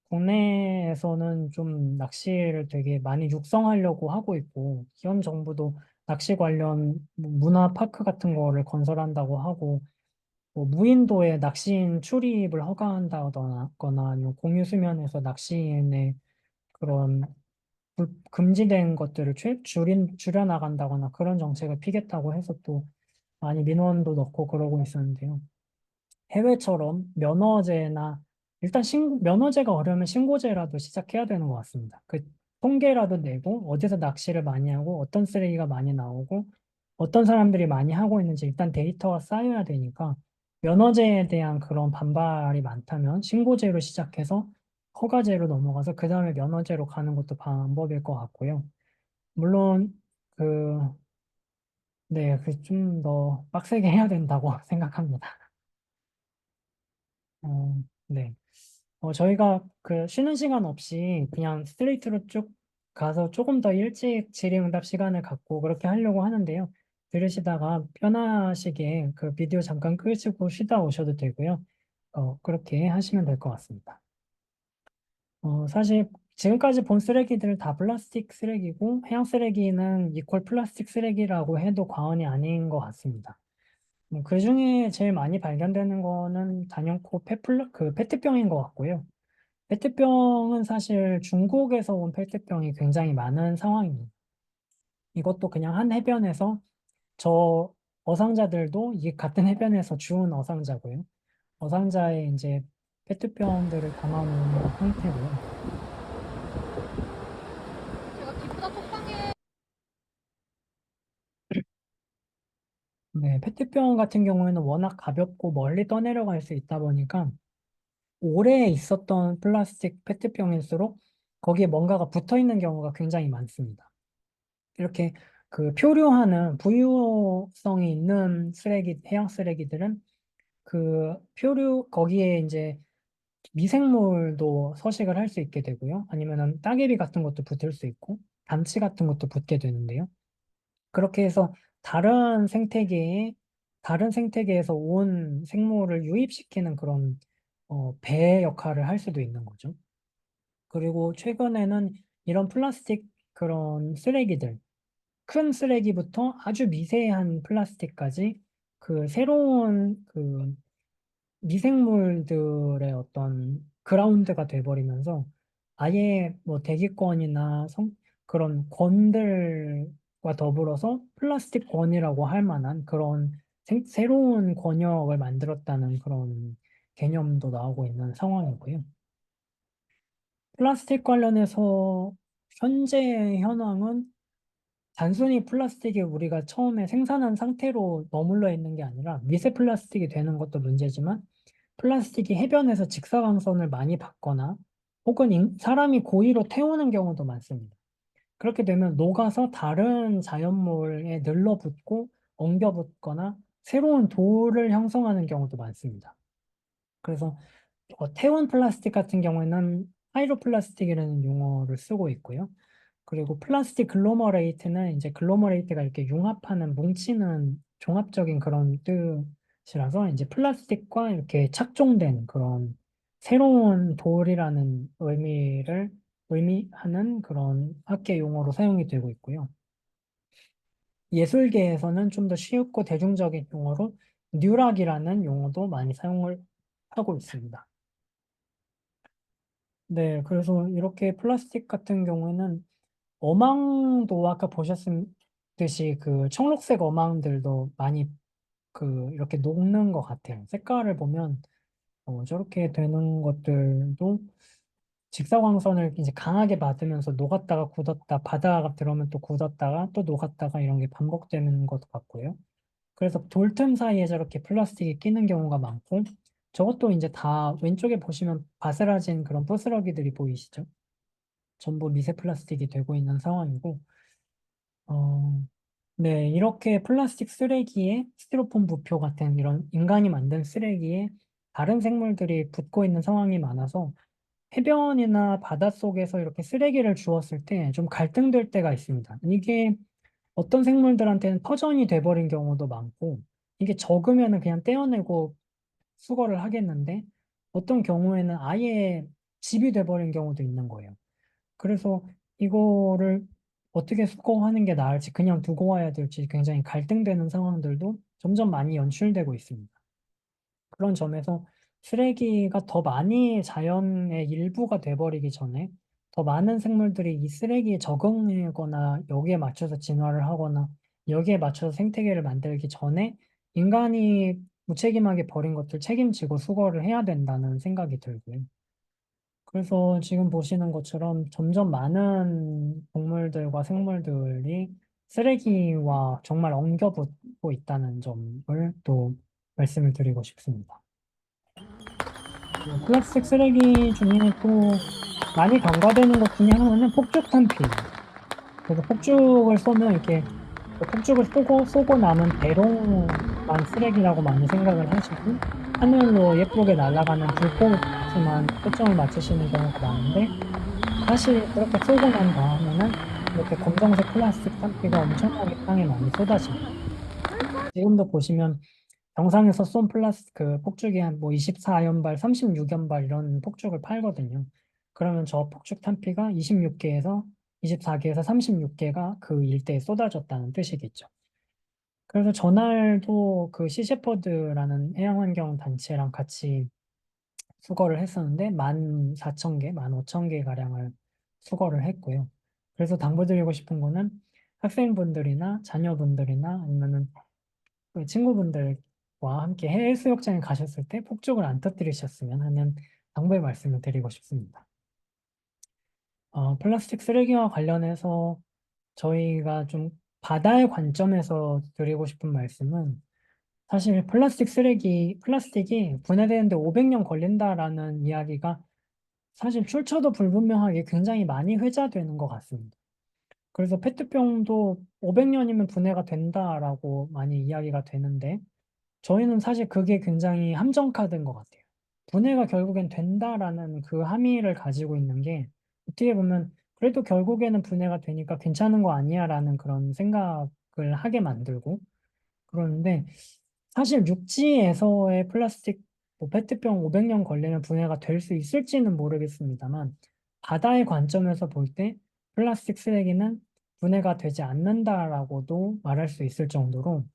국내에서는 좀 낚시를 되게 많이 육성하려고 하고 있고, 현 정부도 낚시 관련 문화 파크 같은 거를 건설한다고 하고, 뭐 무인도에 낚시인 출입을 허가한다거나 아니면 공유 수면에서 낚시인의 그런 금지된 것들을 줄여나간다거나 그런 정책을 피겠다고 해서 또 많이 민원도 넣고 그러고 있었는데요. 해외처럼 면허제나 일단 면허제가 어려우면 신고제라도 시작해야 되는 것 같습니다. 그 통계라도 내고 어디서 낚시를 많이 하고 어떤 쓰레기가 많이 나오고 어떤 사람들이 많이 하고 있는지 일단 데이터가 쌓여야 되니까 면허제에 대한 그런 반발이 많다면 신고제로 시작해서 허가제로 넘어가서 그 다음에 면허제로 가는 것도 방법일 것 같고요. 물론 그 네, 그 좀 더 빡세게 해야 된다고 생각합니다. 네. 저희가 그 쉬는 시간 없이 그냥 스트레이트로 쭉 가서 조금 더 일찍 질의응답 시간을 갖고 그렇게 하려고 하는데요. 들으시다가 편하시게 그 비디오 잠깐 끄시고 쉬다 오셔도 되고요. 그렇게 하시면 될 것 같습니다. 사실 지금까지 본 쓰레기들 다 플라스틱 쓰레기고 해양 쓰레기는 이퀄 플라스틱 쓰레기라고 해도 과언이 아닌 것 같습니다. 그 중에 제일 많이 발견되는 거는 단연코 그 페트병인 것 같고요. 페트병은 사실 중국에서 온 페트병이 굉장히 많은 상황입니다. 이것도 그냥 한 해변에서 저 어상자들도 이 같은 해변에서 주운 어상자고요. 어상자에 이제 페트병들을 담아놓은 상태고요. 네, 페트병 같은 경우에는 워낙 가볍고 멀리 떠내려갈 수 있다 보니까 오래 있었던 플라스틱 페트병일수록 거기에 뭔가가 붙어 있는 경우가 굉장히 많습니다. 이렇게 그 표류하는 부유성이 있는 해양 쓰레기들은 그 거기에 이제 미생물도 서식을 할 수 있게 되고요. 아니면은 따개비 같은 것도 붙을 수 있고, 담치 같은 것도 붙게 되는데요. 그렇게 해서 다른 생태계에서 온 생물을 유입시키는 그런 배 역할을 할 수도 있는 거죠. 그리고 최근에는 이런 플라스틱 그런 쓰레기들, 큰 쓰레기부터 아주 미세한 플라스틱까지 그 새로운 그 미생물들의 어떤 그라운드가 돼버리면서 아예 뭐 대기권이나 그런 권들과 더불어서 플라스틱 권이라고 할 만한 그런 새로운 권역을 만들었다는 그런 개념도 나오고 있는 상황이고요. 플라스틱 관련해서 현재의 현황은 단순히 플라스틱이 우리가 처음에 생산한 상태로 머물러 있는 게 아니라 미세 플라스틱이 되는 것도 문제지만 플라스틱이 해변에서 직사광선을 많이 받거나 혹은 사람이 고의로 태우는 경우도 많습니다. 그렇게 되면 녹아서 다른 자연물에 늘러붙고 엉겨붙거나 새로운 돌을 형성하는 경우도 많습니다. 그래서 태운 플라스틱 같은 경우에는 파이로플라스틱이라는 용어를 쓰고 있고요. 그리고 플라스틱 글로머레이트는 이제 글로머레이트가 이렇게 융합하는 뭉치는 종합적인 그런 뜻이라서 이제 플라스틱과 이렇게 착종된 그런 새로운 돌이라는 의미하는 그런 학계 용어로 사용이 되고 있고요. 예술계에서는 좀 더 쉽고 대중적인 용어로 뉴락이라는 용어도 많이 사용을 하고 있습니다. 네, 그래서 이렇게 플라스틱 같은 경우에는 어망도 아까 보셨듯이 그 청록색 어망들도 많이 그 이렇게 녹는 것 같아요. 색깔을 보면 저렇게 되는 것들도 직사광선을 이제 강하게 받으면서 녹았다가 굳었다, 바다가 들어오면 또 굳었다가 또 녹았다가 이런 게 반복되는 것 같고요. 그래서 돌틈 사이에 저렇게 플라스틱이 끼는 경우가 많고 저것도 이제 다 왼쪽에 보시면 바스라진 그런 부스러기들이 보이시죠? 전부 미세 플라스틱이 되고 있는 상황이고 어, 네, 이렇게 플라스틱 쓰레기에 스티로폼 부표 같은 이런 인간이 만든 쓰레기에 다른 생물들이 붙고 있는 상황이 많아서 해변이나 바닷속에서 이렇게 쓰레기를 주웠을 때 좀 갈등될 때가 있습니다. 이게 어떤 생물들한테는 터전이 돼버린 경우도 많고, 이게 적으면은 그냥 떼어내고 수거를 하겠는데, 어떤 경우에는 아예 집이 돼버린 경우도 있는 거예요. 그래서 이거를 어떻게 수거하는 게 나을지, 그냥 두고 와야 될지 굉장히 갈등되는 상황들도 점점 많이 연출되고 있습니다. 그런 점에서 쓰레기가 더 많이 자연의 일부가 돼버리기 전에 더 많은 생물들이 이 쓰레기에 적응하거나 여기에 맞춰서 진화를 하거나 여기에 맞춰서 생태계를 만들기 전에 인간이 무책임하게 버린 것들 책임지고 수거를 해야 된다는 생각이 들고요. 그래서 지금 보시는 것처럼 점점 많은 동물들과 생물들이 쓰레기와 정말 엉겨붙고 있다는 점을 또 말씀을 드리고 싶습니다. 플라스틱 쓰레기 중에 또 많이 간과되는 것 중에 하나는 폭죽 탄피예요. 그래서 폭죽을 쏘면 이렇게 그 폭죽을 쏘고 남은 대롱만 쓰레기라고 많이 생각을 하시고 하늘로 예쁘게 날아가는 불꽃에만 초점을 맞추시는 경우가 많은데 사실 그렇게 쏘고 난 다음에는 이렇게 검정색 플라스틱 탄피가 엄청나게 땅에 많이 쏟아집니다. 지금도 보시면 정상에서 쏜 그 폭죽이 한 뭐 24연발, 36연발 이런 폭죽을 팔거든요. 그러면 저 폭죽 탄피가 26개에서 24개에서 36개가 그 일대에 쏟아졌다는 뜻이겠죠. 그래서 전날도 그 시셰퍼드라는 해양환경 단체랑 같이 수거를 했었는데 14,000개, 15,000개 가량을 수거를 했고요. 그래서 당부드리고 싶은 거는 학생분들이나 자녀분들이나 아니면은 그 친구분들과 함께 해수욕장에 가셨을 때 폭죽을 안 터뜨리셨으면 하는 당부의 말씀을 드리고 싶습니다. 플라스틱 쓰레기와 관련해서 저희가 좀 바다의 관점에서 드리고 싶은 말씀은 사실 플라스틱이 분해되는데 500년 걸린다라는 이야기가 사실 출처도 불분명하게 굉장히 많이 회자되는 것 같습니다. 그래서 페트병도 500년이면 분해가 된다라고 많이 이야기가 되는데 저희는 사실 그게 굉장히 함정카드인 것 같아요. 분해가 결국엔 된다라는 그 함의를 가지고 있는 게 어떻게 보면 그래도 결국에는 분해가 되니까 괜찮은 거 아니야라는 그런 생각을 하게 만들고 그러는데 사실 육지에서의 플라스틱 뭐 페트병 500년 걸리면 분해가 될 수 있을지는 모르겠습니다만 바다의 관점에서 볼 때 플라스틱 쓰레기는 분해가 되지 않는다라고도 말할 수 있을 정도로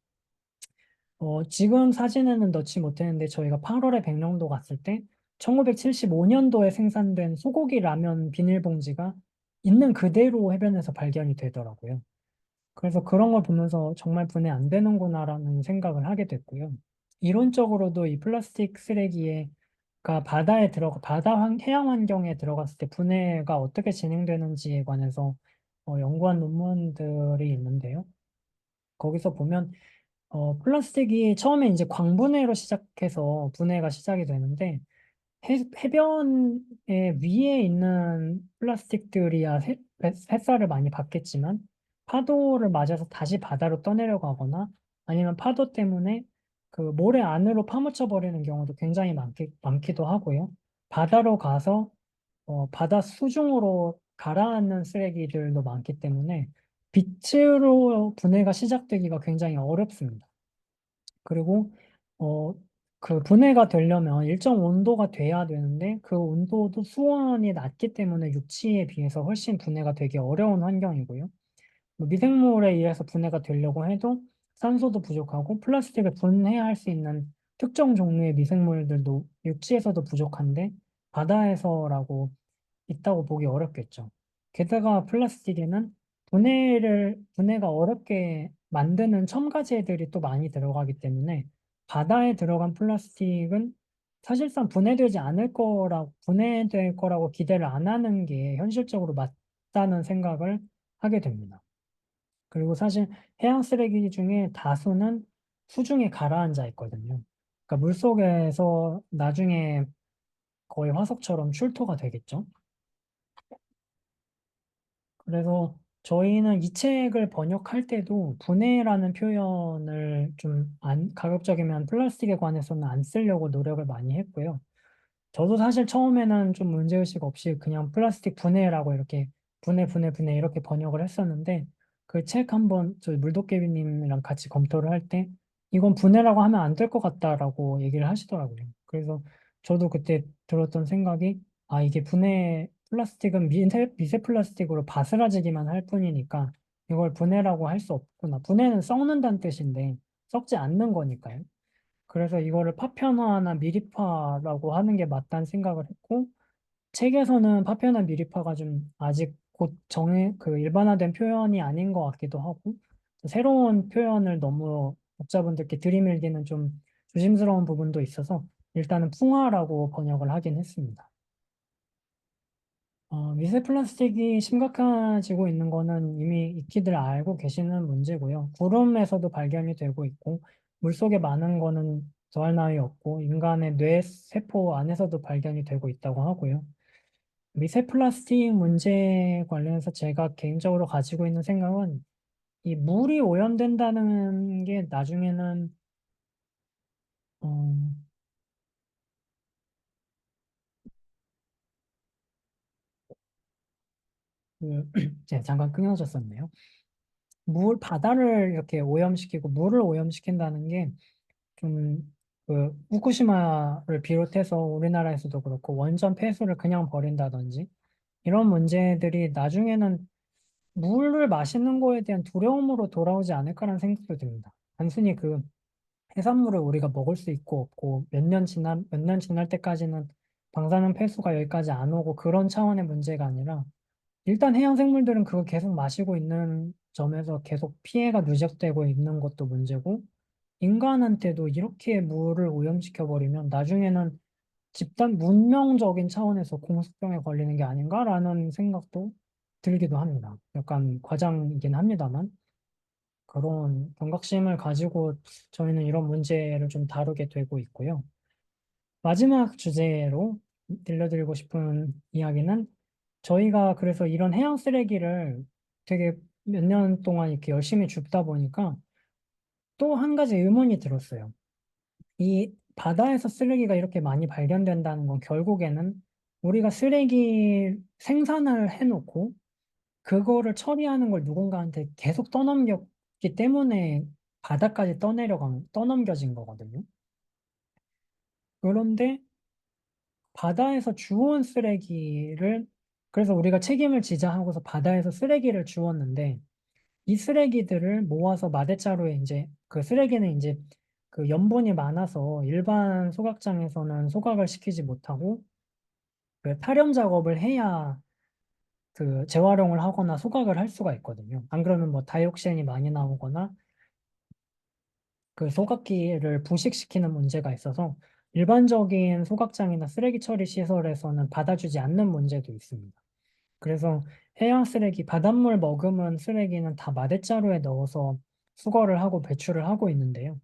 지금 사진에는 넣지 못했는데 저희가 8월에 백령도 갔을 때 1975년도에 생산된 소고기 라면 비닐봉지가 있는 그대로 해변에서 발견이 되더라고요. 그래서 그런 걸 보면서 정말 분해 안 되는구나라는 생각을 하게 됐고요. 이론적으로도 이 플라스틱 쓰레기가 해양 환경에 들어갔을 때 분해가 어떻게 진행되는지에 관해서 연구한 논문들이 있는데요. 거기서 보면 플라스틱이 처음에 이제 광분해로 시작해서 분해가 시작이 되는데 해변의 위에 있는 플라스틱들이야 햇살을 많이 받겠지만 파도를 맞아서 다시 바다로 떠내려가거나 아니면 파도 때문에 그 모래 안으로 파묻혀 버리는 경우도 굉장히 많기도 하고요. 바다로 가서 바다 수중으로 가라앉는 쓰레기들도 많기 때문에 빛으로 분해가 시작되기가 굉장히 어렵습니다. 그리고 어, 그 분해가 되려면 일정 온도가 돼야 되는데 그 온도도 수온이 낮기 때문에 육지에 비해서 훨씬 분해가 되기 어려운 환경이고요. 뭐 미생물에 의해서 분해가 되려고 해도 산소도 부족하고 플라스틱을 분해할 수 있는 특정 종류의 미생물들도 육지에서도 부족한데 바다에서라고 있다고 보기 어렵겠죠. 게다가 플라스틱에는 분해가 어렵게 만드는 첨가제들이 또 많이 들어가기 때문에 바다에 들어간 플라스틱은 사실상 분해될 거라고 기대를 안 하는 게 현실적으로 맞다는 생각을 하게 됩니다. 그리고 사실 해양 쓰레기 중에 다수는 수중에 가라앉아 있거든요. 그러니까 물속에서 나중에 거의 화석처럼 출토가 되겠죠. 그래서 저희는 이 책을 번역할 때도 분해라는 표현을 가급적이면 플라스틱에 관해서는 안 쓰려고 노력을 많이 했고요. 저도 사실 처음에는 좀 문제의식 없이 그냥 플라스틱 분해라고 이렇게 분해 이렇게 번역을 했었는데 그 책 한번 저 물도깨비님이랑 같이 검토를 할 때 이건 분해라고 하면 안 될 것 같다라고 얘기를 하시더라고요. 그래서 저도 그때 들었던 생각이 아, 이게 분해 플라스틱은 미세 플라스틱으로 바스라지기만 할 뿐이니까 이걸 분해라고 할 수 없구나. 분해는 썩는다는 뜻인데 썩지 않는 거니까요. 그래서 이거를 파편화나 미립화라고 하는 게 맞다는 생각을 했고 책에서는 파편화 미립화가 좀 아직 곧 일반화된 표현이 아닌 것 같기도 하고 새로운 표현을 너무 독자분들께 들이밀기는 좀 조심스러운 부분도 있어서 일단은 풍화라고 번역을 하긴 했습니다. 미세 플라스틱이 심각해지고 있는 거는 이미 익히들 알고 계시는 문제고요. 구름에서도 발견이 되고 있고, 물속에 많은 거는 더할 나위 없고, 인간의 뇌 세포 안에서도 발견이 되고 있다고 하고요. 미세 플라스틱 문제 관련해서 제가 개인적으로 가지고 있는 생각은 이 물이 오염된다는 게 나중에는, 어, 제가 잠깐 끊어졌었네요. 바다를 이렇게 오염시키고 물을 오염시킨다는 게 좀 후쿠시마를 비롯해서 우리나라에서도 그렇고 원전 폐수를 그냥 버린다든지 이런 문제들이 나중에는 물을 마시는 거에 대한 두려움으로 돌아오지 않을까라는 생각도 듭니다. 단순히 그 해산물을 우리가 먹을 수 있고 없고 몇 년 지날 때까지는 방사능 폐수가 여기까지 안 오고 그런 차원의 문제가 아니라 일단 해양 생물들은 그거 계속 마시고 있는 점에서 계속 피해가 누적되고 있는 것도 문제고 인간한테도 이렇게 물을 오염시켜 버리면 나중에는 집단 문명적인 차원에서 공습병에 걸리는 게 아닌가라는 생각도 들기도 합니다. 약간 과장이긴 합니다만 그런 경각심을 가지고 저희는 이런 문제를 좀 다루게 되고 있고요. 마지막 주제로 들려드리고 싶은 이야기는 저희가 그래서 이런 해양 쓰레기를 되게 몇 년 동안 이렇게 열심히 줍다 보니까 또 한 가지 의문이 들었어요. 이 바다에서 쓰레기가 이렇게 많이 발견된다는 건 결국에는 우리가 쓰레기 생산을 해놓고 그거를 처리하는 걸 누군가한테 계속 떠넘겼기 때문에 바다까지 떠넘겨진 거거든요. 그런데 바다에서 주운 쓰레기를 그래서 우리가 책임을 지자 하고서 바다에서 쓰레기를 주웠는데 이 쓰레기들을 모아서 마대자루에 이제 그 쓰레기는 이제 그 염분이 많아서 일반 소각장에서는 소각을 시키지 못하고 그 탈염 작업을 해야 그 재활용을 하거나 소각을 할 수가 있거든요. 안 그러면 뭐 다이옥신이 많이 나오거나 그 소각기를 부식시키는 문제가 있어서 일반적인 소각장이나 쓰레기 처리 시설에서는 받아주지 않는 문제도 있습니다. 그래서 해양 쓰레기, 바닷물 머금은 쓰레기는 다 마대자루에 넣어서 수거를 하고 배출을 하고 있는데요.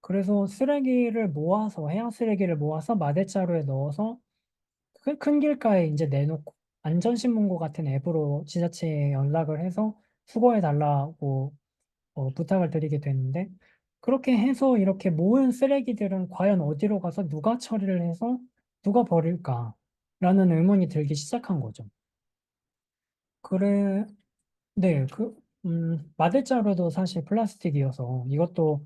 그래서 해양 쓰레기를 모아서 마대자루에 넣어서 큰 길가에 이제 내놓고 안전신문고 같은 앱으로 지자체에 연락을 해서 수거해 달라고 부탁을 드리게 되는데 그렇게 해서 이렇게 모은 쓰레기들은 과연 어디로 가서 누가 처리를 해서 누가 버릴까라는 의문이 들기 시작한 거죠. 그래, 네, 마대자루도 사실 플라스틱이어서 이것도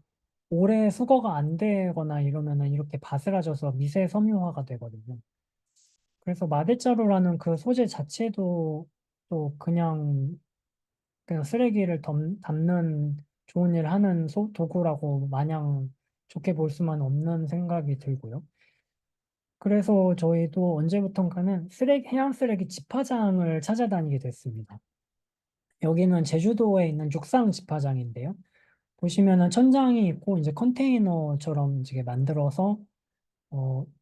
오래 수거가 안 되거나 이러면은 이렇게 바스라져서 미세 섬유화가 되거든요. 그래서 마대자루라는 그 소재 자체도 또 그냥 쓰레기를 담는 좋은 일 하는 도구라고 마냥 좋게 볼 수만 없는 생각이 들고요. 그래서 저희도 언제부턴가는 해양 쓰레기 집화장을 찾아다니게 됐습니다. 여기는 제주도에 있는 육상 집화장인데요. 보시면은 천장이 있고 이제 컨테이너처럼 이제 만들어서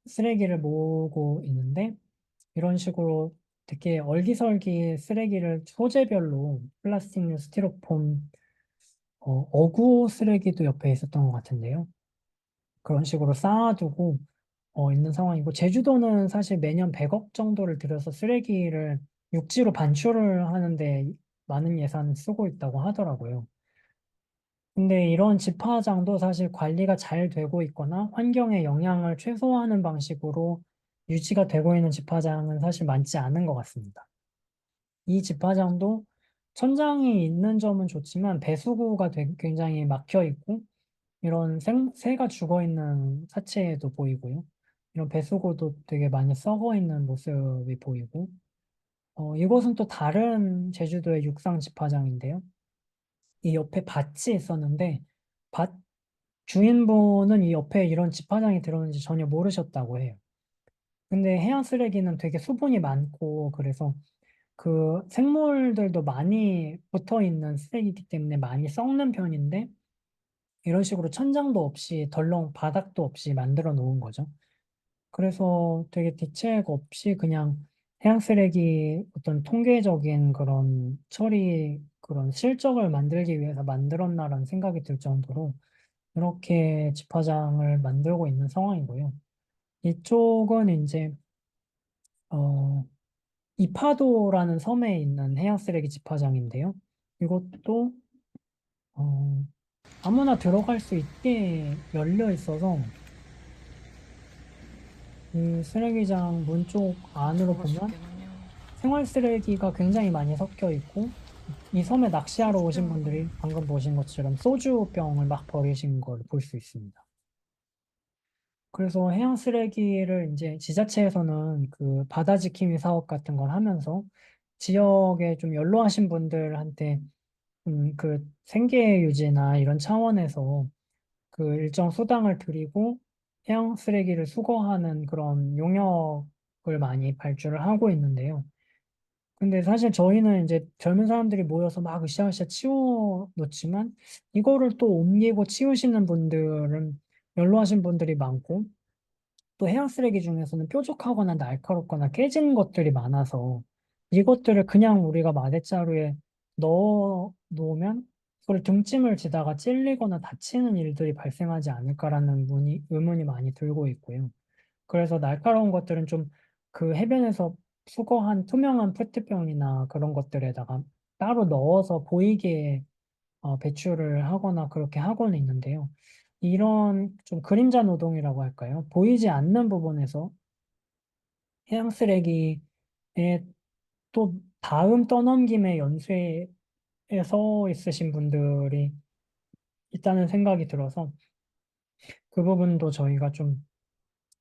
쓰레기를 모으고 있는데 이런 식으로 되게 얼기설기 쓰레기를 소재별로 플라스틱류, 스티로폼, 어구 쓰레기도 옆에 있었던 것 같은데요. 그런 식으로 쌓아두고 있는 상황이고 제주도는 사실 매년 100억 정도를 들여서 쓰레기를 육지로 반출을 하는데 많은 예산을 쓰고 있다고 하더라고요. 근데 이런 집화장도 사실 관리가 잘 되고 있거나 환경에 영향을 최소화하는 방식으로 유지가 되고 있는 집화장은 사실 많지 않은 것 같습니다. 이 집화장도 천장이 있는 점은 좋지만 배수구가 굉장히 막혀 있고 이런 새가 죽어 있는 사체도 보이고요. 이런 배수구도 되게 많이 썩어 있는 모습이 보이고 이곳은 또 다른 제주도의 육상 집화장인데요. 이 옆에 밭이 있었는데 밭 주인분은 이 옆에 이런 집화장이 들어오는지 전혀 모르셨다고 해요. 근데 해양 쓰레기는 되게 수분이 많고 그래서 그 생물들도 많이 붙어 있는 쓰레기이기 때문에 많이 썩는 편인데 이런 식으로 천장도 없이 덜렁 바닥도 없이 만들어 놓은 거죠. 그래서 되게 대책 없이 그냥 해양 쓰레기 어떤 통계적인 그런 처리 그런 실적을 만들기 위해서 만들었나라는 생각이 들 정도로 이렇게 집화장을 만들고 있는 상황이고요. 이쪽은 이제 어, 이파도라는 섬에 있는 해양 쓰레기 집화장인데요. 이것도 어, 아무나 들어갈 수 있게 열려 있어서 이 쓰레기장 문 쪽 안으로 보면 생활 쓰레기가 굉장히 많이 섞여 있고 이 섬에 낚시하러 오신 분들이 방금 보신 것처럼 소주병을 막 버리신 걸 볼 수 있습니다. 그래서 해양 쓰레기를 이제 지자체에서는 그 바다 지킴이 사업 같은 걸 하면서 지역에 좀 연로하신 분들한테 그 생계 유지나 이런 차원에서 그 일정 수당을 드리고 해양 쓰레기를 수거하는 그런 용역을 많이 발주를 하고 있는데요. 근데 사실 저희는 이제 젊은 사람들이 모여서 막 으쌰으쌰 치워 놓지만 이거를 또 옮기고 치우시는 분들은 연로하신 분들이 많고 또 해양 쓰레기 중에서는 뾰족하거나 날카롭거나 깨진 것들이 많아서 이것들을 그냥 우리가 마대자루에 넣어 놓으면 그걸 등짐을 지다가 찔리거나 다치는 일들이 발생하지 않을까라는 의문이 많이 들고 있고요. 그래서 날카로운 것들은 좀 그 해변에서 수거한 투명한 페트병이나 그런 것들에다가 따로 넣어서 보이게 배출을 하거나 그렇게 하고는 있는데요. 이런 좀 그림자 노동이라고 할까요? 보이지 않는 부분에서 해양 쓰레기에 또 다음 떠넘김의 연쇄에 서 있으신 분들이 있다는 생각이 들어서 그 부분도 저희가 좀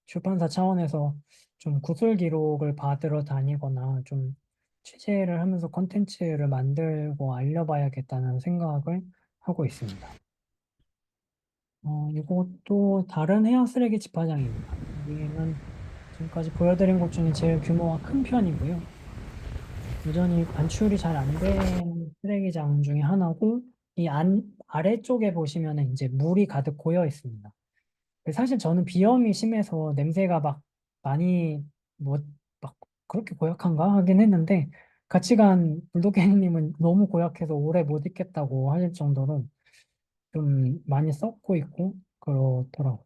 출판사 차원에서 좀 구술 기록을 받으러 다니거나 좀 취재를 하면서 컨텐츠를 만들고 알려봐야겠다는 생각을 하고 있습니다. 이것도 다른 해양 쓰레기 집화장입니다. 여기는 지금까지 보여드린 곳 중에 제일 규모가 큰 편이고요. 여전히 관출이 잘 안 된 쓰레기장 중에 하나고, 이 아래쪽에 보시면은 이제 물이 가득 고여 있습니다. 사실 저는 비염이 심해서 냄새가 막 많이 뭐 막 그렇게 고약한가 하긴 했는데 같이 간 불도케님은 너무 고약해서 오래 못 있겠다고 하실 정도로 좀 많이 썩고 있고 그렇더라고요.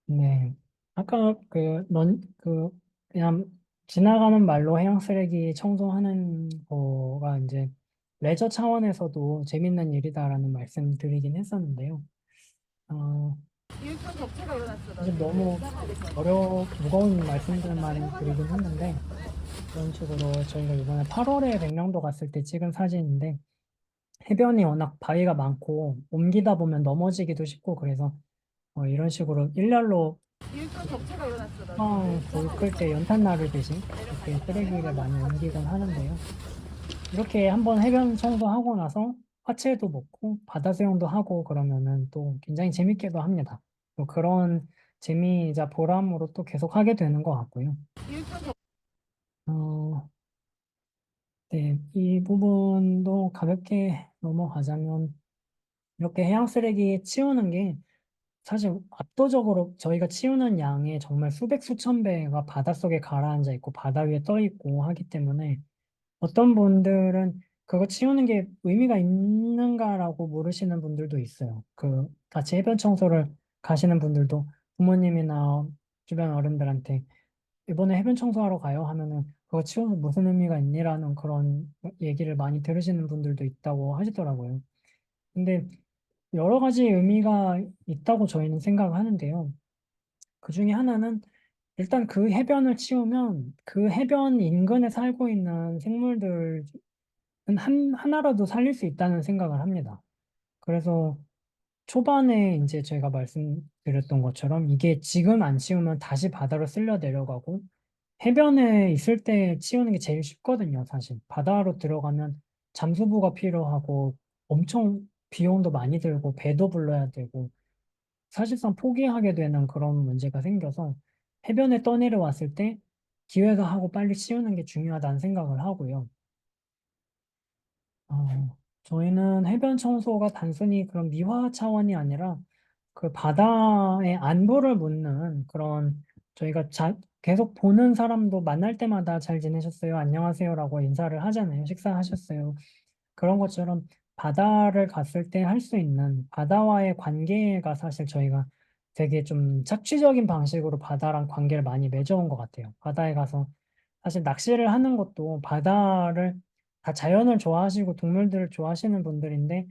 네. 아까 그냥 지나가는 말로 해양 쓰레기 청소하는 거가 이제 레저 차원에서도 재밌는 일이다라는 말씀 드리긴 했었는데요. 어, 사실 너무 무거운 말씀들만 드리긴 했는데, 그런 식으로 저희가 이번에 8월에 백령도 갔을 때 찍은 사진인데, 해변이 워낙 바위가 많고, 옮기다 보면 넘어지기도 쉽고, 그래서 이런 식으로 일렬로 불클 때 연탄 나르듯이 이렇게 쓰레기를 많이 옮기곤 하는데요. 이렇게 한번 해변 청소하고 나서 화채도 먹고 바다 수영도 하고 그러면은 또 굉장히 재밌기도 합니다. 또 그런 재미이자 보람으로 또 계속 하게 되는 것 같고요. 어, 네, 이 부분도 가볍게 넘어가자면 이렇게 해양 쓰레기 치우는 게 사실 압도적으로 저희가 치우는 양의 정말 수백 수천 배가 바닷속에 가라앉아 있고 바다 위에 떠 있고 하기 때문에 어떤 분들은 그거 치우는 게 의미가 있는가라고 모르시는 분들도 있어요. 그 같이 해변 청소를 가시는 분들도 부모님이나 주변 어른들한테 이번에 해변 청소하러 가요 하면은 그거 치워서 무슨 의미가 있니라는 그런 얘기를 많이 들으시는 분들도 있다고 하시더라고요. 근데 여러 가지 의미가 있다고 저희는 생각하는데요. 그 중에 하나는 일단 그 해변을 치우면 그 해변 인근에 살고 있는 생물들 하나라도 살릴 수 있다는 생각을 합니다. 그래서 초반에 이제 제가 말씀드렸던 것처럼 이게 지금 안 치우면 다시 바다로 쓸려 내려가고 해변에 있을 때 치우는 게 제일 쉽거든요, 사실. 바다로 들어가면 잠수부가 필요하고 엄청 비용도 많이 들고 배도 불러야 되고 사실상 포기하게 되는 그런 문제가 생겨서 해변에 떠내려왔을 때 기회가 하고 빨리 치우는 게 중요하다는 생각을 하고요. 저희는 해변 청소가 단순히 그런 미화 차원이 아니라 그 바다의 안부를 묻는 그런 저희가 계속 보는 사람도 만날 때마다 잘 지내셨어요? 안녕하세요라고 인사를 하잖아요. 식사하셨어요? 그런 것처럼 바다를 갔을 때 할 수 있는 바다와의 관계가 사실 저희가 되게 좀 착취적인 방식으로 바다랑 관계를 많이 맺어온 것 같아요. 바다에 가서 사실 낚시를 하는 것도 바다를 다 자연을 좋아하시고 동물들을 좋아하시는 분들인데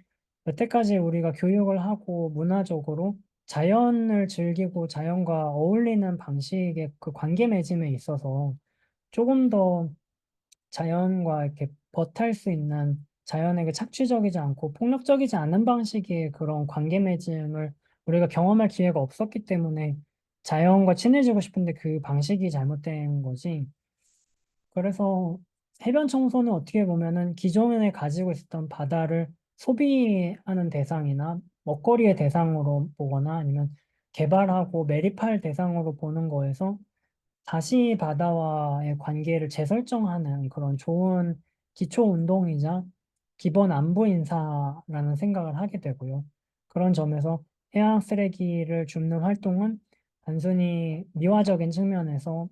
여태까지 우리가 교육을 하고 문화적으로 자연을 즐기고 자연과 어울리는 방식의 그 관계 맺음에 있어서 조금 더 자연과 이렇게 버탈 수 있는 자연에게 착취적이지 않고 폭력적이지 않은 방식의 그런 관계 맺음을 우리가 경험할 기회가 없었기 때문에 자연과 친해지고 싶은데 그 방식이 잘못된 거지. 그래서 해변 청소는 어떻게 보면은 기존에 가지고 있었던 바다를 소비하는 대상이나 먹거리의 대상으로 보거나 아니면 개발하고 매립할 대상으로 보는 거에서 다시 바다와의 관계를 재설정하는 그런 좋은 기초 운동이자 기본 안보 인사라는 생각을 하게 되고요. 그런 점에서 해양 쓰레기를 줍는 활동은 단순히 미화적인 측면에서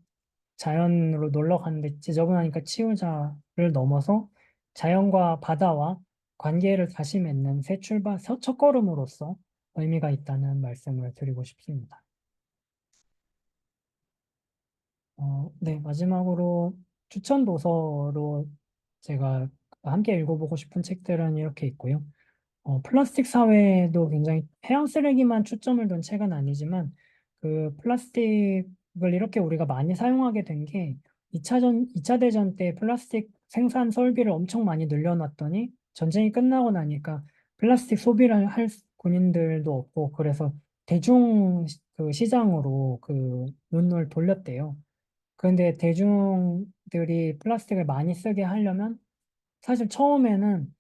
자연으로 놀러 갔는데 지저분하니까 치우자를 넘어서 자연과 바다와 관계를 다시 맺는 새 출발, 첫걸음으로서 의미가 있다는 말씀을 드리고 싶습니다. 네, 마지막으로 추천 도서로 제가 함께 읽어보고 싶은 책들은 이렇게 있고요. 플라스틱 사회도 굉장히 해양 쓰레기만 초점을 둔 책은 아니지만 그 플라스틱을 이렇게 우리가 많이 사용하게 된 게 2차 대전 때 플라스틱 생산 설비를 엄청 많이 늘려놨더니 전쟁이 끝나고 나니까 플라스틱 소비를 할 군인들도 없고 그래서 대중 그 시장으로 그 눈을 돌렸대요. 그런데 대중들이 플라스틱을 많이 쓰게 하려면 사실 처음에는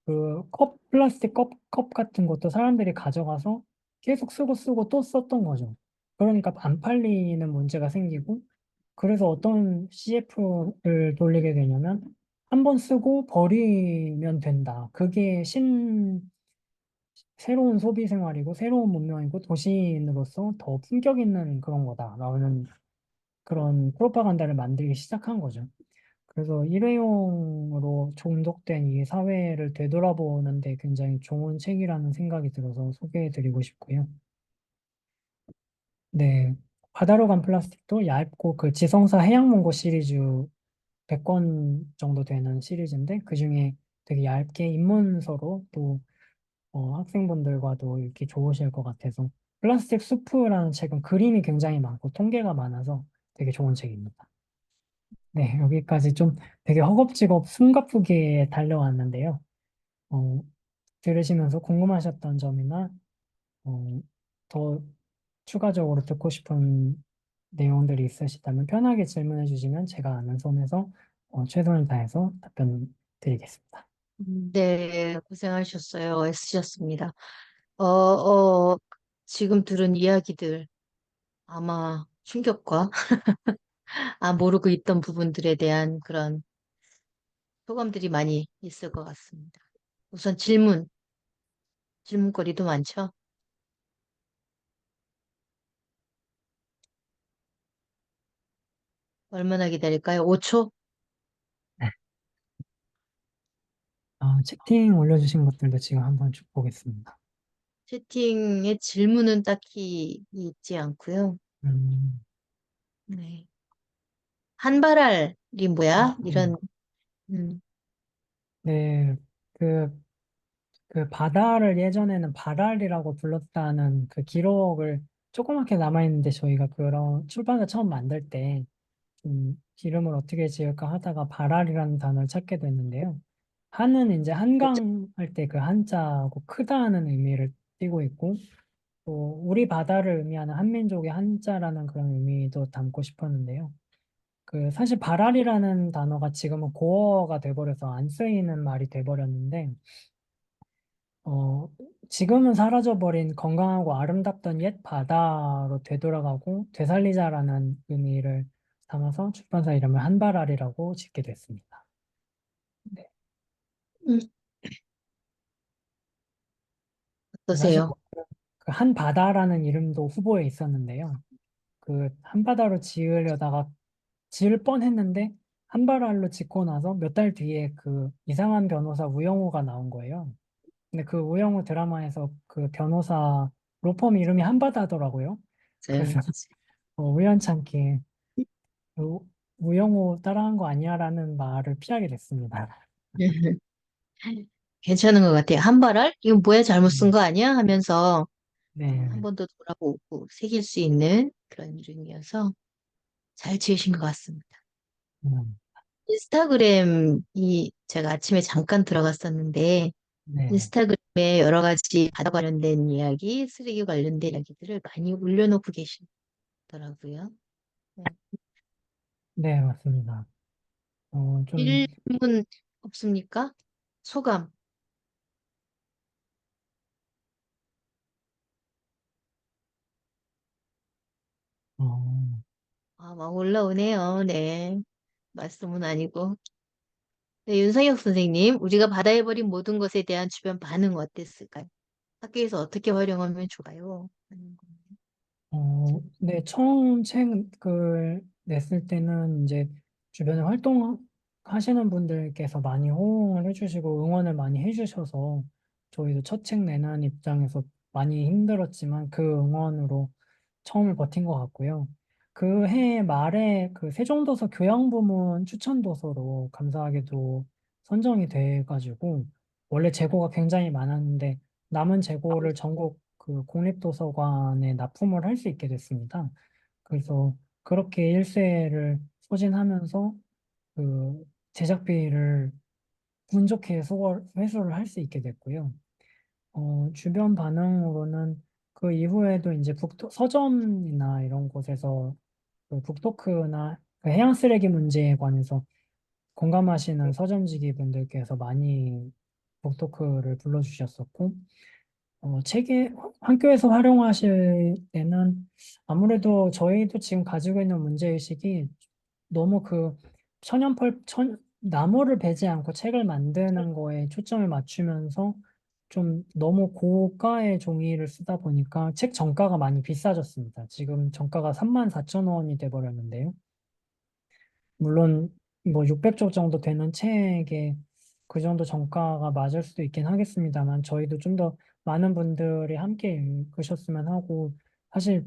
그 플라스틱 컵 같은 것도 사람들이 가져가서 계속 쓰고 또 썼던 거죠. 그러니까 안 팔리는 문제가 생기고 그래서 어떤 CF를 돌리게 되냐면 한 번 쓰고 버리면 된다. 그게 새로운 소비 생활이고 새로운 문명이고 도시인으로서 더 품격 있는 그런 거다라는 그런 프로파간다를 만들기 시작한 거죠. 그래서 일회용으로 종속된 이 사회를 되돌아보는데 굉장히 좋은 책이라는 생각이 들어서 소개해드리고 싶고요. 네, 바다로 간 플라스틱도 얇고 그 지성사 해양mon고 시리즈 100권 정도 되는 시리즈인데 그중에 되게 얇게 입문서로 또 학생분들과도 읽기 좋으실 것 같아서 플라스틱 수프라는 책은 그림이 굉장히 많고 통계가 많아서 되게 좋은 책입니다. 네, 여기까지 좀 되게 허겁지겁 숨가쁘게 달려왔는데요. 어, 들으시면서 궁금하셨던 점이나 어, 더 추가적으로 듣고 싶은 내용들이 있으시다면 편하게 질문해 주시면 제가 아는 선에서 최선을 다해서 답변 드리겠습니다. 네, 고생하셨어요. 애쓰셨습니다. 지금 들은 이야기들 아마 충격과 모르고 있던 부분들에 대한 그런 소감들이 많이 있을 것 같습니다. 우선 질문거리도 많죠? 얼마나 기다릴까요? 5초? 채팅 올려주신 것들도 지금 한번 쭉 보겠습니다. 채팅에 질문은 딱히 있지 않고요. 음, 네. 한발알이 뭐야? 네, 이런, 음, 네, 그, 그 바다를 예전에는 바랄이라고 불렀다는 그 기록을 조그맣게 남아있는데 저희가 그런 출판사 처음 만들 때 이름을 어떻게 지을까 하다가 바랄이라는 단어를 찾게 됐는데요. 한은 이제 한강 할 때 그 한자고 크다는 의미를 띠고 있고, 또 우리 바다를 의미하는 한민족의 한자라는 그런 의미도 담고 싶었는데요. 그 사실 발알이라는 단어가 지금은 고어가 돼버려서 안 쓰이는 말이 돼버렸는데, 어, 지금은 사라져버린 건강하고 아름답던 옛 바다로 되돌아가고 되살리자라는 의미를 담아서 출판사 이름을 한발알이라고 짓게 됐습니다. 네. 음, 사실 어떠세요? 그 한바다라는 이름도 후보에 있었는데요. 그 한바다로 지으려다가 지을 뻔했는데 한발알로 짓고 나서 몇 달 뒤에 그 이상한 변호사 우영우가 나온 거예요. 근데 그 우영우 드라마에서 그 변호사 로펌 이름이 한바다더라고요. 맞아요. 그래서 우연찮게 우, 우영우 따라한 거 아니야라는 말을 피하게 됐습니다. 괜찮은 것 같아요. 한발알? 이거 뭐야, 잘못 쓴 음, 거 아니야? 하면서 한 네. 번 더 돌아보고 새길 수 있는 그런 중이어서 잘 지으신 것 같습니다. 음, 인스타그램이 제가 아침에 잠깐 들어갔었는데 네. 인스타그램에 여러 가지 바다 관련된 이야기, 쓰레기 관련된 이야기들을 많이 올려놓고 계시더라고요. 네. 네, 맞습니다. 좀, 질문 없습니까? 소감. 어, 아, 막 올라오네요. 네. 말씀은 아니고. 네, 윤상혁 선생님, 우리가 바다에 버린 모든 것에 대한 주변 반응은 어땠을까요? 학교에서 어떻게 활용하면 좋아요? 하는 거예요. 네, 처음 책을 냈을 때는 이제 주변에 활동하시는 분들께서 많이 호응을 해주시고 응원을 많이 해주셔서 저희도 첫 책 내는 입장에서 많이 힘들었지만 그 응원으로 처음을 버틴 것 같고요. 그 해 말에 그 세종도서 교양부문 추천도서로 감사하게도 선정이 돼가지고 원래 재고가 굉장히 많았는데 남은 재고를 전국 그 공립도서관에 납품을 할 수 있게 됐습니다. 그래서 그렇게 일세를 소진하면서 그 제작비를 운 좋게 회수를 할 수 있게 됐고요. 주변 반응으로는 그 이후에도 이제 서점이나 이런 곳에서 그 북토크나 그 해양 쓰레기 문제에 관해서 공감하시는 서점지기 분들께서 많이 북토크를 불러주셨었고, 책에 학교에서 활용하실 때는 아무래도 저희도 지금 가지고 있는 문제의식이 너무 그 나무를 베지 않고 책을 만드는 거에 초점을 맞추면서 좀 너무 고가의 종이를 쓰다 보니까 책 정가가 많이 비싸졌습니다. 지금 정가가 34,000원이 돼버렸는데요. 물론 뭐 600쪽 정도 되는 책에 그 정도 정가가 맞을 수도 있긴 하겠습니다만 저희도 좀 더 많은 분들이 함께 읽으셨으면 하고 사실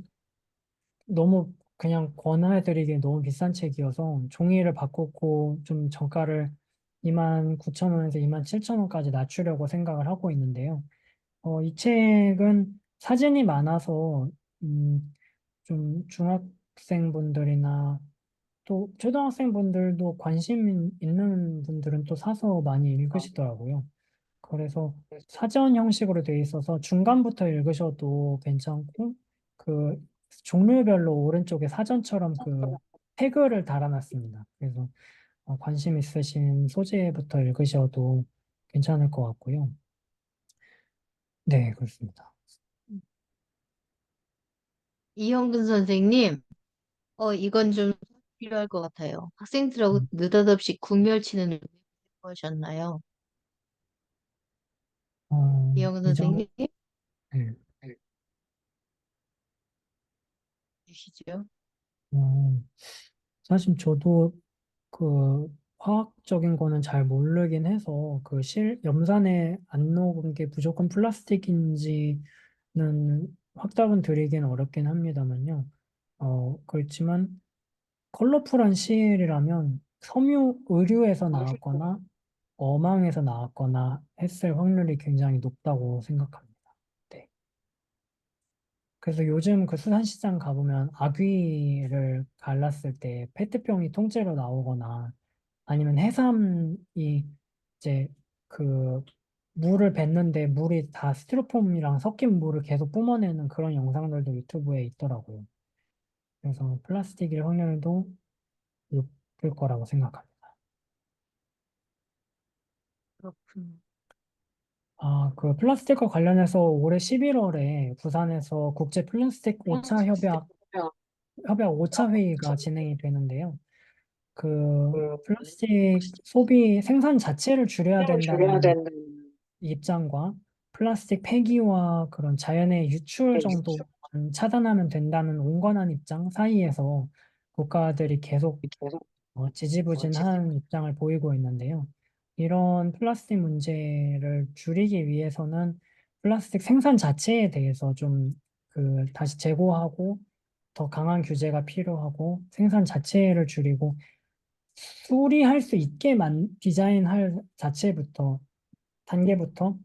너무 그냥 권해드리기에 너무 비싼 책이어서 종이를 바꾸고 좀 정가를 29,000원에서 27,000원까지 낮추려고 생각을 하고 있는데요. 이 책은 사진이 많아서 좀 중학생분들이나 또 초등학생분들도 있는 분들은 또 사서 많이 읽으시더라고요. 그래서 사전 형식으로 돼 있어서 중간부터 읽으셔도 괜찮고 그 종류별로 오른쪽에 사전처럼 그 태그를 달아놨습니다. 그래서 관심 있으신 소재부터 읽으셔도 괜찮을 것 같고요. 네, 그렇습니다. 이형근 선생님, 이건 좀 필요할 것 같아요. 학생들하고 음, 느닷없이 국멸치는 거셨나요? 이형근 이 점, 선생님, 네. 주시죠. 어, 사실 저도 그 화학적인 거는 잘 모르긴 해서 그 염산에 안 녹은 게 무조건 플라스틱인지는 확답은 드리긴 어렵긴 합니다만요. 그렇지만 컬러풀한 실이라면 의류에서 나왔거나 어망에서 나왔거나 했을 확률이 굉장히 높다고 생각합니다. 네. 그래서 요즘 그 수산시장 가보면 아귀를 갈랐을 때 페트병이 통째로 나오거나 아니면 해삼이 이제 그 물을 뱉는데 물이 다 스티로폼이랑 섞인 물을 계속 뿜어내는 그런 영상들도 유튜브에 있더라고요. 그래서 플라스틱일 확률도 높을 거라고 생각합니다. 그렇군요. 아, 그 플라스틱과 관련해서 올해 11월에 부산에서 국제 플라스틱 5차 협약 5차 회의가 진행이 되는데요. 그 플라스틱 소비 생산 자체를 줄여야 된다는 입장과 플라스틱 폐기와 그런 자연의 유출 정도만 차단하면 된다는 온건한 입장 사이에서 국가들이 계속 지지부진한 입장을 보이고 있는데요. 이런 플라스틱 문제를 줄이기 위해서는 플라스틱 생산 자체에 대해서 좀 다시 재고하고 더 강한 규제가 필요하고 생산 자체를 줄이고 수리할 수 있게 디자인할 자체부터 단계부터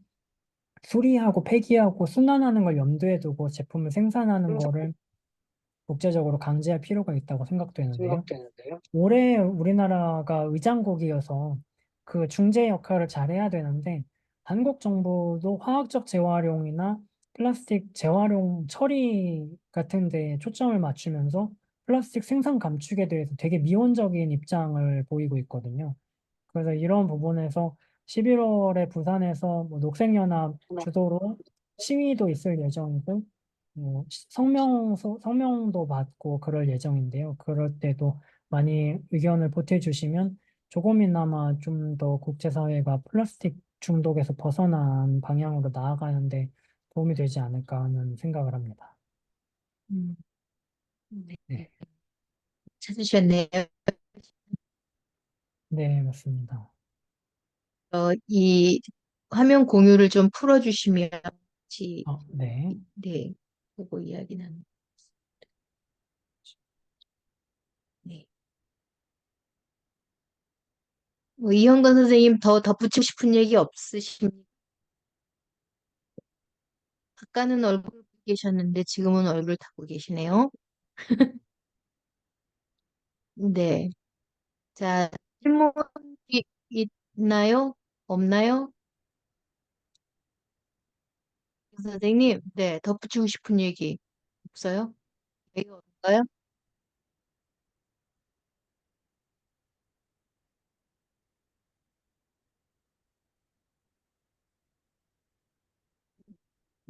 수리하고 폐기하고 순환하는 걸 염두에 두고 제품을 생산하는 거를 국제적으로 강제할 필요가 있다고 생각되는데요. 올해 우리나라가 의장국이어서 그 중재 역할을 잘해야 되는데 한국 정부도 화학적 재활용이나 플라스틱 재활용 처리 같은 데 초점을 맞추면서 플라스틱 생산 감축에 대해서 되게 미온적인 입장을 보이고 있거든요. 그래서 이런 부분에서 11월에 부산에서 뭐 녹색연합 주도로 시위도 있을 예정이고 성명도 받고 그럴 예정인데요. 그럴 때도 많이 의견을 보태주시면 조금이나마 좀 더 국제사회가 플라스틱 중독에서 벗어난 방향으로 나아가는데 도움이 되지 않을까 하는 생각을 합니다. 음, 네. 네, 찾으셨네요. 네, 맞습니다. 이 화면 공유를 좀 풀어주시면 같이, 네. 네, 보고 이야기 나누. 네. 뭐 이현건 선생님 더 덧붙이고 싶은 얘기 없으십니까? 아까는 얼굴 보고 계셨는데 지금은 얼굴 닫고 계시네요. 네. 자, 질문 있나요? 없나요? 선생님, 네, 덧붙이고 싶은 얘기 없어요? 얘기 없어요?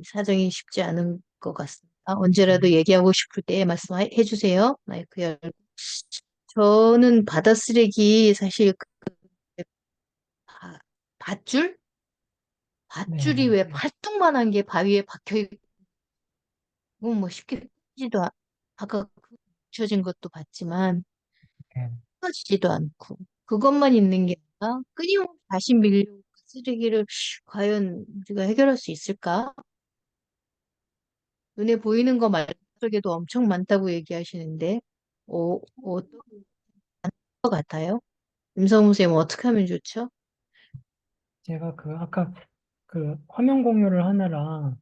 사정이 쉽지 않은 것 같습니다. 언제라도 얘기하고 싶을 때 말씀해 주세요. 마이크 열고. 저는 바다 쓰레기 사실 바- 밧줄? 밧줄이 네. 왜 팔뚝만한 게 바위에 박혀 있고 뭐 쉽게 끊지도 아까 붙여진 것도 봤지만 네. 끊어지지도 않고 그것만 있는 게 아니라 끊임없이 다시 밀려오는 그 쓰레기를 과연 우리가 해결할 수 있을까? 눈에 보이는 거 말고도 엄청 많다고 얘기하시는데 어떤 것 같아요? 임성우 쌤 어떻게 하면 좋죠? 제가 아까 화면 공유를 하느라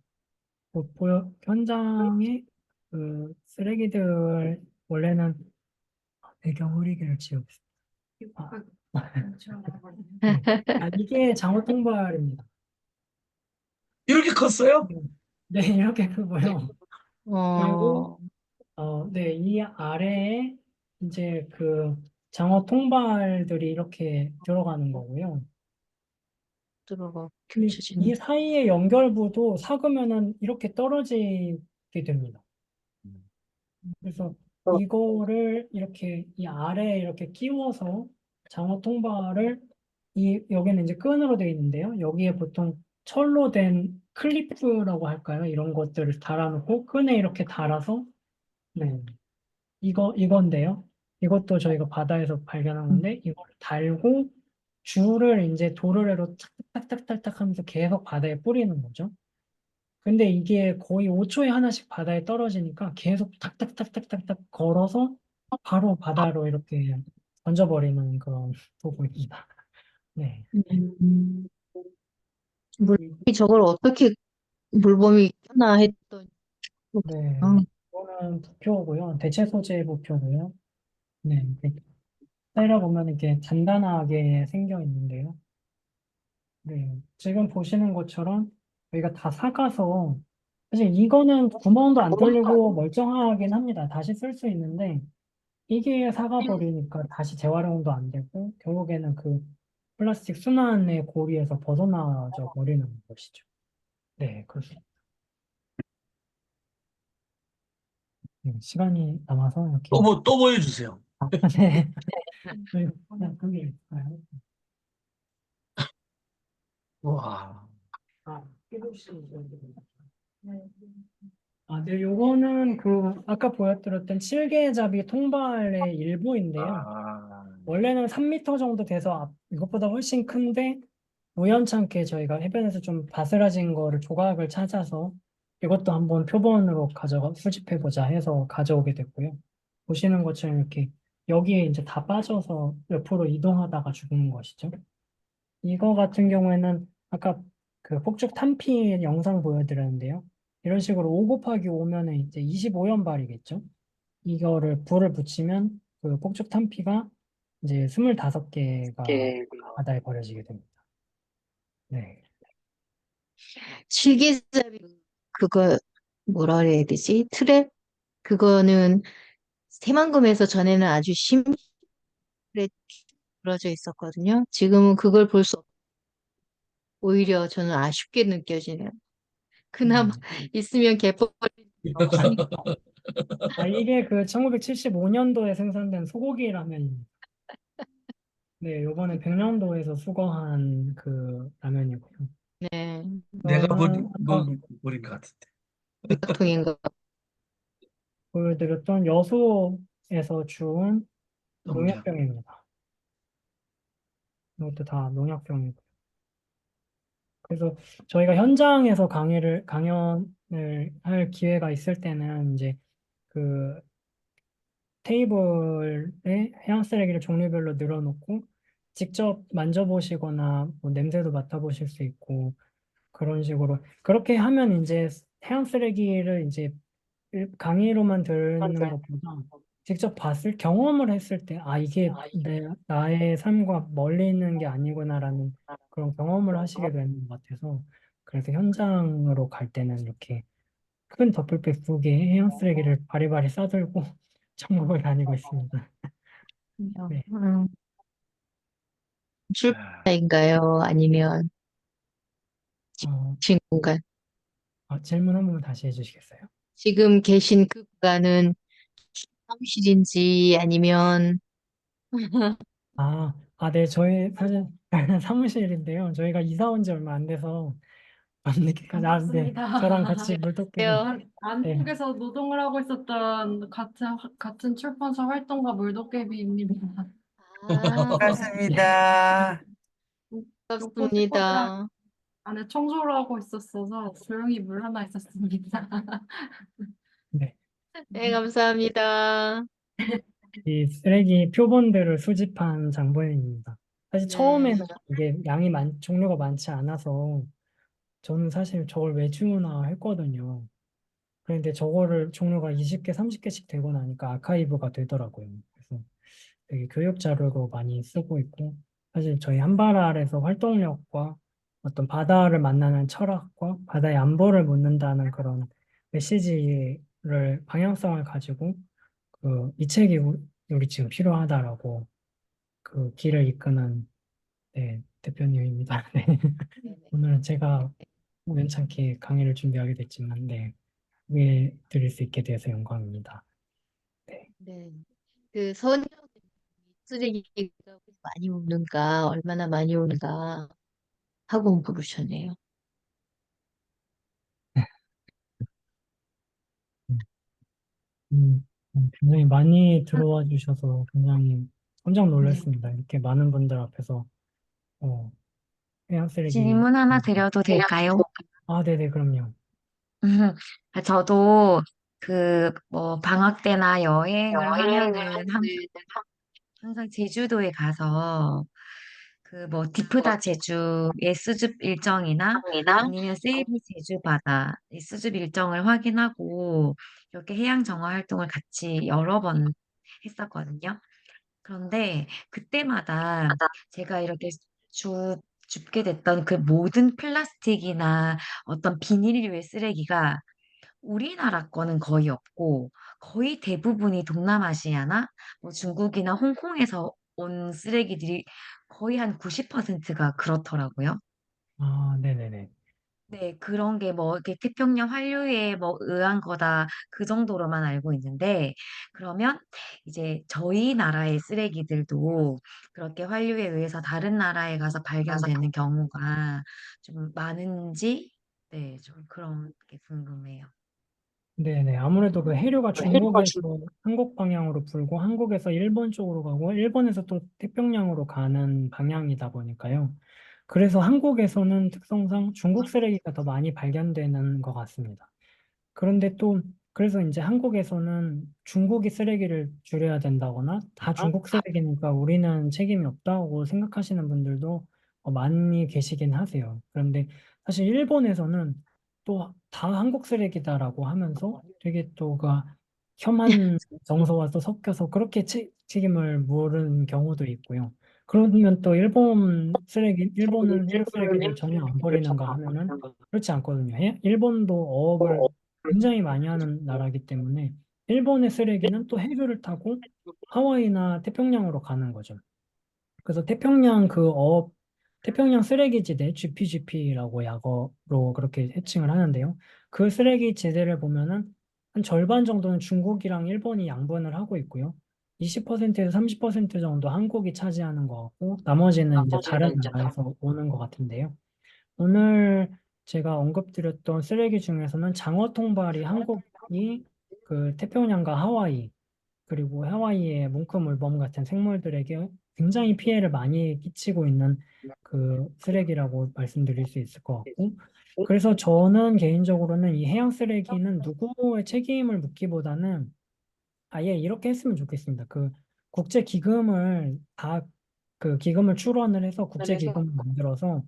현장에 쓰레기들 원래는 배경 흐리기를 지우겠습니다. 네. 이게 장어 통발입니다. 이렇게 컸어요? 네, 이렇게 크고요. 그리고 어, 네, 이 아래에 이제 장어 통발들이 이렇게 들어가는 거고요. 들어가 이 겹쳐지는. 사이의 연결부도 삭으면은 이렇게 떨어지게 됩니다. 그래서 이거를 이렇게 이 아래에 이렇게 끼워서 장어 통발을 여기는 이제 끈으로 되어 있는데요. 여기에 보통 철로 된 클리프라고 할까요? 이런 것들을 달아놓고 끈에 이렇게 달아서 네, 이건데요. 이것도 저희가 바다에서 발견한 건데 이거를 달고 줄을 이제 도르래로 탁탁탁탁탁 하면서 계속 바다에 뿌리는 거죠. 근데 이게 거의 5초에 하나씩 바다에 떨어지니까 계속 탁탁탁탁탁탁 걸어서 바로 바다로 이렇게 던져버리는 그런 도구입니다. 네. 음, 물범이 저걸 어떻게 물범이 나 했더니 네. 음, 이거는 부표고요. 대체 소재 부표고요. 네. 때려 보면 이렇게 단단하게 생겨 있는데요. 네, 지금 보시는 것처럼 저희가 다 사가서 사실 이거는 구멍도 안 뚫리고 멀쩡하긴 합니다. 다시 쓸 수 있는데 이게 사가 버리니까 다시 재활용도 안 되고 결국에는 그 플라스틱 순환의 고리에서 벗어나져 버리는 것이죠. 네, 그렇습니다. 네, 시간이 남아서 이렇게 또 보여주세요. 네, 저희 그냥 그게 있어요. 와. 아, 네, 요거는 그 아까 보여드렸던 칠개잡이 통발의 일부인데요. 아, 원래는 3m 정도 돼서 이것보다 훨씬 큰데 우연찮게 저희가 해변에서 좀 바스라진 거를 조각을 찾아서 이것도 한번 표본으로 가져가 수집해보자 해서 가져오게 됐고요. 보시는 것처럼 이렇게 여기에 이제 다 빠져서 옆으로 이동하다가 죽는 것이죠. 이거 같은 경우에는 아까 그 폭죽 탄피 영상 보여드렸는데요. 이런 식으로 5 곱하기 5면은 이제 25연발이겠죠. 이거를 불을 붙이면 그 폭죽 탄피가 이제 25개가 바다에 버려지게 됩니다. 네. 실개잡이 그거 뭐라 그래야 되지? 트랩? 그거는 새만금에서 전에는 아주 심하게 부러져 있었거든요. 지금은 그걸 볼 수 없, 오히려 저는 아쉽게 느껴지네요. 그나마 음. 있으면 개법 없으니까. 이게 그 1975년도에 생산된 소고기 라면입니다. 네, 요번에 백령도에서 수거한 그 라면이고요. 네, 내가 아까 버린 것 같은데. 통인가. 보여드렸던 여수에서 주운 농장. 농약병입니다. 이것도 다 농약병이고. 그래서 저희가 현장에서 강연을 할 기회가 있을 때는 이제 그 테이블에 해양 쓰레기를 종류별로 늘어놓고 직접 만져보시거나 뭐 냄새도 맡아보실 수 있고 그런 식으로 그렇게 하면 이제 해양 쓰레기를 이제 강의로만 듣는 것보다 직접 봤을 경험을 했을 때 이게 나의 삶과 멀리 있는 게 아니구나라는 그런 경험을 하시게 되는 것 같아서 그래서 현장으로 갈 때는 이렇게 큰 더블백 속에 해양 쓰레기를 바리바리 싸들고 천국을 다니고 있습니다. 네. 아, 출판인가요? 아니면 어, 친구인가요? 질문 한 번 다시 해주시겠어요? 지금 계신 그 구간은 사무실인지 아니면 네, 저희 사실 사무실인데요. 저희가 이사 온 지 얼마 안 돼서 밤늦게까지 네, 반갑습니다. 저랑 같이 물도끼를 네, 안쪽에서 노동을 하고 있었던 같은 출판사 활동가 물도깨비입니다. 아, 반갑습니다. 로봇이 반갑습니다. 안에 청소를 하고 있었어서 조용히 물 하나 있었습니다. 네, 네, 감사합니다. 이 쓰레기 표본들을 수집한 장본인입니다. 사실 네, 처음에는 이게 종류가 많지 않아서 저는 사실 저걸 왜 주나 했거든요. 그런데 저거를 종류가 20개, 30개씩 되고 나니까 아카이브가 되더라고요. 그래서 되게 교육 자료로 많이 쓰고 있고, 사실 저희 한바랄에서 활동력과 어떤 바다를 만나는 철학과 바다의 안보를 묻는다는 그런 메시지를, 방향성을 가지고 이 책이 우리 지금 필요하다라고 그 길을 이끄는 네, 대표님입니다. 네. 네, 오늘은 제가 우연찮게 강의를 준비하게 됐지만, 네, 소개해 드릴 수 있게 돼서 영광입니다. 네. 네. 그 선녀 쓰레기가 많이 오는가, 얼마나 많이 오는가 하고 물으셨네요. 굉장히 많이 들어와 주셔서 굉장히 깜짝 네. 놀랐습니다. 이렇게 많은 분들 앞에서 어, 해양 쓰레기. 질문 하나 드려도 될까요? 네네, 그럼요. 저도 방학 때나 여행을 하면은 항상 제주도에 가서 디프다 제주의 수줍 일정이나 아니면 세이브 제주 바다 의 수줍 일정을 확인하고 이렇게 해양 정화 활동을 같이 여러 번 했었거든요. 그런데 그때마다 제가 이렇게 줍게 됐던 그 모든 플라스틱이나 어떤 비닐류의 쓰레기가 우리나라 거는 거의 없고 거의 대부분이 동남아시아나 뭐 중국이나 홍콩에서 온 쓰레기들이 거의 한 90%가 그렇더라고요. 아, 네네네. 네, 그런 게 뭐 이렇게 태평양 환류에 뭐 의한 거다 그 정도로만 알고 있는데 그러면 이제 저희 나라의 쓰레기들도 그렇게 환류에 의해서 다른 나라에 가서 발견되는 경우가 좀 많은지 네, 좀 그런 게 궁금해요. 네네. 아무래도 그 해류가 중국에서 한국 방향으로 불고 한국에서 일본 쪽으로 가고 일본에서 또 태평양으로 가는 방향이다 보니까요. 그래서 한국에서는 특성상 중국 쓰레기가 더 많이 발견되는 것 같습니다. 그런데 또 그래서 이제 한국에서는 중국이 쓰레기를 줄여야 된다거나 다 중국 쓰레기니까 우리는 책임이 없다고 생각하시는 분들도 많이 계시긴 하세요. 그런데 사실 일본에서는 또 다 한국 쓰레기다라고 하면서 되게 또가 혐한 정서와 또 섞여서 그렇게 책임을 물은 경우도 있고요. 그러면 또 일본은 해양 쓰레기를 전혀 안 버리는가 하면은 그렇지 않거든요. 일본도 어업을 굉장히 많이 하는 나라이기 때문에 일본의 쓰레기는 또 해류를 타고 하와이나 태평양으로 가는 거죠. 그래서 태평양 쓰레기지대 GPGP라고 약어로 그렇게 해칭을 하는데요. 그 쓰레기지대를 보면은 한 절반 정도는 중국이랑 일본이 양분을 하고 있고요. 20%에서 30% 정도 한국이 차지하는 것 같고 나머지는 이제 다른 나라에서 오는 것 같은데요. 오늘 제가 언급드렸던 쓰레기 중에서는 장어 통발이 한국이 그 태평양과 하와이 그리고 하와이의 뭉크물범 같은 생물들에게 굉장히 피해를 많이 끼치고 있는 그 쓰레기라고 말씀드릴 수 있을 것 같고 그래서 저는 개인적으로는 이 해양 쓰레기는 누구의 책임을 묻기보다는 아예 이렇게 했으면 좋겠습니다. 그 국제 기금을 다 그 기금을 출원을 해서 국제 기금을 만들어서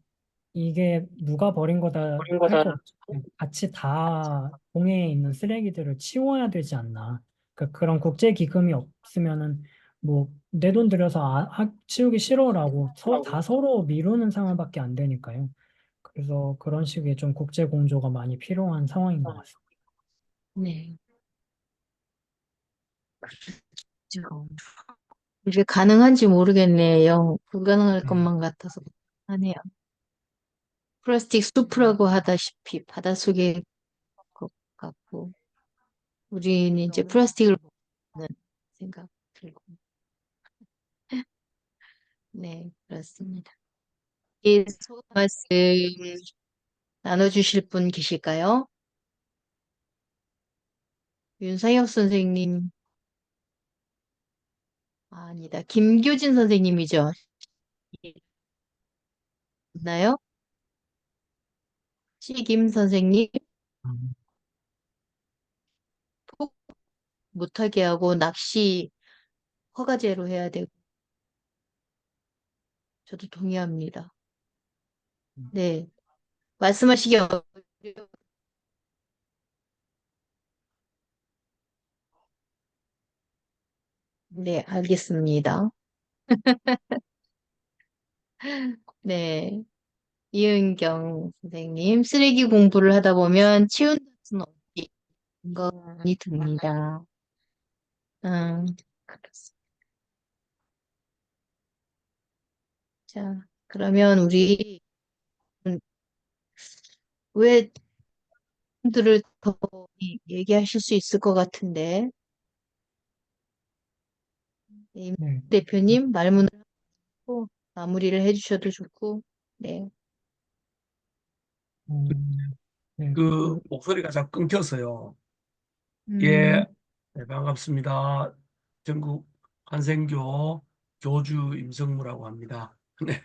이게 누가 버린 거다 할 거 없이 그냥 같이 다 동해에 있는 쓰레기들을 치워야 되지 않나. 그러니까 그런 국제 기금이 없으면은 뭐 내 돈 들여서 치우기 싫어라고 다 서로 미루는 상황밖에 안 되니까요. 그래서 그런 식의 좀 국제 공조가 많이 필요한 상황인 것 같습니다. 네. 저- 이게 가능한지 모르겠네요. 불가능할 네. 것만 같아서 하네요. 플라스틱 수프라고 하다시피 바닷속에 것 같고 우리는 이제 플라스틱을 먹는 생각 들고 네, 그렇습니다. 이 소감 말씀 나눠주실 분 계실까요? 윤상혁 선생님 아니다. 김교진 선생님이죠. 있나요? 시김 선생님 음, 톡 못하게 하고 낚시 허가제로 해야 되고 저도 동의합니다. 네, 말씀하시기 어려워. 네, 알겠습니다. 네, 이은경 선생님 쓰레기 공부를 하다 보면 치운다 수는 없지 생각이 듭니다. 그렇습니다. 자, 그러면 우리 왜 분들을 더 얘기하실 수 있을 것 같은데 임 네. 대표님 말문을 하고 마무리를 해주셔도 좋고 네, 네. 그 목소리가 자꾸 끊겨서요. 음, 예, 네, 반갑습니다. 전국 환생교 교주 임성무라고 합니다. 네.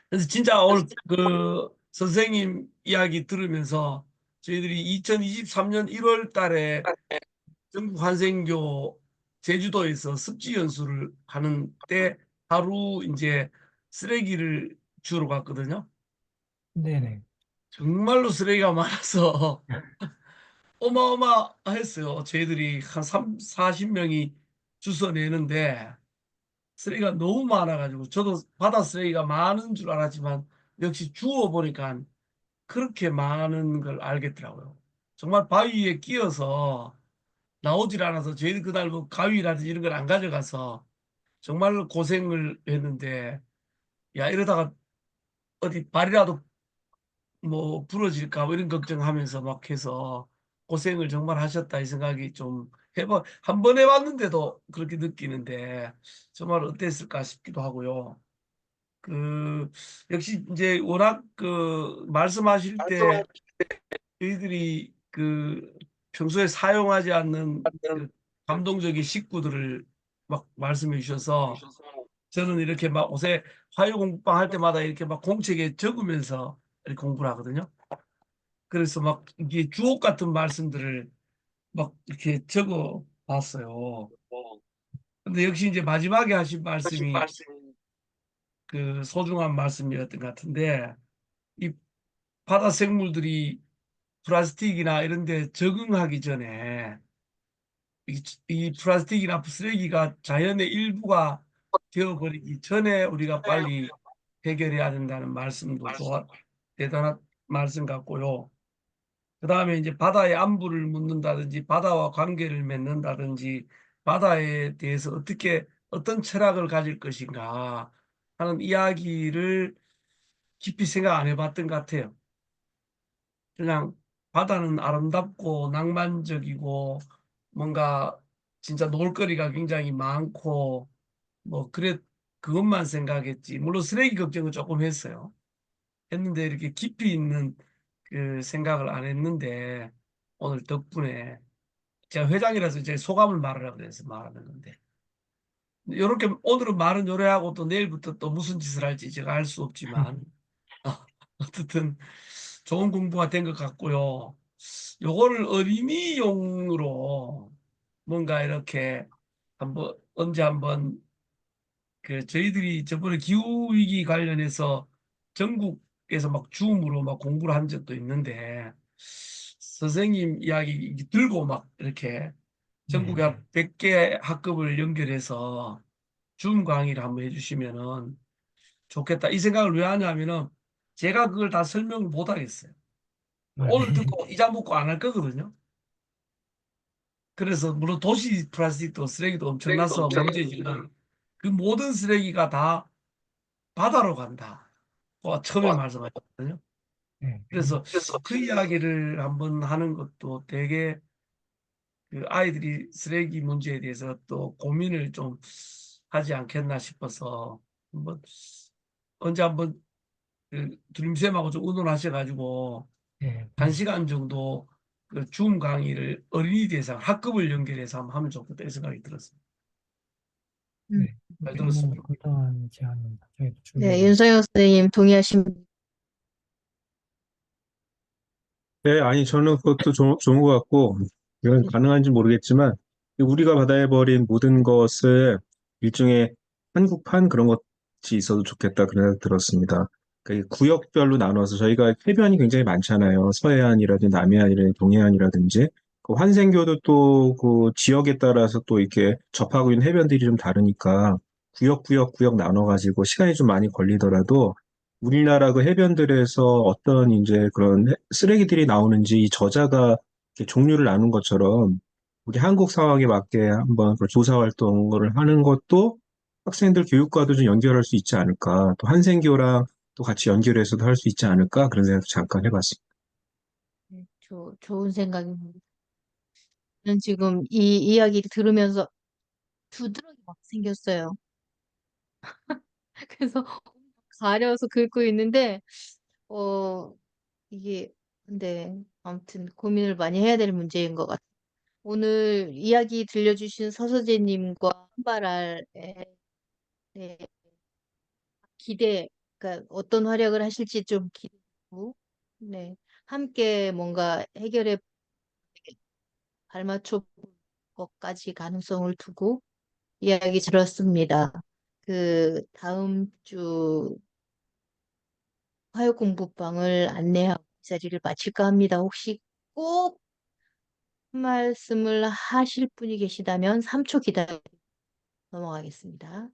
그래서 진짜 오늘 그 선생님 이야기 들으면서 저희들이 2023년 1월 달에 전국 환생교 제주도에서 습지 연수를 하는 때 하루 이제 쓰레기를 주러 갔거든요. 네네. 정말로 쓰레기가 많아서 어마어마했어요. 저희들이 한 3, 40명이 주워 내는데 쓰레기가 너무 많아가지고 저도 바다 쓰레기가 많은 줄 알았지만 역시 주워 보니까 그렇게 많은 걸 알겠더라고요. 정말 바위에 끼어서 나오질 않아서 저희는 그날 뭐 가위라든지 이런 걸 안 가져가서 정말로 고생을 했는데 야 이러다가 어디 발이라도 뭐 부러질까 뭐 이런 걱정하면서 막 해서 고생을 정말 하셨다 이 생각이 좀 해봐 한 번 해봤는데도 그렇게 느끼는데 정말 어땠을까 싶기도 하고요. 그 역시 이제 워낙 그 말씀하실 때 저희들이 그 평소에 사용하지 않는 그 감동적인 식구들을 막 말씀해 주셔서 저는 이렇게 막 옷에 화요 공부방 할 때마다 이렇게 막 공책에 적으면서 이렇게 공부를 하거든요. 그래서 막 이게 주옥 같은 말씀들을 막 이렇게 적어 봤어요. 근데 역시 이제 마지막에 하신 말씀이 그 소중한 말씀이었던 것 같은데 이 바다 생물들이 플라스틱이나 이런 데 적응하기 전에 이 플라스틱이나 쓰레기가 자연의 일부가 되어버리기 전에 우리가 빨리 해결해야 된다는 말씀도 대단한 말씀 같고요. 그다음에 이제 바다의 안부를 묻는다든지 바다와 관계를 맺는다든지 바다에 대해서 어떻게 어떤 철학을 가질 것인가 하는 이야기를 깊이 생각 안 해봤던 것 같아요. 그냥 바다는 아름답고 낭만적이고 뭔가 진짜 놀거리가 굉장히 많고 뭐 그래 그것만 생각했지. 물론 쓰레기 걱정은 조금 했어요. 했는데 이렇게 깊이 있는 그 생각을 안 했는데 오늘 덕분에 제가 회장이라서 제 소감을 말하라고 그래서 말하는 건데 이렇게 오늘은 말은 요래하고 또 내일부터 또 무슨 짓을 할지 제가 알 수 없지만 어쨌든 좋은 공부가 된 것 같고요. 요거를 어린이용으로 뭔가 이렇게 한번 언제 한번 그 저희들이 저번에 기후 위기 관련해서 전국에서 막 줌으로 막 공부를 한 적도 있는데 선생님 이야기 들고 막 이렇게 전국에 네. 한 100개 학급을 연결해서 줌 강의를 한번 해주시면은 좋겠다. 이 생각을 왜 하냐면은 제가 그걸 다 설명을 못 하겠어요. 아, 오늘 네. 듣고 이자 묻고 안 할 거거든요. 그래서 물론 도시 플라스틱도 쓰레기도 엄청나서 문제지만 그 모든 쓰레기가 다 바다로 간다. 처음에 말씀하셨거든요. 네. 그래서 그 이야기를 한번 하는 것도 되게 그 아이들이 쓰레기 문제에 대해서 또 고민을 좀 하지 않겠나 싶어서 한번 언제 한번 그 두림쌤하고 좀 의논하셔가지고 네. 한 시간 정도 그 줌 강의를 어린이 대상 학급을 연결해서 한번 하면 좋겠다 이 생각이 들었어요. 음. 네. 잘 너무 들었습니다. 감사한 제안입니다. 저희도 네, 준비를. 윤성영 선생님 동의하십니까? 네, 아니, 저는 그것도 좋은 것 같고, 이건 가능한지 모르겠지만, 우리가 바다에 버린 모든 것을 일종의 한국판 그런 것이 있어도 좋겠다, 그런 생각 들었습니다. 그 구역별로 나눠서 저희가 해변이 굉장히 많잖아요. 서해안이라든지 남해안이라든지 동해안이라든지. 그 환생교도 또 그 지역에 따라서 또 이렇게 접하고 있는 해변들이 좀 다르니까 구역 나눠가지고 시간이 좀 많이 걸리더라도 우리나라 그 해변들에서 어떤 이제 그런 쓰레기들이 나오는지 이 저자가 이렇게 종류를 나눈 것처럼 우리 한국 상황에 맞게 한번 그 조사 활동을 하는 것도 학생들 교육과도 좀 연결할 수 있지 않을까. 또 한생교랑 또 같이 연결해서도 할 수 있지 않을까. 그런 생각도 잠깐 해봤습니다. 네, 좋은 생각입니다. 저는 지금 이 이야기를 들으면서 두드러기 막 생겼어요. 그래서 가려서 긁고 있는데, 어, 이게, 근데 아무튼 고민을 많이 해야 될 문제인 것 같아요. 오늘 이야기 들려주신 서서재님과 한발할 네, 그러니까 어떤 활약을 하실지 좀 기대되고, 네, 함께 뭔가 해결에 발맞춰 볼 것까지 가능성을 두고 이야기 들었습니다. 그 다음 주 화요 공부방을 안내하고 이 자리를 마칠까 합니다. 혹시 꼭 말씀을 하실 분이 계시다면 3초 기다려 넘어가겠습니다.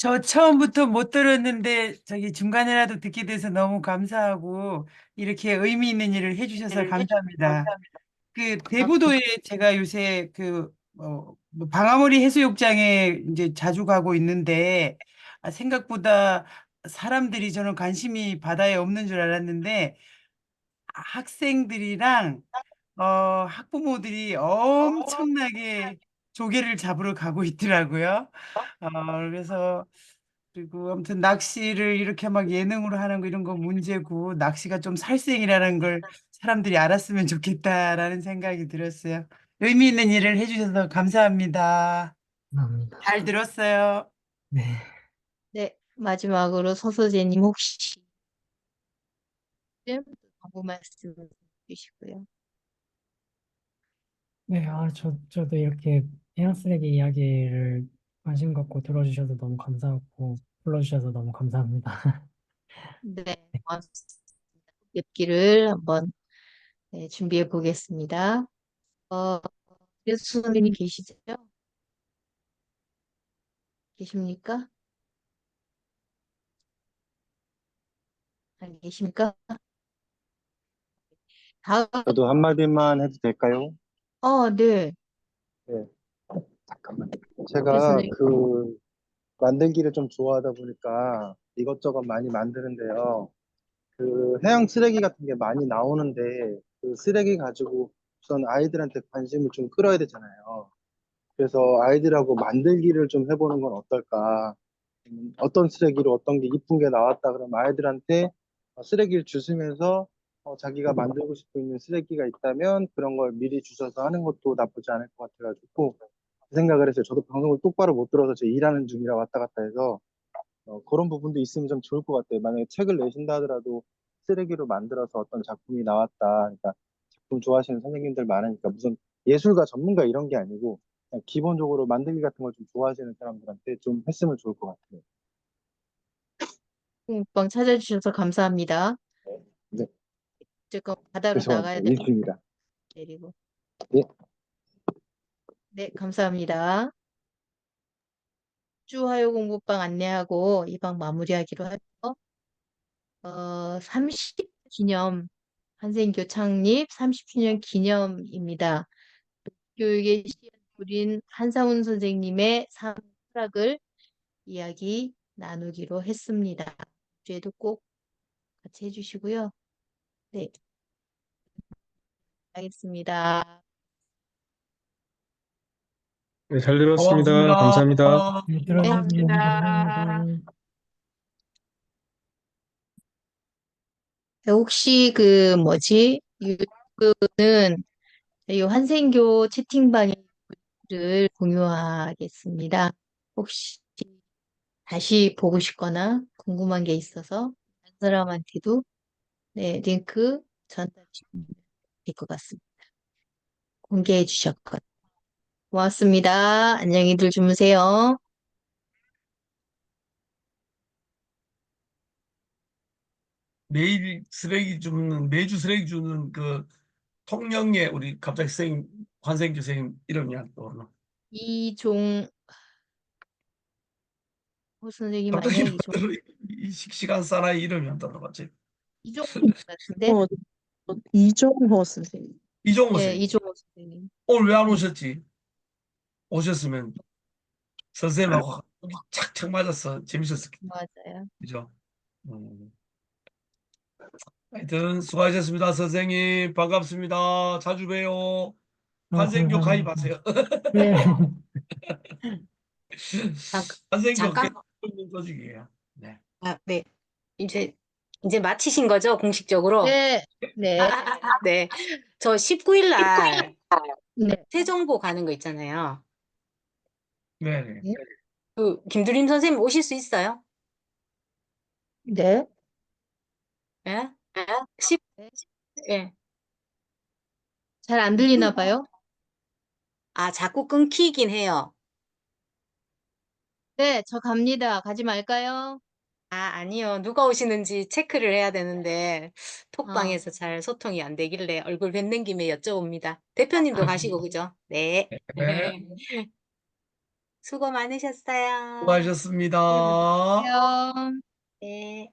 저 처음부터 못 들었는데 저기 중간에라도 듣게 돼서 너무 감사하고 이렇게 의미 있는 일을 해주셔서 감사합니다. 그 아, 대부도에 제가 요새 뭐 방아머리 해수욕장에 이제 자주 가고 있는데 생각보다 사람들이 저는 관심이 바다에 없는 줄 알았는데 학생들이랑 학부모들이 엄청나게 조개를 잡으러 가고 있더라고요. 그래서 그리고 아무튼 낚시를 이렇게 막 예능으로 하는 거 이런 거 문제고 낚시가 좀 살생이라는 걸 사람들이 알았으면 좋겠다라는 생각이 들었어요. 의미 있는 일을 해주셔서 감사합니다. 감사합니다. 잘 들었어요. 네. 네, 마지막으로 서서재님 혹시 광고 말씀 주시고요. 네, 저도 이렇게 해양 쓰레기 이야기를 관심 갖고 들어주셔서 너무 감사하고 불러주셔서 너무 감사합니다. 네, 고맙습니다. 뵙기를 한번 준비해 보겠습니다. 그래서 선생님 계시죠? 계십니까? 안 계십니까? 다음, 저도 한마디만 해도 될까요? 네. 네, 잠깐만. 그래서 제가 선생님, 그 만들기를 좀 좋아하다 보니까 이것저것 많이 만드는데요. 그 해양 쓰레기 같은 게 많이 나오는데 그 쓰레기 가지고 우선 아이들한테 관심을 좀 끌어야 되잖아요. 그래서 아이들하고 만들기를 좀 해보는 건 어떨까? 어떤 쓰레기로 어떤 게 이쁜 게 나왔다 그러면 아이들한테 쓰레기를 주시면서 자기가 만들고 싶고 있는 쓰레기가 있다면 그런 걸 미리 주셔서 하는 것도 나쁘지 않을 것 같아가지고 그 생각을 했어요. 저도 방송을 똑바로 못 들어서 제 일하는 중이라 왔다 갔다 해서 그런 부분도 있으면 좀 좋을 것 같아요. 만약에 책을 내신다 하더라도 쓰레기로 만들어서 어떤 작품이 나왔다. 그러니까 작품 좋아하시는 선생님들 많으니까 무슨 예술가 전문가 이런 게 아니고 그냥 기본적으로 만들기 같은 걸 좀 좋아하시는 사람들한테 좀 했으면 좋을 것 같아요. 방 찾아주셔서 감사합니다. 네, 어쨌건 바다로 나가야 죄송합니다. 될 것 일중이라. 내리고. 예. 네, 감사합니다. 주화요 공부방 안내하고 이 방 마무리하기로 하죠. 30주년 한생교 창립 30주년 기념입니다. 교육의 씨앗 뿌린 한상훈 선생님의 삶 철학을 이야기 나누기로 했습니다. 주에도 꼭 같이 해주시고요. 네, 알겠습니다. 네, 잘 들었습니다. 고맙습니다. 감사합니다. 네, 네, 들어주셔서 너무 감사합니다. 혹시 그 뭐지? 유튜브는 이 환생교 채팅방을 공유하겠습니다. 혹시 다시 보고 싶거나 궁금한 게 있어서 다른 사람한테도 네, 링크 전달 주시면 될 것 같습니다. 공개해 주셨거든요. 고맙습니다. 안녕히들 주무세요. 매주 쓰레기 줍는 그 통영의 우리 갑자기 환생교 선생님 이름이 안 떠오르나. 이종 선생님 갑자기 아니에요? 이 시간 사나이 이름이 안 떠오르지. 이종 같은데? 어, 이종호 선생님. 이종호 예, 선생님. 이종호 선생님. 오늘 왜 안 오셨지? 오셨으면 선생님하고 여기 착착 맞았어. 재밌었겠다. 맞아요. 그죠? 음. 하여튼 수고하셨습니다. 선생님 반갑습니다. 자주 봬요. 환생교 감사합니다. 가입하세요. 네. 환생교 잠깐, 조직이에요. 네. 네. 이제 마치신 거죠, 공식적으로? 네, 네, 네. 저 19일 날 네, 세정보 가는 거 있잖아요. 네네. 네. 김두림 선생님 오실 수 있어요? 네. 예? 10, 네. 예. 잘 안 들리나 봐요? 자꾸 끊기긴 해요. 네, 저 갑니다. 가지 말까요? 아니요. 누가 오시는지 체크를 해야 되는데, 아, 톡방에서 잘 소통이 안 되길래 얼굴 뵙는 김에 여쭤봅니다. 대표님도 가시고, 그죠? 네. 네. 수고 많으셨어요. 수고하셨습니다. 안녕. 네.